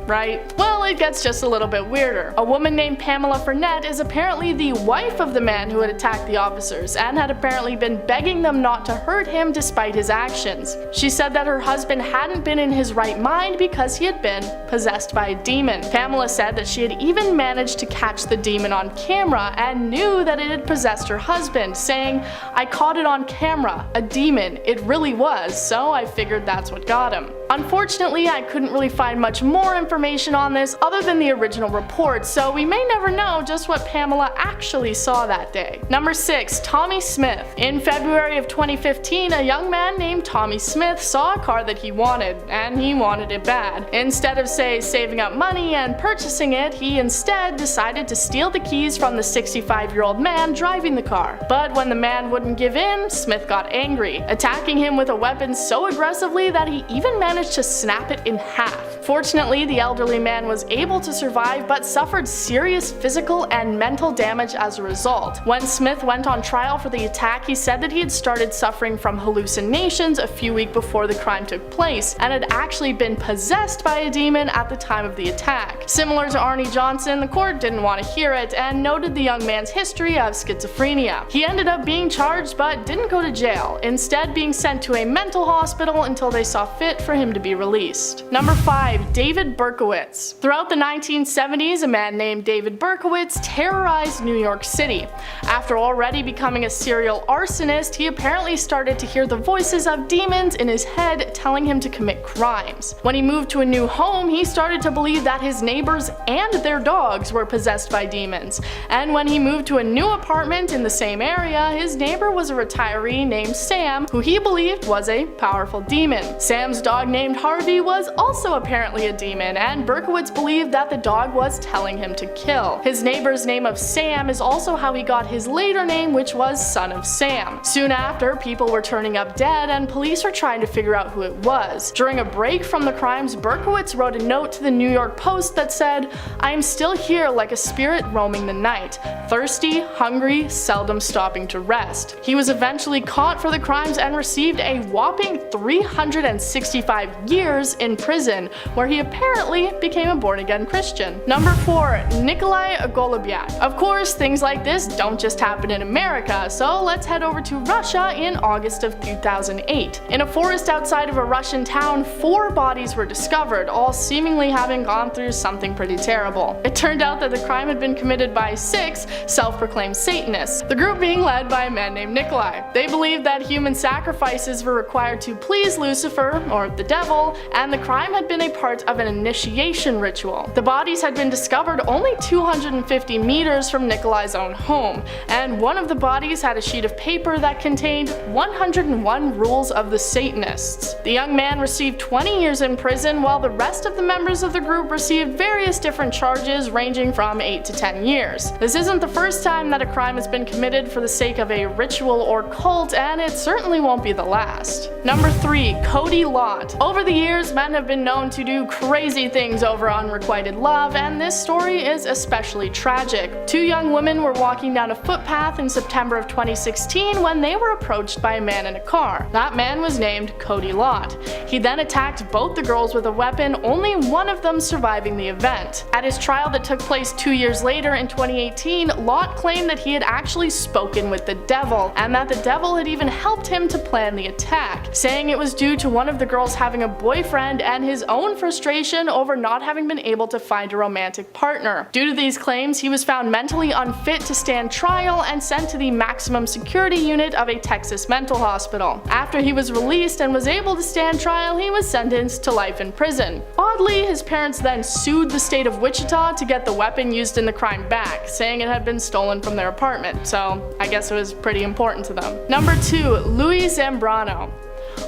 Well, it gets just a little bit weirder. A woman named Pamela Frenette is apparently the wife of the man who had attacked the officers, and had apparently been begging them not to hurt him despite his actions. She said that her husband hadn't been in his right mind because he had been possessed by a demon. Pamela said that she had even managed to catch the demon on camera and knew that it had possessed her husband, saying, "I caught it on camera, a demon, it really was, so I figured that's what got him." Unfortunately, I couldn't really find much more information on this other than the original report, so we may never know just what Pamela actually saw that day. Number 6. Tommy Smith. In February of 2015, a young man named Tommy Smith saw a car that he wanted, and he wanted it bad. Instead of, say, saving up money and purchasing it, he instead decided to steal the keys from the 65-year-old man driving the car. But when the man wouldn't give in, Smith got angry, attacking him with a weapon so aggressively that he even managed to snap it in half. Fortunately, the elderly man was able to survive, but suffered serious physical and mental damage as a result. When Smith went on trial for the attack, he said that he had started suffering from hallucinations a few weeks before the crime took place, and had actually been possessed by a demon at the time of the attack. Similar to Arnie Johnson, the court didn't want to hear it, and noted the young man's history of schizophrenia. He ended up being charged but didn't go to jail, instead being sent to a mental hospital until they saw fit for him to be released. Number 5. David Berkowitz. Berkowitz. Throughout the 1970s, a man named David Berkowitz terrorized New York City. After already becoming a serial arsonist, he apparently started to hear the voices of demons in his head telling him to commit crimes. When he moved to a new home, he started to believe that his neighbors and their dogs were possessed by demons. And when he moved to a new apartment in the same area, his neighbor was a retiree named Sam, who he believed was a powerful demon. Sam's dog named Harvey was also apparently a demon, and Berkowitz believed that the dog was telling him to kill. His neighbor's name of Sam is also how he got his later name, which was Son of Sam. Soon after, people were turning up dead and police were trying to figure out who it was. During a break from the crimes, Berkowitz wrote a note to the New York Post that said, "I am still here like a spirit roaming the night, thirsty, hungry, seldom stopping to rest." He was eventually caught for the crimes and received a whopping 365 years in prison, where he apparently became a born-again Christian. Number 4. Nikolai Golubyak. Of course, things like this don't just happen in America, so let's head over to Russia in August of 2008. In a forest outside of a Russian town, 4 bodies were discovered, all seemingly having gone through something pretty terrible. It turned out that the crime had been committed by 6 self-proclaimed Satanists, the group being led by a man named Nikolai. They believed that human sacrifices were required to please Lucifer, or the devil, and the crime had been a part of an initiation ritual. The bodies had been discovered only 250 meters from Nikolai's own home, and one of the bodies had a sheet of paper that contained 101 rules of the Satanists. The young man received 20 years in prison, while the rest of the members of the group received various different charges ranging from 8 to 10 years. This isn't the first time that a crime has been committed for the sake of a ritual or cult, and it certainly won't be the last. Number 3. Cody Lott. Over the years, men have been known to do crazy things over unrequited love, and this story is especially tragic. 2 young women were walking down a footpath in September of 2016 when they were approached by a man in a car. That man was named Cody Lott. He then attacked both the girls with a weapon, only one of them surviving the event. At his trial that took place 2 years later in 2018, Lott claimed that he had actually spoken with the devil, and that the devil had even helped him to plan the attack, saying it was due to one of the girls having a boyfriend and his own frustration over not having been able to find a romantic partner. Due to these claims, he was found mentally unfit to stand trial and sent to the maximum security unit of a Texas mental hospital. After he was released and was able to stand trial, he was sentenced to life in prison. Oddly, his parents then sued the state of Wichita to get the weapon used in the crime back, saying it had been stolen from their apartment, so I guess it was pretty important to them. Number 2. Louis Zambrano.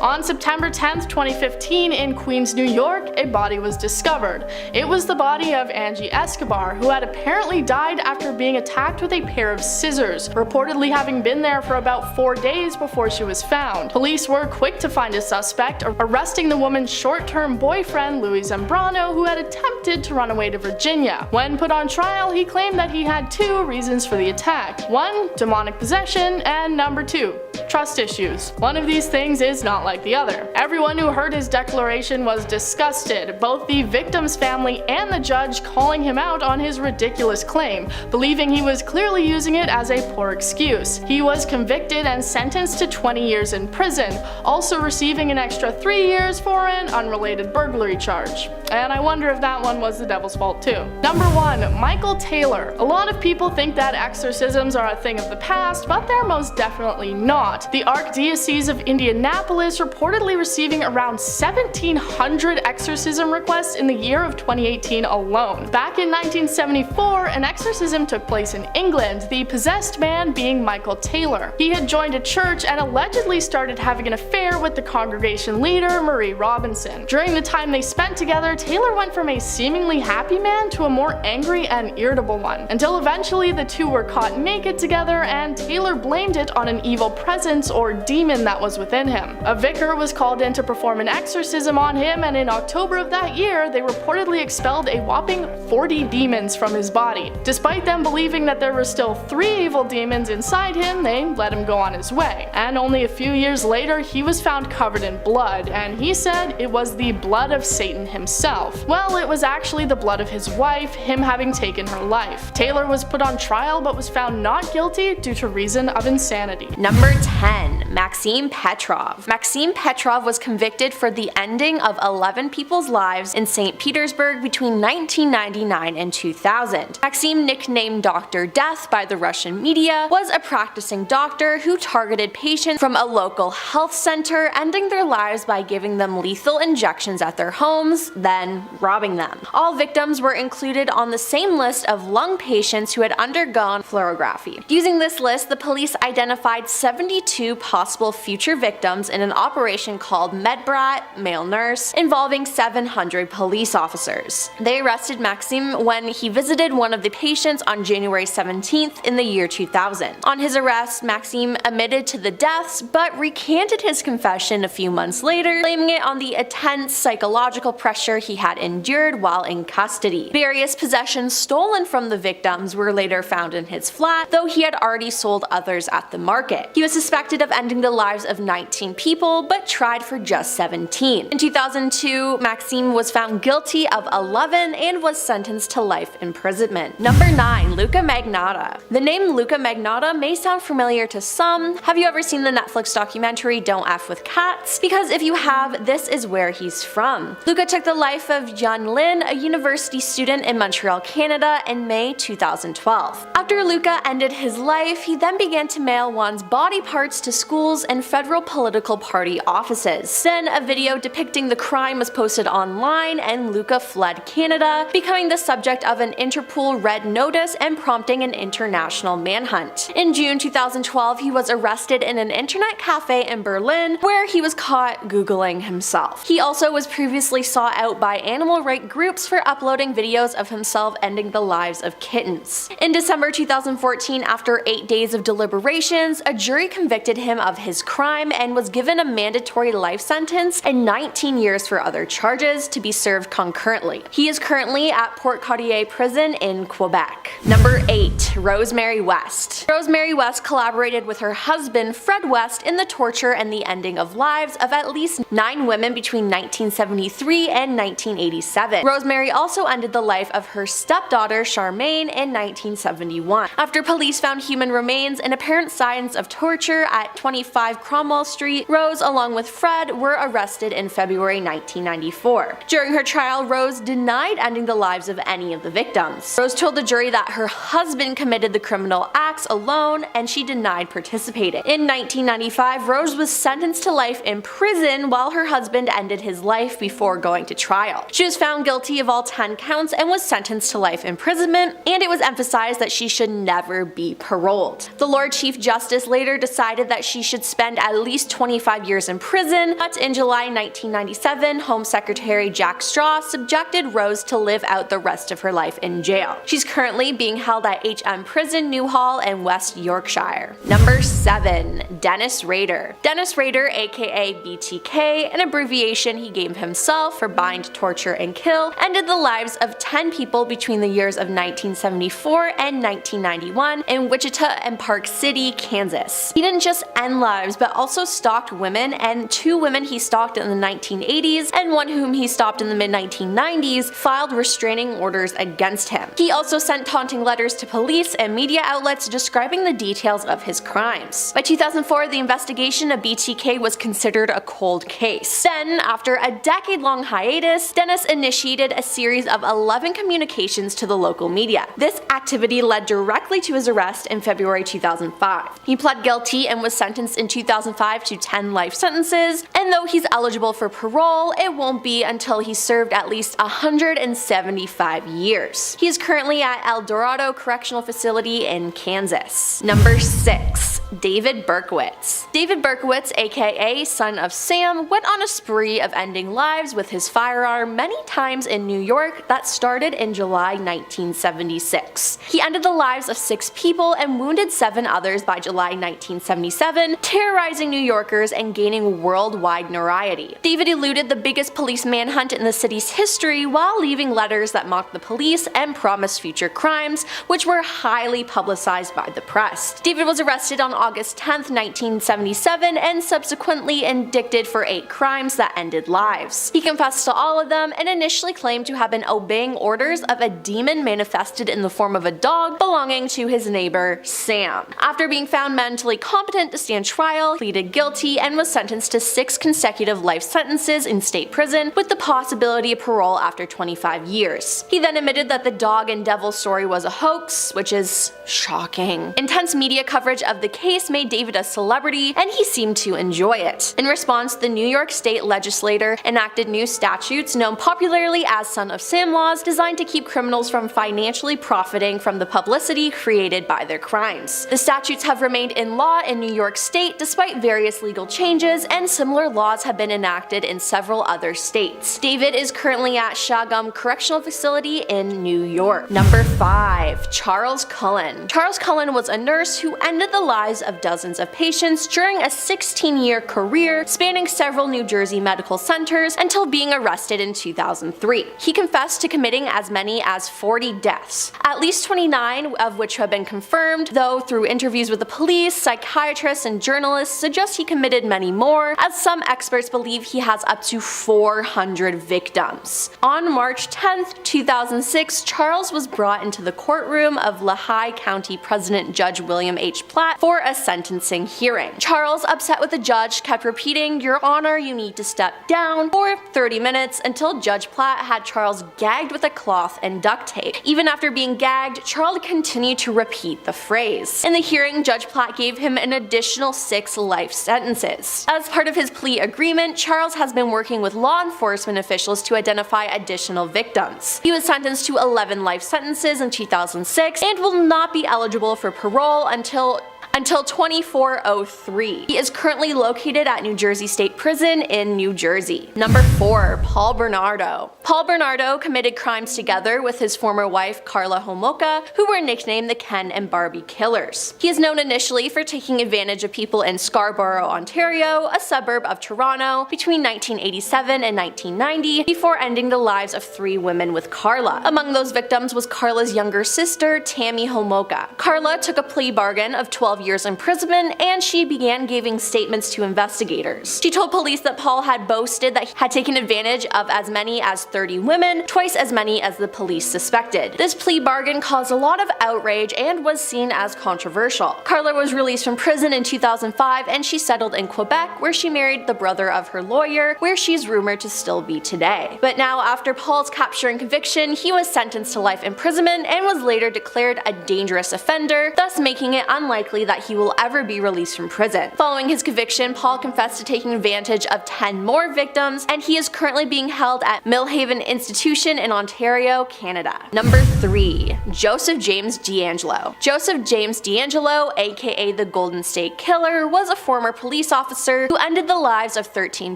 On September 10th, 2015, in Queens, New York, a body was discovered. It was the body of Angie Escobar, who had apparently died after being attacked with a pair of scissors, reportedly having been there for about 4 days before she was found. Police were quick to find a suspect, arresting the woman's short-term boyfriend, Louis Zambrano, who had attempted to run away to Virginia. When put on trial, he claimed that he had 2 reasons for the attack. 1, demonic possession, and number 2, trust issues. One of these things is not like the other. Everyone who heard his declaration was disgusted, both the victim's family and the judge calling him out on his ridiculous claim, believing he was clearly using it as a poor excuse. He was convicted and sentenced to 20 years in prison, also receiving an extra 3 years for an unrelated burglary charge. And I wonder if that one was the devil's fault too. Number 1. Michael Taylor. A lot of people think that exorcisms are a thing of the past, but they're most definitely not. The Archdiocese of Indianapolis reportedly receiving around 1,700 exorcism requests in the year of 2018 alone. Back in 1974, an exorcism took place in England, the possessed man being Michael Taylor. He had joined a church and allegedly started having an affair with the congregation leader, Marie Robinson. During the time they spent together, Taylor went from a seemingly happy man to a more angry and irritable one, until eventually the two were caught naked together and Taylor blamed it on an evil presence or demon that was within him. A vicar was called in to perform an exorcism on him, and in October of that year, they reportedly expelled a whopping 40 demons from his body. Despite them believing that there were still 3 evil demons inside him, they let him go on his way. And only a few years later, he was found covered in blood, and he said it was the blood of Satan himself. Well, it was actually the blood of his wife, him having taken her life. Taylor was put on trial but was found not guilty due to reason of insanity. Number 10. Maxim Petrov. Maxim Petrov was convicted for the ending of 11 people's lives in St. Petersburg between 1999 and 2000. Maxim, nicknamed Dr. Death by the Russian media, was a practicing doctor who targeted patients from a local health center, ending their lives by giving them lethal injections at their homes, then robbing them. All victims were included on the same list of lung patients who had undergone fluorography. Using this list, the police identified 72 possible future victims in an operation called Medbrat, male nurse, involving 700 police officers. They arrested Maxim when he visited one of the patients on January 17th in the year 2000. On his arrest, Maxim admitted to the deaths but recanted his confession a few months later, blaming it on the intense psychological pressure he had endured while in custody. Various possessions stolen from the victims were later found in his flat, though he had already sold others at the market. He was suspected of ending the lives of 19 people, but tried for just 17. In 2002, Maxim was found guilty of 11 and was sentenced to life imprisonment. Number 9. Luka Magnotta. The name Luka Magnotta may sound familiar to some. Have you ever seen the Netflix documentary Don't F with Cats? Because if you have, this is where he's from. Luka took the life of Yan Lin, a university student in Montreal, Canada, in May 2012. After Luka ended his life, he then began to mail Wan's body parts to schools and federal political party offices. Then a video depicting the crime was posted online and Luka fled Canada, becoming the subject of an Interpol red notice and prompting an international manhunt. In June 2012, he was arrested in an internet cafe in Berlin where he was caught Googling himself. He also was previously sought out by animal rights groups for uploading videos of himself ending the lives of kittens. In December 2014, after 8 days of deliberations, a jury convicted him of his crime and was given a mandatory life sentence and 19 years for other charges to be served concurrently. He is currently at Port Cartier prison in Quebec. Number 8. Rosemary West. Rosemary West collaborated with her husband Fred West in the torture and the ending of lives of at least 9 women between 1973 and 1987. Rosemary also ended the life of her stepdaughter Charmaine in 1971. After police found human remains and apparent signs of torture at 25 Cromwell Street, Rose, along with Fred, were arrested in February 1994. During her trial, Rose denied ending the lives of any of the victims. Rose told the jury that her husband committed the criminal acts alone and she denied participating. In 1995, Rose was sentenced to life in prison while her husband ended his life before going to trial. She was found guilty of all 10 counts and was sentenced to life imprisonment, and it was emphasized that she should never be paroled. The Lord Chief Justice later decided that she should spend at least 25 years in prison, but in July 1997, Home Secretary Jack Straw subjected Rose to live out the rest of her life in jail. She's currently being held at HM Prison, Newhall in West Yorkshire. Number 7. Dennis Rader. Dennis Rader, aka BTK, an abbreviation he gave himself for bind, torture, and kill, ended the lives of 10 people between the years of 1974 and 1991 in Wichita and Park City, Kansas. He didn't just end lives, but also stalked women, and 2 women he stalked in the 1980s and one whom he stopped in the mid-1990s filed restraining orders against him. He also sent taunting letters to police and media outlets describing the details of his crimes. By 2004, the investigation of BTK was considered a cold case. Then, after a decade-long hiatus, Dennis initiated a series of 11 communications to the local media. This activity led directly to his arrest in February 2005. He pled guilty and was sentenced in 2005 to 10 life sentences, and though he's eligible for parole, it won't be until he's served at least 175 years. He is currently at El Dorado Correctional Facility in Kansas. Number 6. David Berkowitz. David Berkowitz, aka Son of Sam, went on a spree of ending lives with his firearm many times in New York that started in July 1976. He ended the lives of 6 people and wounded 7 others by July 1977, terrorizing New Yorkers and gaining worldwide notoriety. David eluded the biggest police manhunt in the city's history while leaving letters that mocked the police and promised future crimes, which were highly publicized by the press. David was arrested on August 10, 1977 and subsequently indicted for 8 crimes that ended lives. He confessed to all of them and initially claimed to have been obeying orders of a demon manifested in the form of a dog belonging to his neighbor, Sam. After being found mentally competent to stand trial, pleaded guilty, and was sentenced to 6 consecutive life sentences in state prison with the possibility of parole after 25 years. He then admitted that the dog and devil story was a hoax, which is shocking. Intense media coverage of the case made David a celebrity, and he seemed to enjoy it. In response, the New York State legislature enacted new statutes known popularly as Son of Sam laws, designed to keep criminals from financially profiting from the publicity created by their crimes. The statutes have remained in law in New York State despite various legal changes, and similar laws have been enacted in several other states. David is currently at Shagum Correctional Facility in New York. Number 5. Charles Cullen. Charles Cullen was a nurse who ended the lives of dozens of patients during a 16-year career spanning several New Jersey medical centers until being arrested in 2003. He confessed to committing as many as 40 deaths, at least 29 of which have been confirmed, though through interviews with the police, psychiatrists, and journalists suggest he committed many more, as some experts believe he has up to 400 victims. On March 10, 2006, Charles was brought into the courtroom of Lehigh County President Judge William H. Platt for a sentencing hearing. Charles, upset with the judge, kept repeating, "Your Honor, you need to step down," for 30 minutes until Judge Platt had Charles gagged with a cloth and duct tape. Even after being gagged, Charles continued to repeat the phrase. In the hearing, Judge Platt gave him an additional 6 life sentences. As part of his plea agreement, Charles has been working with law enforcement officials to identify additional victims. He was sentenced to 11 life sentences in 2006 and will not be eligible for parole until 2403. He is currently located at New Jersey State Prison in New Jersey. Number 4. Paul Bernardo. Paul Bernardo committed crimes together with his former wife Karla Homolka, who were nicknamed the Ken and Barbie Killers. He is known initially for taking advantage of people in Scarborough, Ontario, a suburb of Toronto, between 1987 and 1990, before ending the lives of 3 women with Karla. Among those victims was Karla's younger sister, Tammy Homolka. Karla took a plea bargain of 12 years imprisonment, and she began giving statements to investigators. She told police that Paul had boasted that he had taken advantage of as many as 30 women, twice as many as the police suspected. This plea bargain caused a lot of outrage and was seen as controversial. Karla was released from prison in 2005, and she settled in Quebec, where she married the brother of her lawyer, where she's rumored to still be today. But now, after Paul's capture and conviction, he was sentenced to life imprisonment and was later declared a dangerous offender, thus making it unlikely that he will ever be released from prison. Following his conviction, Paul confessed to taking advantage of 10 more victims, and he is currently being held at Millhaven Institution in Ontario, Canada. Number 3. Joseph James D'Angelo. Joseph James D'Angelo, aka the Golden State Killer, was a former police officer who ended the lives of 13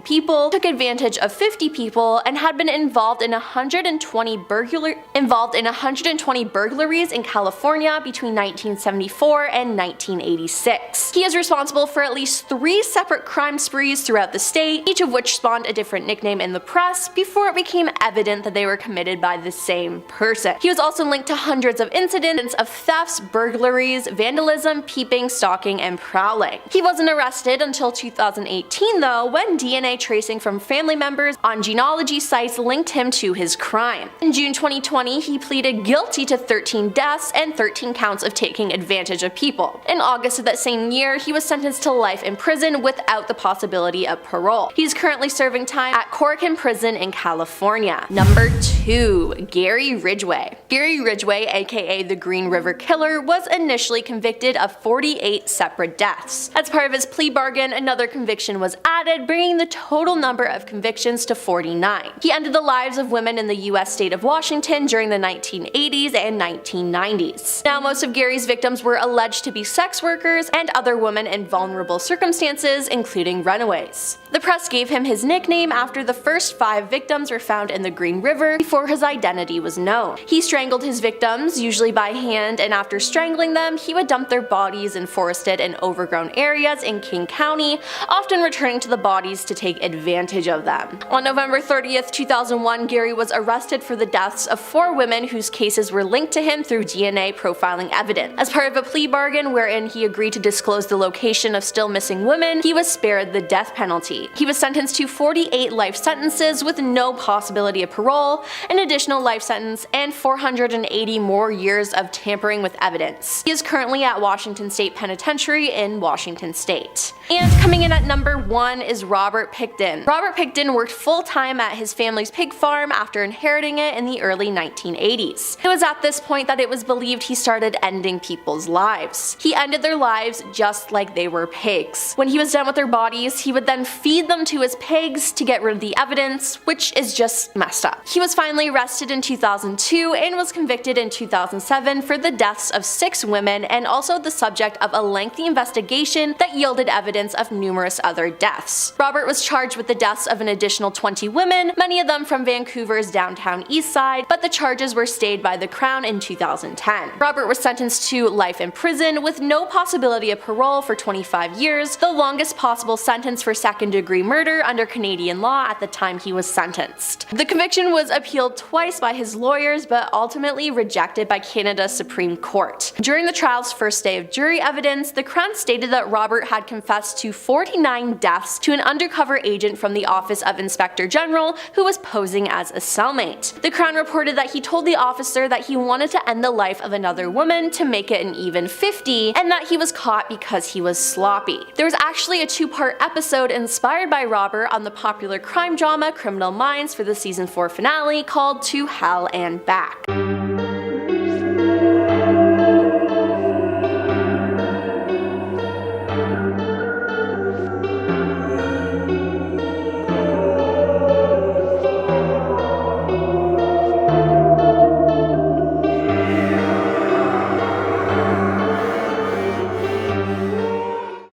people, took advantage of 50 people, and had been involved in 120 burglaries in California between 1974 and 1986. He is responsible for at least 3 separate crime sprees throughout the state, each of which spawned a different nickname in the press before it became evident that they were committed by the same person. He was also linked to hundreds of incidents of thefts, burglaries, vandalism, peeping, stalking, and prowling. He wasn't arrested until 2018 though, when DNA tracing from family members on genealogy sites linked him to his crime. In June 2020, he pleaded guilty to 13 deaths and 13 counts of taking advantage of people. In August of that same year, he was sentenced to life in prison without the possibility of parole. He's currently serving time at Corcoran Prison in California. Number 2. Gary Ridgway. Gary Ridgway, aka the Green River Killer, was initially convicted of 48 separate deaths. As part of his plea bargain, another conviction was added, bringing the total number of convictions to 49. He ended the lives of women in the US state of Washington during the 1980s and 1990s. Now, most of Gary's victims were alleged to be sex workers and other women in vulnerable circumstances, including runaways. The press gave him his nickname after the first 5 victims were found in the Green River before his identity was known. He strangled his victims, usually by hand, and after strangling them, he would dump their bodies in forested and overgrown areas in King County, often returning to the bodies to take advantage of them. On November 30th, 2001, Gary was arrested for the deaths of 4 women whose cases were linked to him through DNA profiling evidence. As part of a plea bargain wherein he agreed to disclose the location of still missing women, he was spared the death penalty. He was sentenced to 48 life sentences with no possibility of parole, an additional life sentence, and 480 more years of tampering with evidence. He is currently at Washington State Penitentiary in Washington State. And coming in at number 1 is Robert Pickton. Robert Pickton worked full-time at his family's pig farm after inheriting it in the early 1980s. It was at this point that it was believed he started ending people's lives. He ended their lives just like they were pigs. When he was done with their bodies, he would then feed them to his pigs to get rid of the evidence, which is just messed up. He was finally arrested in 2002 and was convicted in 2007 for the deaths of 6 women and also the subject of a lengthy investigation that yielded evidence of numerous other deaths. Robert was charged with the deaths of an additional 20 women, many of them from Vancouver's downtown east side, but the charges were stayed by the Crown in 2010. Robert was sentenced to life in prison with no possibility of parole for 25 years, the longest possible sentence for second-degree murder under Canadian law at the time he was sentenced. The conviction was appealed twice by his lawyers, but ultimately rejected by Canada's Supreme Court. During the trial's first day of jury evidence, the Crown stated that Robert had confessed to 49 deaths to an undercover agent from the Office of Inspector General who was posing as a cellmate. The Crown reported that he told the officer that he wanted to end the life of another woman to make it an even 50, and that he was caught because he was sloppy. There was actually a 2-part episode inspired by Robert on the popular crime drama Criminal Minds for the season 4 finale called To Hell and Back.